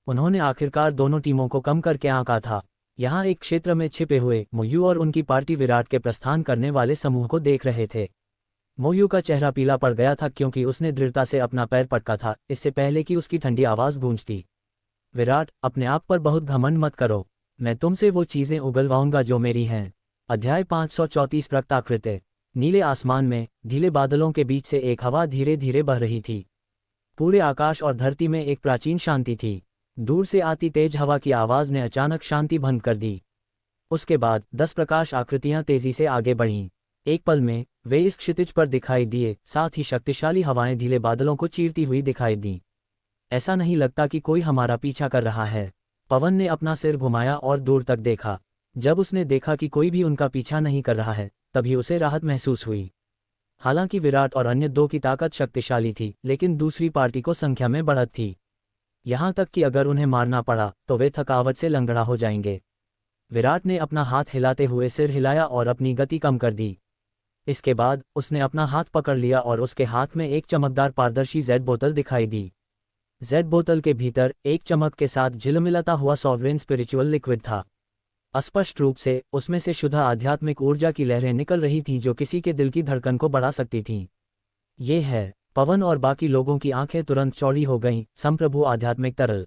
उन्होंने आखिरकार दोनों टीमों को कम करके आंका था। यहाँ एक क्षेत्र में छिपे हुए मोयू और उनकी पार्टी विराट के प्रस्थान करने वाले समूह को देख रहे थे। मोयू का चेहरा पीला पड़ गया था क्योंकि उसने दृढ़ता से अपना पैर पटका था, इससे पहले कि उसकी ठंडी आवाज़ गूंजती। विराट, अपने आप पर बहुत घमंड मत करो। मैं तुमसे वो चीज़ें उगलवाऊंगा जो मेरी हैं। अध्याय 534 प्रकृताकृत्य। नीले आसमान में ढीले बादलों के बीच से एक हवा धीरे धीरे बह रही थी। पूरे आकाश और धरती में एक प्राचीन शांति थी। दूर से आती तेज हवा की आवाज़ ने अचानक शांति भंग कर दी। उसके बाद 10 प्रकाश आकृतियां तेजी से आगे बढ़ीं। एक पल में वे इस क्षितिज पर दिखाई दिए, साथ ही शक्तिशाली हवाएं ढीले बादलों को चीरती हुई दिखाई दीं। ऐसा नहीं लगता कि कोई हमारा पीछा कर रहा है। पवन ने अपना सिर घुमाया और दूर तक देखा। जब उसने देखा कि कोई भी उनका पीछा नहीं कर रहा है, तभी उसे राहत महसूस हुई। हालांकि विराट और अन्य दो की ताकत शक्तिशाली थी, लेकिन दूसरी पार्टी को संख्या में बढ़त थी। यहाँ तक कि अगर उन्हें मारना पड़ा तो वे थकावट से लंगड़ा हो जाएंगे। विराट ने अपना हाथ हिलाते हुए सिर हिलाया और अपनी गति कम कर दी। इसके बाद उसने अपना हाथ पकड़ लिया और उसके हाथ में एक चमकदार पारदर्शी जेड बोतल दिखाई दी। जेड बोतल के भीतर एक चमक के साथ झिलमिलाता हुआ सॉवरेन स्पिरिचुअल लिक्विड था। स्पष्ट रूप से उसमें से शुद्ध आध्यात्मिक ऊर्जा की लहरें निकल रही थीं जो किसी के दिल की धड़कन को बढ़ा सकती थीं। ये है। पवन और बाकी लोगों की आंखें तुरंत चौड़ी हो गईं। संप्रभु आध्यात्मिक तरल।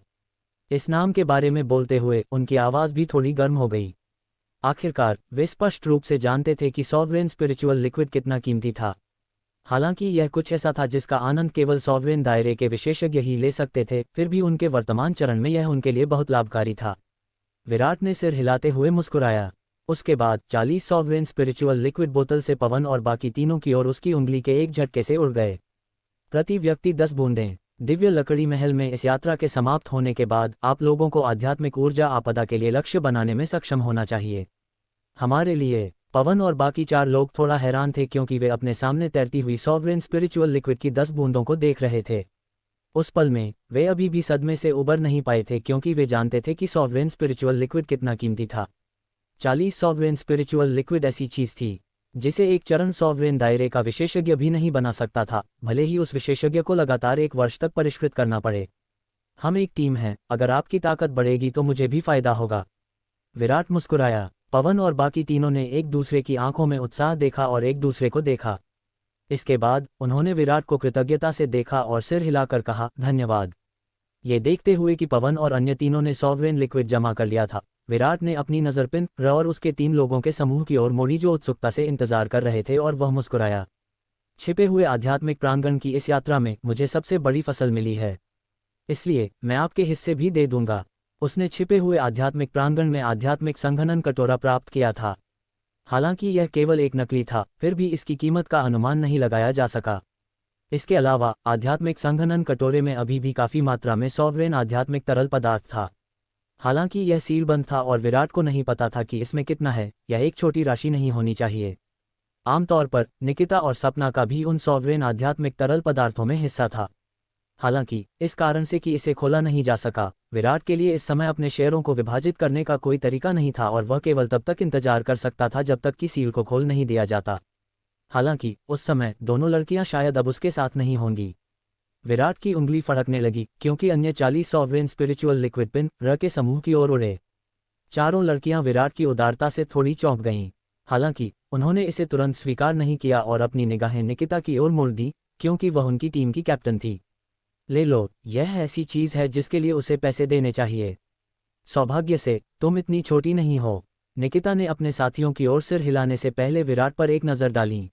इस नाम के बारे में बोलते हुए उनकी आवाज़ भी थोड़ी गर्म हो गई। आखिरकार वे स्पष्ट रूप से जानते थे कि सॉवरेन स्पिरिचुअल लिक्विड कितना कीमती था। हालांकि यह कुछ ऐसा था जिसका आनंद केवल सॉवरेन दायरे के विशेषज्ञ ही ले सकते थे, फिर भी उनके वर्तमान चरण में यह उनके लिए बहुत लाभकारी था। विराट ने सिर हिलाते हुए मुस्कुराया। उसके बाद 40 सॉवरेन स्पिरिचुअल लिक्विड बोतल से पवन और बाकी तीनों की ओर उसकी उंगली के एक झटके से उड़ गए। प्रति व्यक्ति 10 बूंदें। दिव्य लकड़ी महल में इस यात्रा के समाप्त होने के बाद आप लोगों को आध्यात्मिक ऊर्जा आपदा के लिए लक्ष्य बनाने में सक्षम होना चाहिए। हमारे लिए। पवन और बाकी 4 लोग थोड़ा हैरान थे क्योंकि वे अपने सामने तैरती हुई सॉवरेन स्पिरिचुअल लिक्विड की 10 बूंदों को देख रहे थे। उस पल में वे अभी भी सदमे से उबर नहीं पाए थे क्योंकि वे जानते थे कि सॉवरेन स्पिरिचुअल लिक्विड कितना कीमती था। 40 सॉवरेन स्पिरिचुअल लिक्विड ऐसी चीज़ थी जिसे एक चरण सॉवरेन दायरे का विशेषज्ञ भी नहीं बना सकता था, भले ही उस विशेषज्ञ को लगातार 1 वर्ष तक परिष्कृत करना पड़े। हम एक टीम हैं, अगर आपकी ताकत बढ़ेगी तो मुझे भी फायदा होगा। विराट मुस्कुराया। पवन और बाकी तीनों ने एक दूसरे की आंखों में उत्साह देखा और एक दूसरे को देखा। इसके बाद उन्होंने विराट को कृतज्ञता से देखा और सिर हिलाकर कहा, धन्यवाद। ये देखते हुए कि पवन और अन्य तीनों ने सॉवरेन लिक्विड जमा कर लिया था, विराट ने अपनी नज़र पिन और उसके 3 लोगों के समूह की ओर मोड़ी जो उत्सुकता से इंतजार कर रहे थे, और वह मुस्कुराया। छिपे हुए आध्यात्मिक प्रांगण की इस यात्रा में मुझे सबसे बड़ी फसल मिली है, इसलिए मैं आपके हिस्से भी दे दूंगा। उसने छिपे हुए आध्यात्मिक प्रांगण में आध्यात्मिक संघनन कटोरा प्राप्त किया था। हालांकि यह केवल एक नकली था, फिर भी इसकी कीमत का अनुमान नहीं लगाया जा सका। इसके अलावा आध्यात्मिक संघनन कटोरे में अभी भी काफ़ी मात्रा में सॉवरेन आध्यात्मिक तरल पदार्थ था। हालांकि यह सीलबंद था और विराट को नहीं पता था कि इसमें कितना है। यह एक छोटी राशि नहीं होनी चाहिए। आमतौर पर निकिता और सपना का भी उन सॉवरेन आध्यात्मिक तरल पदार्थों में हिस्सा था। हालांकि इस कारण से कि इसे खोला नहीं जा सका, विराट के लिए इस समय अपने शेयरों को विभाजित करने का कोई तरीका नहीं था और वह केवल तब तक इंतजार कर सकता था जब तक कि सील को खोल नहीं दिया जाता। हालांकि उस समय दोनों लड़कियां शायद अब उसके साथ नहीं होंगी। विराट की उंगली फड़कने लगी क्योंकि अन्य 40 सॉवरेन स्पिरिचुअल लिक्विड पिन के समूह की ओर उड़े। चारों लड़कियां विराट की उदारता से थोड़ी चौंक गईं। हालांकि उन्होंने इसे तुरंत स्वीकार नहीं किया और अपनी निगाहें निकिता की ओर मोड़ दी क्योंकि वह उनकी टीम की कैप्टन थी। ले लो, यह ऐसी चीज है जिसके लिए उसे पैसे देने चाहिए। सौभाग्य से तुम इतनी छोटी नहीं हो। निकिता ने अपने साथियों की ओर सिर हिलाने से पहले विराट पर एक नज़र डाली।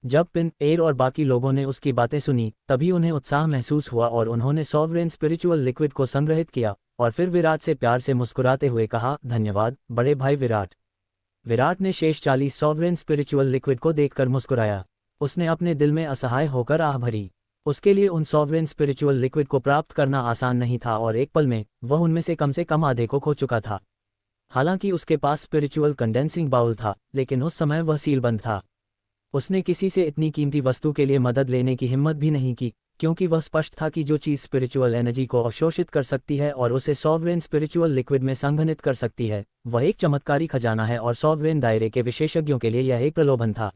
जब पिन, एयर और बाकी लोगों ने उसकी बातें सुनी, तभी उन्हें उत्साह महसूस हुआ और उन्होंने सॉवरेन स्पिरिचुअल लिक्विड को संग्रहित किया और फिर विराट से प्यार से मुस्कुराते हुए कहा, धन्यवाद बड़े भाई विराट। विराट ने शेष 40 सॉवरेन स्पिरिचुअल लिक्विड को देखकर मुस्कुराया। उसने अपने दिल में असहाय होकर आह भरी। उसके लिए उन सॉवरेन स्पिरिचुअल लिक्विड को प्राप्त करना आसान नहीं था और एक पल में वह उनमें से कम आधे को खो चुका था। हालांकि उसके पास स्पिरिचुअल कंडेंसिंग बाउल था, लेकिन उस समय वह सीलबंद था। उसने किसी से इतनी कीमती वस्तु के लिए मदद लेने की हिम्मत भी नहीं की, क्योंकि वह स्पष्ट था कि जो चीज़ स्पिरिचुअल एनर्जी को अवशोषित कर सकती है और उसे सॉवरेन स्पिरिचुअल लिक्विड में संघनित कर सकती है, वह एक चमत्कारी खजाना है और सॉवरेन दायरे के विशेषज्ञों के लिए यह एक प्रलोभन था।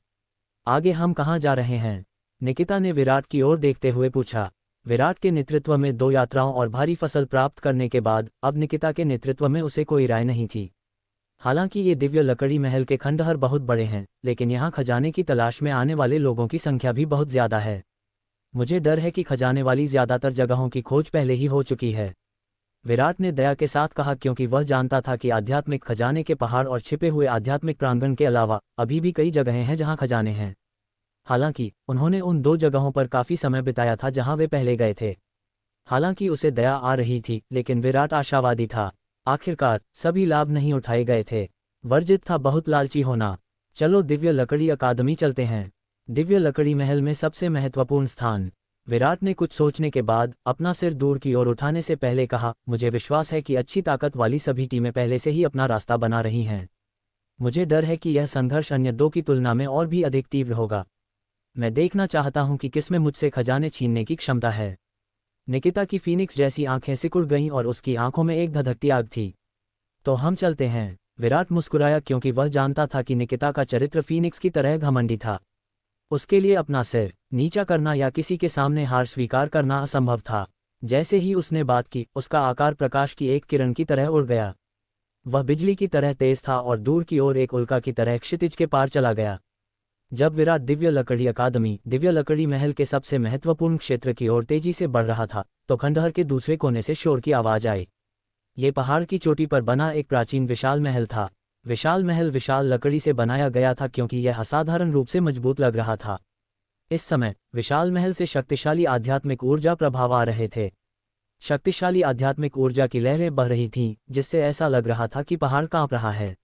आगे हम कहाँ जा रहे हैं? निकिता ने विराट की ओर देखते हुए पूछा। विराट के नेतृत्व में 2 यात्राओं और भारी फसल प्राप्त करने के बाद अब निकिता के नेतृत्व में उसे कोई राय नहीं थी। हालांकि ये दिव्य लकड़ी महल के खंडहर बहुत बड़े हैं, लेकिन यहाँ खजाने की तलाश में आने वाले लोगों की संख्या भी बहुत ज़्यादा है। मुझे डर है कि खजाने वाली ज़्यादातर जगहों की खोज पहले ही हो चुकी है, विराट ने दया के साथ कहा, क्योंकि वह जानता था कि आध्यात्मिक खजाने के पहाड़ और छिपे हुए आध्यात्मिक प्रांगण के अलावा अभी भी कई जगहें हैं जहाँ खजाने हैं। हालांकि उन्होंने उन 2 जगहों पर काफ़ी समय बिताया था जहाँ वे पहले गए थे। हालांकि उसे दया आ रही थी, लेकिन विराट आशावादी था। आखिरकार सभी लाभ नहीं उठाए गए थे। वर्जित था बहुत लालची होना। चलो दिव्य लकड़ी अकादमी चलते हैं। दिव्य लकड़ी महल में सबसे महत्वपूर्ण स्थान। विराट ने कुछ सोचने के बाद अपना सिर दूर की ओर उठाने से पहले कहा, मुझे विश्वास है कि अच्छी ताकत वाली सभी टीमें पहले से ही अपना रास्ता बना रही हैं। मुझे डर है कि यह संघर्ष अन्य 2 की तुलना में और भी अधिक तीव्र होगा। मैं देखना चाहता हूं कि किसमें मुझसे खजाने छीनने की क्षमता है। निकिता की फीनिक्स जैसी आंखें सिकुड़ गईं और उसकी आंखों में एक धधकती आग थी। तो हम चलते हैं। विराट मुस्कुराया, क्योंकि वह जानता था कि निकिता का चरित्र फीनिक्स की तरह घमंडी था। उसके लिए अपना सिर नीचा करना या किसी के सामने हार स्वीकार करना असंभव था। जैसे ही उसने बात की, उसका आकार प्रकाश की एक किरण की तरह उड़ गया। वह बिजली की तरह तेज था और दूर की ओर एक उल्का की तरह क्षितिज के पार चला गया। जब विराट दिव्य लकड़ी अकादमी, दिव्य लकड़ी महल के सबसे महत्वपूर्ण क्षेत्र की ओर तेजी से बढ़ रहा था, तो खंडहर के दूसरे कोने से शोर की आवाज आई। ये पहाड़ की चोटी पर बना एक प्राचीन विशाल महल था। विशाल महल विशाल लकड़ी से बनाया गया था, क्योंकि यह असाधारण रूप से मजबूत लग रहा था। इस समय विशाल महल से शक्तिशाली आध्यात्मिक ऊर्जा प्रभाव आ रहे थे। शक्तिशाली आध्यात्मिक ऊर्जा की लहरें बह रही थीं, जिससे ऐसा लग रहा था कि पहाड़ कांप रहा है।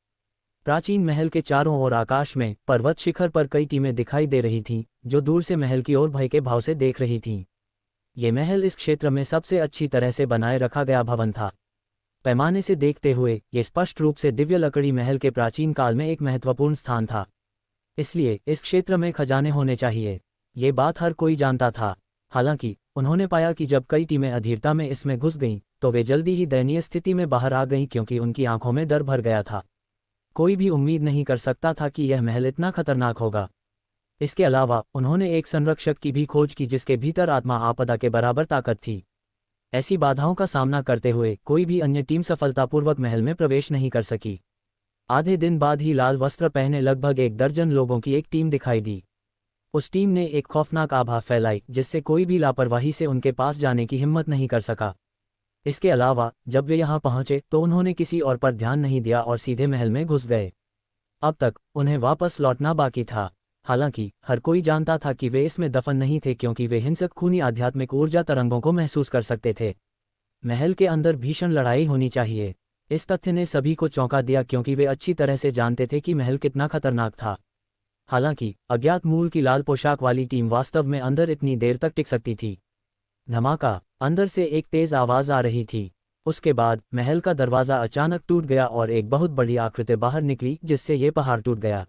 प्राचीन महल के चारों ओर आकाश में पर्वत शिखर पर कई टीमें दिखाई दे रही थीं, जो दूर से महल की ओर भय के भाव से देख रही थीं। ये महल इस क्षेत्र में सबसे अच्छी तरह से बनाए रखा गया भवन था। पैमाने से देखते हुए ये स्पष्ट रूप से दिव्य लकड़ी महल के प्राचीन काल में एक महत्वपूर्ण स्थान था। इसलिए इस क्षेत्र में खजाने होने चाहिए। ये बात हर कोई जानता था। हालांकि उन्होंने पाया कि जब कई टीमें अधीरता में इसमें घुस गईं, तो वे जल्दी ही दयनीय स्थिति में बाहर आ गईं, क्योंकि उनकी आंखों में डर भर गया था। कोई भी उम्मीद नहीं कर सकता था कि यह महल इतना खतरनाक होगा। इसके अलावा उन्होंने एक संरक्षक की भी खोज की, जिसके भीतर आत्मा आपदा के बराबर ताकत थी। ऐसी बाधाओं का सामना करते हुए कोई भी अन्य टीम सफलतापूर्वक महल में प्रवेश नहीं कर सकी। आधे दिन बाद ही लाल वस्त्र पहने लगभग 1 दर्जन लोगों की एक टीम दिखाई दी। उस टीम ने एक खौफनाक आभा फैलाई, जिससे कोई भी लापरवाही से उनके पास जाने की हिम्मत नहीं कर सका। इसके अलावा जब वे यहाँ पहुंचे तो उन्होंने किसी और पर ध्यान नहीं दिया और सीधे महल में घुस गए। अब तक उन्हें वापस लौटना बाकी था। हालांकि हर कोई जानता था कि वे इसमें दफन नहीं थे, क्योंकि वे हिंसक खूनी आध्यात्मिक ऊर्जा तरंगों को महसूस कर सकते थे। महल के अंदर भीषण लड़ाई होनी चाहिए। इस तथ्य ने सभी को चौंका दिया, क्योंकि वे अच्छी तरह से जानते थे कि महल कितना खतरनाक था। हालांकि अज्ञात मूल की लाल पोशाक वाली टीम वास्तव में अंदर इतनी देर तक टिक सकती थी। धमाका! अंदर से एक तेज आवाज आ रही थी। उसके बाद महल का दरवाजा अचानक टूट गया और एक बहुत बड़ी आकृति बाहर निकली, जिससे ये पहाड़ टूट गया।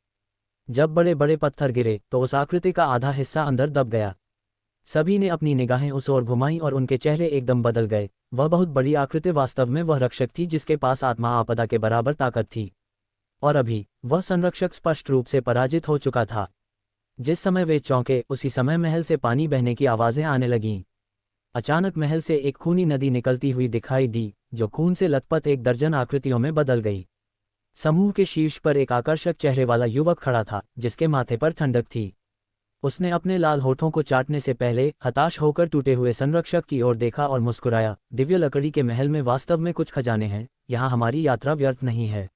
जब बड़े बड़े पत्थर गिरे तो उस आकृति का आधा हिस्सा अंदर दब गया। सभी ने अपनी निगाहें उस ओर घुमाईं और उनके चेहरे एकदम बदल गए। वह बहुत बड़ी आकृति वास्तव में वह रक्षक थी, जिसके पास आत्मा आपदा के बराबर ताकत थी। और अभी वह संरक्षक स्पष्ट रूप से पराजित हो चुका था। जिस समय वे चौंके, उसी समय महल से पानी बहने की आवाजें आने लगीं। अचानक महल से एक खूनी नदी निकलती हुई दिखाई दी, जो खून से लथपथ 1 दर्जन आकृतियों में बदल गई। समूह के शीर्ष पर एक आकर्षक चेहरे वाला युवक खड़ा था, जिसके माथे पर ठंडक थी। उसने अपने लाल होठों को चाटने से पहले हताश होकर टूटे हुए संरक्षक की ओर देखा और मुस्कुराया। दिव्य लकड़ी के महल में वास्तव में कुछ खजाने हैं, यहाँ हमारी यात्रा व्यर्थ नहीं है।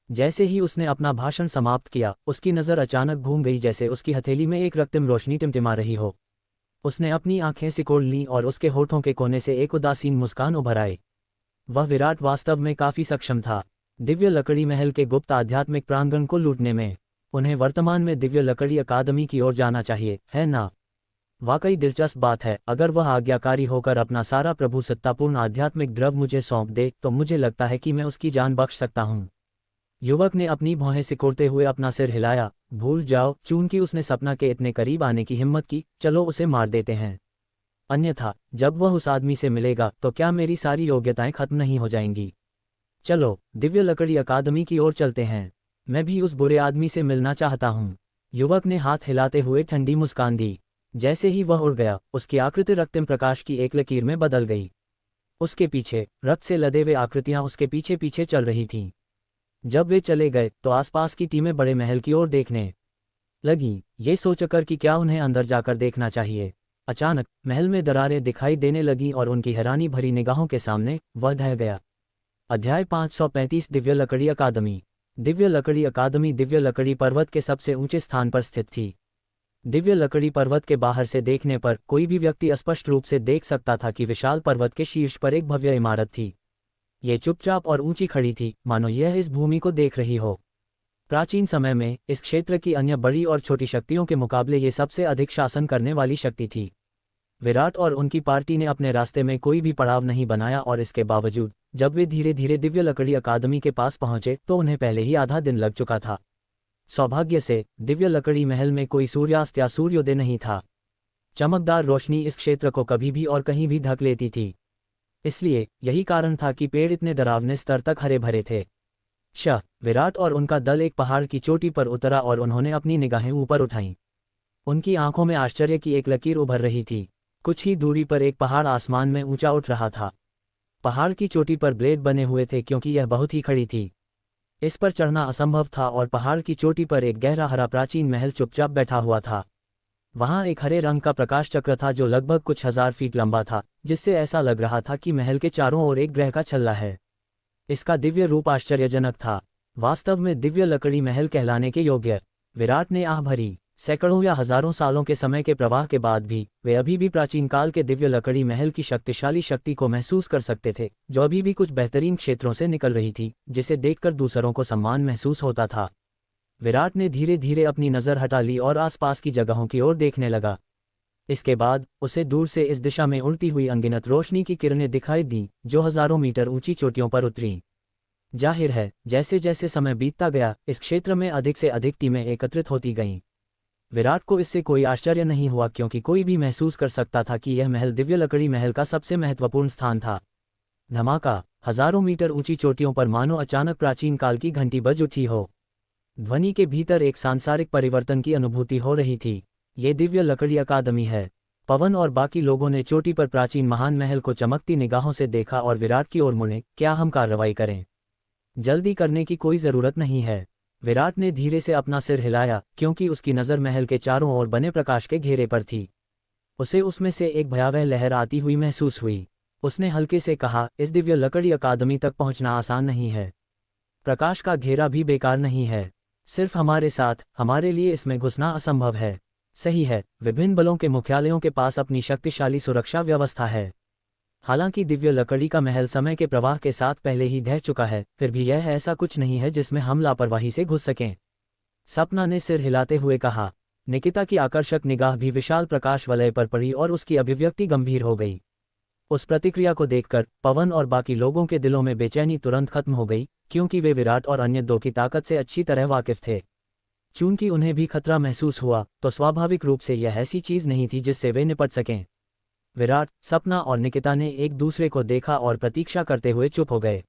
जैसे ही उसने अपना भाषण समाप्त किया, उसकी नज़र अचानक घूम गई, जैसे उसकी हथेली में एक रक्तिम रोशनी टिमटिमा रही हो। उसने अपनी आंखें सिकोड़ लीं और उसके होठों के कोने से एक उदासीन मुस्कान उभर आई। वह विराट वास्तव में काफी सक्षम था दिव्य लकड़ी महल के गुप्त आध्यात्मिक प्रांगण को लूटने में। उन्हें वर्तमान में दिव्य लकड़ी अकादमी की ओर जाना चाहिए, है ना? वाकई दिलचस्प बात है। अगर वह आज्ञाकारी होकर अपना सारा प्रभुसत्तापूर्ण आध्यात्मिक द्रव मुझे सौंप दे तो मुझे लगता है कि मैं उसकी जान बख्श सकता हूँ। युवक ने अपनी भौहें सिकोड़ते हुए अपना सिर हिलाया। भूल जाओ, चूंकि उसने सपना के इतने करीब आने की हिम्मत की, चलो उसे मार देते हैं। अन्यथा जब वह उस आदमी से मिलेगा तो क्या मेरी सारी योग्यताएं खत्म नहीं हो जाएंगी? चलो दिव्य लकड़ी अकादमी की ओर चलते हैं। मैं भी उस बुरे आदमी से मिलना चाहता हूँ। युवक ने हाथ हिलाते हुए ठंडी मुस्कान दी। जैसे ही वह उड़ गया, उसकी आकृति रक्तिम प्रकाश की एक लकीर में बदल गई। उसके पीछे रक्त से लदे हुए आकृतियां उसके पीछे पीछे चल रही थीं। जब वे चले गए तो आसपास की टीमें बड़े महल की ओर देखने लगी, ये सोचकर कि क्या उन्हें अंदर जाकर देखना चाहिए। अचानक महल में दरारें दिखाई देने लगीं और उनकी हैरानी भरी निगाहों के सामने वह ढह गया। अध्याय 535 दिव्य लकड़ी अकादमी। दिव्य लकड़ी अकादमी दिव्य लकड़ी पर्वत के सबसे ऊंचे स्थान पर स्थित थी। दिव्य लकड़ी पर्वत के बाहर से देखने पर कोई भी व्यक्ति स्पष्ट रूप से देख सकता था कि विशाल पर्वत के शीर्ष पर एक भव्य इमारत थी। ये चुपचाप और ऊंची खड़ी थी, मानो यह इस भूमि को देख रही हो। प्राचीन समय में इस क्षेत्र की अन्य बड़ी और छोटी शक्तियों के मुकाबले ये सबसे अधिक शासन करने वाली शक्ति थी। विराट और उनकी पार्टी ने अपने रास्ते में कोई भी पड़ाव नहीं बनाया और इसके बावजूद जब वे धीरे धीरे दिव्य लकड़ी अकादमी के पास पहुंचे तो उन्हें पहले ही आधा दिन लग चुका था। सौभाग्य से दिव्य लकड़ी महल में कोई सूर्यास्त या सूर्योदय नहीं था। चमकदार रोशनी इस क्षेत्र को कभी भी और कहीं भी ढक लेती थी, इसलिए यही कारण था कि पेड़ इतने डरावने स्तर तक हरे भरे थे। विराट और उनका दल एक पहाड़ की चोटी पर उतरा और उन्होंने अपनी निगाहें ऊपर उठाईं। उनकी आंखों में आश्चर्य की एक लकीर उभर रही थी। कुछ ही दूरी पर एक पहाड़ आसमान में ऊंचा उठ रहा था। पहाड़ की चोटी पर ब्लेड बने हुए थे क्योंकि यह बहुत ही खड़ी थी। इस पर चढ़ना असंभव था और पहाड़ की चोटी पर एक गहरा हरा प्राचीन महल चुपचाप बैठा हुआ था। वहां एक हरे रंग का प्रकाश चक्र था जो लगभग कुछ हजार फीट लंबा था, जिससे ऐसा लग रहा था कि महल के चारों ओर एक ग्रह का छल्ला है। इसका दिव्य रूप आश्चर्यजनक था, वास्तव में दिव्य लकड़ी महल कहलाने के योग्य। विराट ने आह भरी। सैकड़ों या हजारों सालों के समय के प्रवाह के बाद भी वे अभी भी प्राचीन काल के दिव्य लकड़ी महल की शक्तिशाली शक्ति को महसूस कर सकते थे, जो अभी भी कुछ बेहतरीन क्षेत्रों से निकल रही थी, जिसे देखकर दूसरों को सम्मान महसूस होता था। विराट ने धीरे धीरे अपनी नज़र हटा ली और आसपास की जगहों की ओर देखने लगा। इसके बाद उसे दूर से इस दिशा में उड़ती हुई अनगिनत रोशनी की किरणें दिखाई दीं, जो हजारों मीटर ऊंची चोटियों पर उतरीं। जाहिर है, जैसे जैसे समय बीतता गया, इस क्षेत्र में अधिक से अधिक टीमें एकत्रित होती गईं। विराट को इससे कोई आश्चर्य नहीं हुआ क्योंकि कोई भी महसूस कर सकता था कि यह महल दिव्य लकड़ी महल का सबसे महत्वपूर्ण स्थान था। धमाका! हजारों मीटर ऊंची चोटियों पर मानो अचानक प्राचीन काल की घंटी बज उठी हो। ध्वनि के भीतर एक सांसारिक परिवर्तन की अनुभूति हो रही थी। ये दिव्य लकड़ी अकादमी है। पवन और बाकी लोगों ने चोटी पर प्राचीन महान महल को चमकती निगाहों से देखा और विराट की ओर मुड़े। क्या हम कार्रवाई करें? जल्दी करने की कोई जरूरत नहीं है। विराट ने धीरे से अपना सिर हिलाया क्योंकि उसकी नज़र महल के चारों ओर बने प्रकाश के घेरे पर थी। उसे उसमें से एक भयावह लहर आती हुई महसूस हुई। उसने हल्के से कहा, इस दिव्य लकड़ी अकादमी तक पहुंचना आसान नहीं है। प्रकाश का घेरा भी बेकार नहीं है। सिर्फ हमारे साथ, हमारे लिए इसमें घुसना असंभव है। सही है, विभिन्न बलों के मुख्यालयों के पास अपनी शक्तिशाली सुरक्षा व्यवस्था है। हालांकि दिव्य लकड़ी का महल समय के प्रवाह के साथ पहले ही ढह चुका है, फिर भी यह ऐसा कुछ नहीं है जिसमें हम लापरवाही से घुस सकें। सपना ने सिर हिलाते हुए कहा। निकिता की आकर्षक निगाह भी विशाल प्रकाश वलय पर पड़ी और उसकी अभिव्यक्ति गंभीर हो गई। उस प्रतिक्रिया को देखकर पवन और बाकी लोगों के दिलों में बेचैनी तुरंत खत्म हो गई, क्योंकि वे विराट और अन्य दो की ताकत से अच्छी तरह वाकिफ थे। चूंकि उन्हें भी खतरा महसूस हुआ, तो स्वाभाविक रूप से यह ऐसी चीज नहीं थी जिससे वे निपट सकें। विराट, सपना और निकिता ने एक दूसरे को देखा और प्रतीक्षा करते हुए चुप हो गए।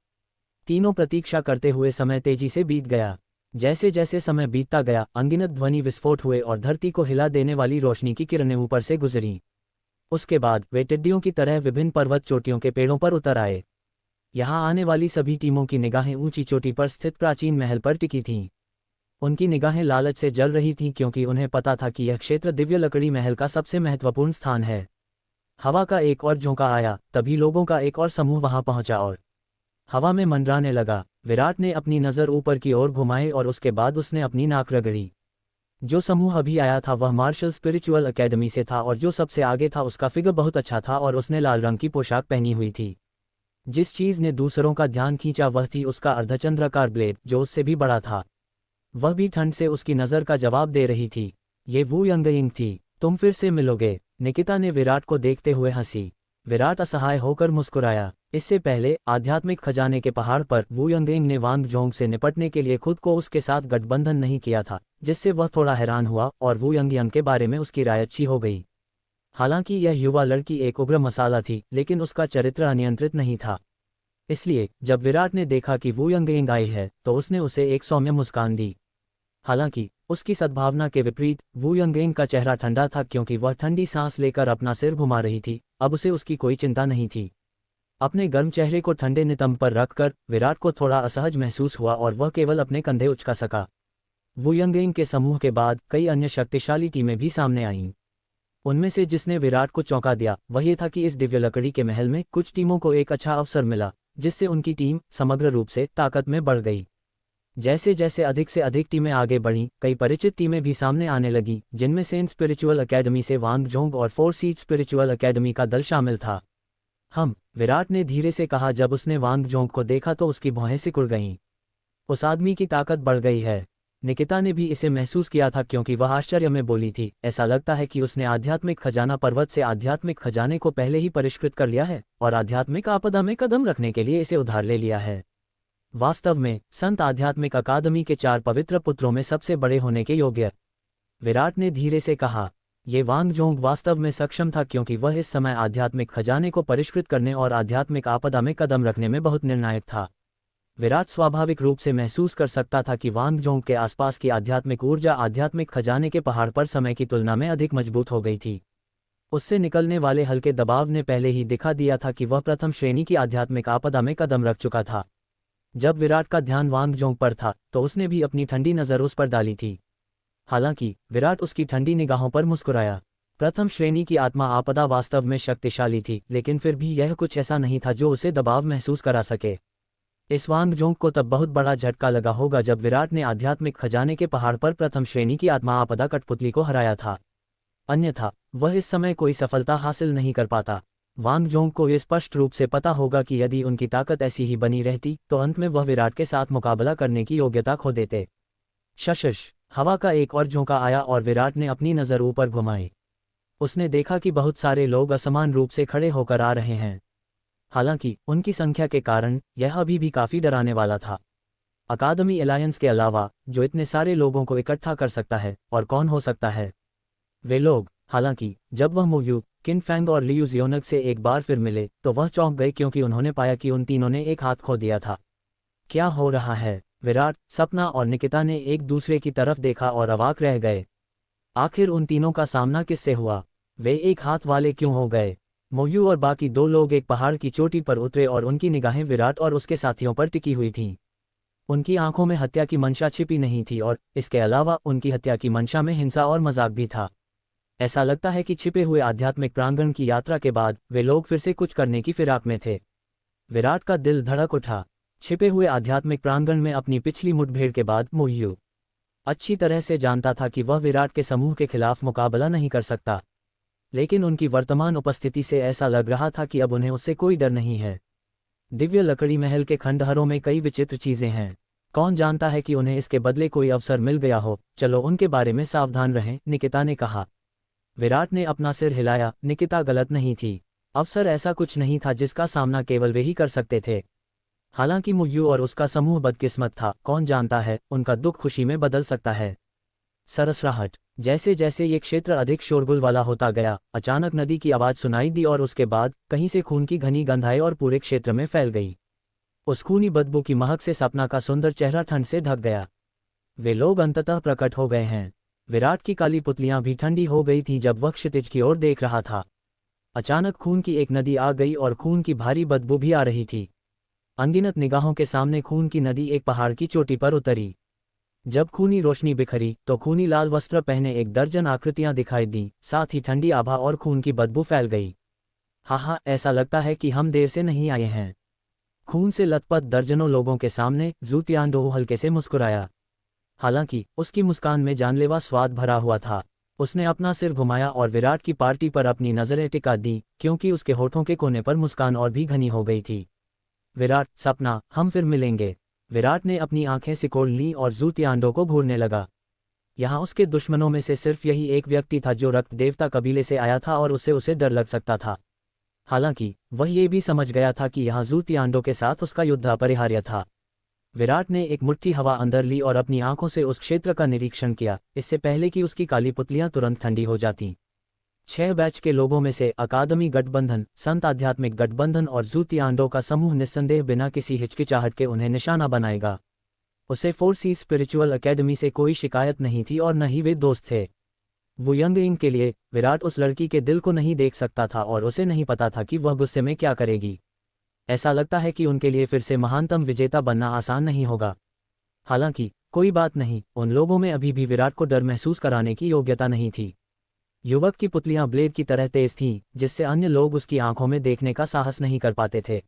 तीनों प्रतीक्षा करते हुए समय तेजी से बीत गया। जैसे जैसे समय बीतता गया, अनगिनत ध्वनि विस्फोट हुए और धरती को हिला देने वाली रोशनी की किरणें ऊपर से गुजरीं। उसके बाद वे टिड्डियों की तरह विभिन्न पर्वत चोटियों के पेड़ों पर उतर आए। यहाँ आने वाली सभी टीमों की निगाहें ऊंची चोटी पर स्थित प्राचीन महल पर टिकी थीं। उनकी निगाहें लालच से जल रही थीं क्योंकि उन्हें पता था कि यह क्षेत्र दिव्य लकड़ी महल का सबसे महत्वपूर्ण स्थान है। हवा का एक और झोंका आया, तभी लोगों का एक और समूह वहां पहुंचा और हवा में मंडराने लगा। विराट ने अपनी नज़र ऊपर की ओर घुमाई और उसके बाद उसने अपनी नाक रगड़ी। जो समूह अभी आया था वह मार्शल स्पिरिचुअल एकेडमी से था और जो सबसे आगे था उसका फिगर बहुत अच्छा था और उसने लाल रंग की पोशाक पहनी हुई थी। जिस चीज ने दूसरों का ध्यान खींचा वह थी उसका अर्धचंद्राकार ब्लेड जो उससे भी बड़ा था। वह भी ठंड से उसकी नज़र का जवाब दे रही थी। ये वू यंगयिंग थी। तुम फिर से मिलोगे? निकिता ने विराट को देखते हुए हंसी। विराट असहाय होकर मुस्कुराया। इससे पहले आध्यात्मिक खजाने के पहाड़ पर वू यंगयिंग ने वांग जोंग से निपटने के लिए खुद को उसके साथ गठबंधन नहीं किया था, जिससे वह थोड़ा हैरान हुआ और वू यंगयिंग के बारे में उसकी राय अच्छी हो गई। हालांकि यह युवा लड़की एक उग्र मसाला थी, लेकिन उसका चरित्र अनियंत्रित नहीं था। इसलिए जब विराट ने देखा कि वू यंगयिंग आई है तो उसने उसे एक सौम्य मुस्कान दी। हालांकि उसकी सद्भावना के विपरीत वू यंगयिंग का चेहरा ठंडा था क्योंकि वह ठंडी सांस लेकर अपना सिर घुमा रही थी। अब उसे उसकी कोई चिंता नहीं थी। अपने गर्म चेहरे को ठंडे नितंब पर रखकर विराट को थोड़ा असहज महसूस हुआ और वह केवल अपने कंधे उचका सका। वू यंगयिंग के समूह के बाद कई अन्य शक्तिशाली टीमें भी सामने आईं। उनमें से जिसने विराट को चौंका दिया वह ये था कि इस दिव्य लकड़ी के महल में कुछ टीमों को एक अच्छा अवसर मिला, जिससे उनकी टीम समग्र रूप से ताकत में बढ़ गई। जैसे जैसे अधिक से अधिक टीमें आगे बढ़ीं, कई परिचित टीमें भी सामने आने लगीं, जिनमें सेन स्पिरिचुअल एकेडमी से वांग जोंग और फोर सीड स्पिरिचुअल एकेडमी का दल शामिल था। विराट ने धीरे से कहा। जब उसने वांग जोंग को देखा तो उसकी भौहें सिकुड़ गईं। उस आदमी की ताकत बढ़ गई है। निकिता ने भी इसे महसूस किया था क्योंकि वह आश्चर्य में बोली थी, ऐसा लगता है कि उसने आध्यात्मिक खजाना पर्वत से आध्यात्मिक खजाने को पहले ही परिष्कृत कर लिया है और आध्यात्मिक आपदा में कदम रखने के लिए इसे उधार ले लिया है। वास्तव में संत आध्यात्मिक अकादमी के 4 पवित्र पुत्रों में सबसे बड़े होने के योग्य, विराट ने धीरे से कहा। ये वांग जोंग वास्तव में सक्षम था क्योंकि वह इस समय आध्यात्मिक खजाने को परिष्कृत करने और आध्यात्मिक आपदा में कदम रखने में बहुत निर्णायक था। विराट स्वाभाविक रूप से महसूस कर सकता था कि वांग जोंग के आसपास की आध्यात्मिक ऊर्जा आध्यात्मिक खजाने के पहाड़ पर समय की तुलना में अधिक मजबूत हो गई थी। उससे निकलने वाले हल्के दबाव ने पहले ही दिखा दिया था कि वह प्रथम श्रेणी की आध्यात्मिक आपदा में कदम रख चुका था। जब विराट का ध्यान वांग जोंग पर था तो उसने भी अपनी ठंडी नज़र उस पर डाली थी। हालांकि विराट उसकी ठंडी निगाहों पर मुस्कुराया। प्रथम श्रेणी की आत्मा आपदा वास्तव में शक्तिशाली थी, लेकिन फिर भी यह कुछ ऐसा नहीं था जो उसे दबाव महसूस करा सके। इस वांग जोंग को तब बहुत बड़ा झटका लगा होगा जब विराट ने आध्यात्मिक खजाने के पहाड़ पर प्रथम श्रेणी की आत्मा आपदा कठपुतली को हराया था। अन्यथा वह इस समय कोई सफलता हासिल नहीं कर पाता। वांग जोंग को ये स्पष्ट रूप से पता होगा कि यदि उनकी ताकत ऐसी ही बनी रहती तो अंत में वह विराट के साथ मुकाबला करने की योग्यता खो देते। शशश। हवा का एक और झोंका आया और विराट ने अपनी नज़र ऊपर घुमाई। उसने देखा कि बहुत सारे लोग असमान रूप से खड़े होकर आ रहे हैं। हालांकि उनकी संख्या के कारण यह अभी भी काफी डराने वाला था। अकादमी अलायंस के अलावा जो इतने सारे लोगों को इकट्ठा कर सकता है और कौन हो सकता है वे लोग। हालांकि जब वह मोयू, किन फैंग और लियू जियोनग से एक बार फिर मिले तो वह चौंक गए क्योंकि उन्होंने पाया कि उन तीनों ने एक हाथ खो दिया था। क्या हो रहा है? विराट, सपना और निकिता ने एक दूसरे की तरफ देखा और अवाक रह गए। आखिर उन तीनों का सामना किससे हुआ? वे एक हाथ वाले क्यों हो गए? मोयू और बाकी 2 लोग एक पहाड़ की चोटी पर उतरे और उनकी निगाहें विराट और उसके साथियों पर टिकी हुई थीं। उनकी आंखों में हत्या की मंशा छिपी नहीं थी और इसके अलावा उनकी हत्या की मंशा में हिंसा और मजाक भी था। ऐसा लगता है कि छिपे हुए आध्यात्मिक प्रांगण की यात्रा के बाद वे लोग फिर से कुछ करने की फिराक में थे। विराट का दिल धड़क उठा। छिपे हुए आध्यात्मिक प्रांगण में अपनी पिछली मुठभेड़ के बाद मोयू अच्छी तरह से जानता था कि वह विराट के समूह के खिलाफ मुकाबला नहीं कर सकता, लेकिन उनकी वर्तमान उपस्थिति से ऐसा लग रहा था कि अब उन्हें उससे कोई डर नहीं है। दिव्य लकड़ी महल के खंडहरों में कई विचित्र चीजें हैं। कौन जानता है कि उन्हें इसके बदले कोई अवसर मिल गया हो। चलो उनके बारे में सावधान रहें, निकिता ने कहा। विराट ने अपना सिर हिलाया। निकिता गलत नहीं थी। अवसर ऐसा कुछ नहीं था जिसका सामना केवल वे ही कर सकते थे। हालांकि मोयू और उसका समूह बदकिस्मत था, कौन जानता है उनका दुख खुशी में बदल सकता है। सरसराहट। जैसे जैसे ये क्षेत्र अधिक शोरगुल वाला होता गया, अचानक नदी की आवाज सुनाई दी और उसके बाद कहीं से खून की घनी गंध आई और पूरे क्षेत्र में फैल गई। उस खूनी बदबू की महक से सपना का सुंदर चेहरा ठंड से ढक गया। वे लोग अंततः प्रकट हो गए हैं। विराट की काली पुतलियां भी ठंडी हो गई थीं जब वह क्षितिज की ओर देख रहा था। अचानक खून की एक नदी आ गई और खून की भारी बदबू भी आ रही थी। अनगिनत निगाहों के सामने खून की नदी एक पहाड़ की चोटी पर उतरी। जब खूनी रोशनी बिखरी तो खूनी लाल वस्त्र पहने एक दर्जन आकृतियां दिखाई दी, साथ ही ठंडी आभा और खून की बदबू फैल गई। हाँ, ऐसा लगता है कि हम देर से नहीं आए हैं। खून से लथपथ दर्जनों लोगों के सामने ज़ू तिआनडोहू हल्के से मुस्कुराया। हालांकि उसकी मुस्कान में जानलेवा स्वाद भरा हुआ था। उसने अपना सिर घुमाया और विराट की पार्टी पर अपनी नज़रें टिका दी, क्योंकि उसके होठों के कोने पर मुस्कान और भी घनी हो गई थी। विराट, सपना, हम फिर मिलेंगे। विराट ने अपनी आंखें सिकोड़ लीं और ज़ू तिआनडो को घूरने लगा। यहाँ उसके दुश्मनों में से सिर्फ यही एक व्यक्ति था जो रक्त देवता कबीले से आया था और उसे डर लग सकता था। हालांकि वह ये भी समझ गया था कि यहाँ ज़ू तिआनडो के साथ उसका युद्ध अपरिहार्य था। विराट ने एक मुट्ठी हवा अंदर ली और अपनी आंखों से उस क्षेत्र का निरीक्षण किया, इससे पहले कि उसकी काली पुतलियां तुरंत ठंडी हो जातीं। 6 बैच के लोगों में से अकादमी गठबंधन, संत आध्यात्मिक गठबंधन और ज़ू तिआनडो का समूह निस्संदेह बिना किसी हिचकिचाहट के उन्हें निशाना बनाएगा। उसे 4C स्पिरिचुअल एकेडमी से कोई शिकायत नहीं थी और न ही वे दोस्त थे। वू यंगइंग के लिए विराट उस लड़की के दिल को नहीं देख सकता था और उसे नहीं पता था कि वह गुस्से में क्या करेगी। ऐसा लगता है कि उनके लिए फिर से महानतम विजेता बनना आसान नहीं होगा। हालांकि कोई बात नहीं, उन लोगों में अभी भी विराट को डर महसूस कराने की योग्यता नहीं थी। युवक की पुतलियां ब्लेड की तरह तेज थीं, जिससे अन्य लोग उसकी आंखों में देखने का साहस नहीं कर पाते थे।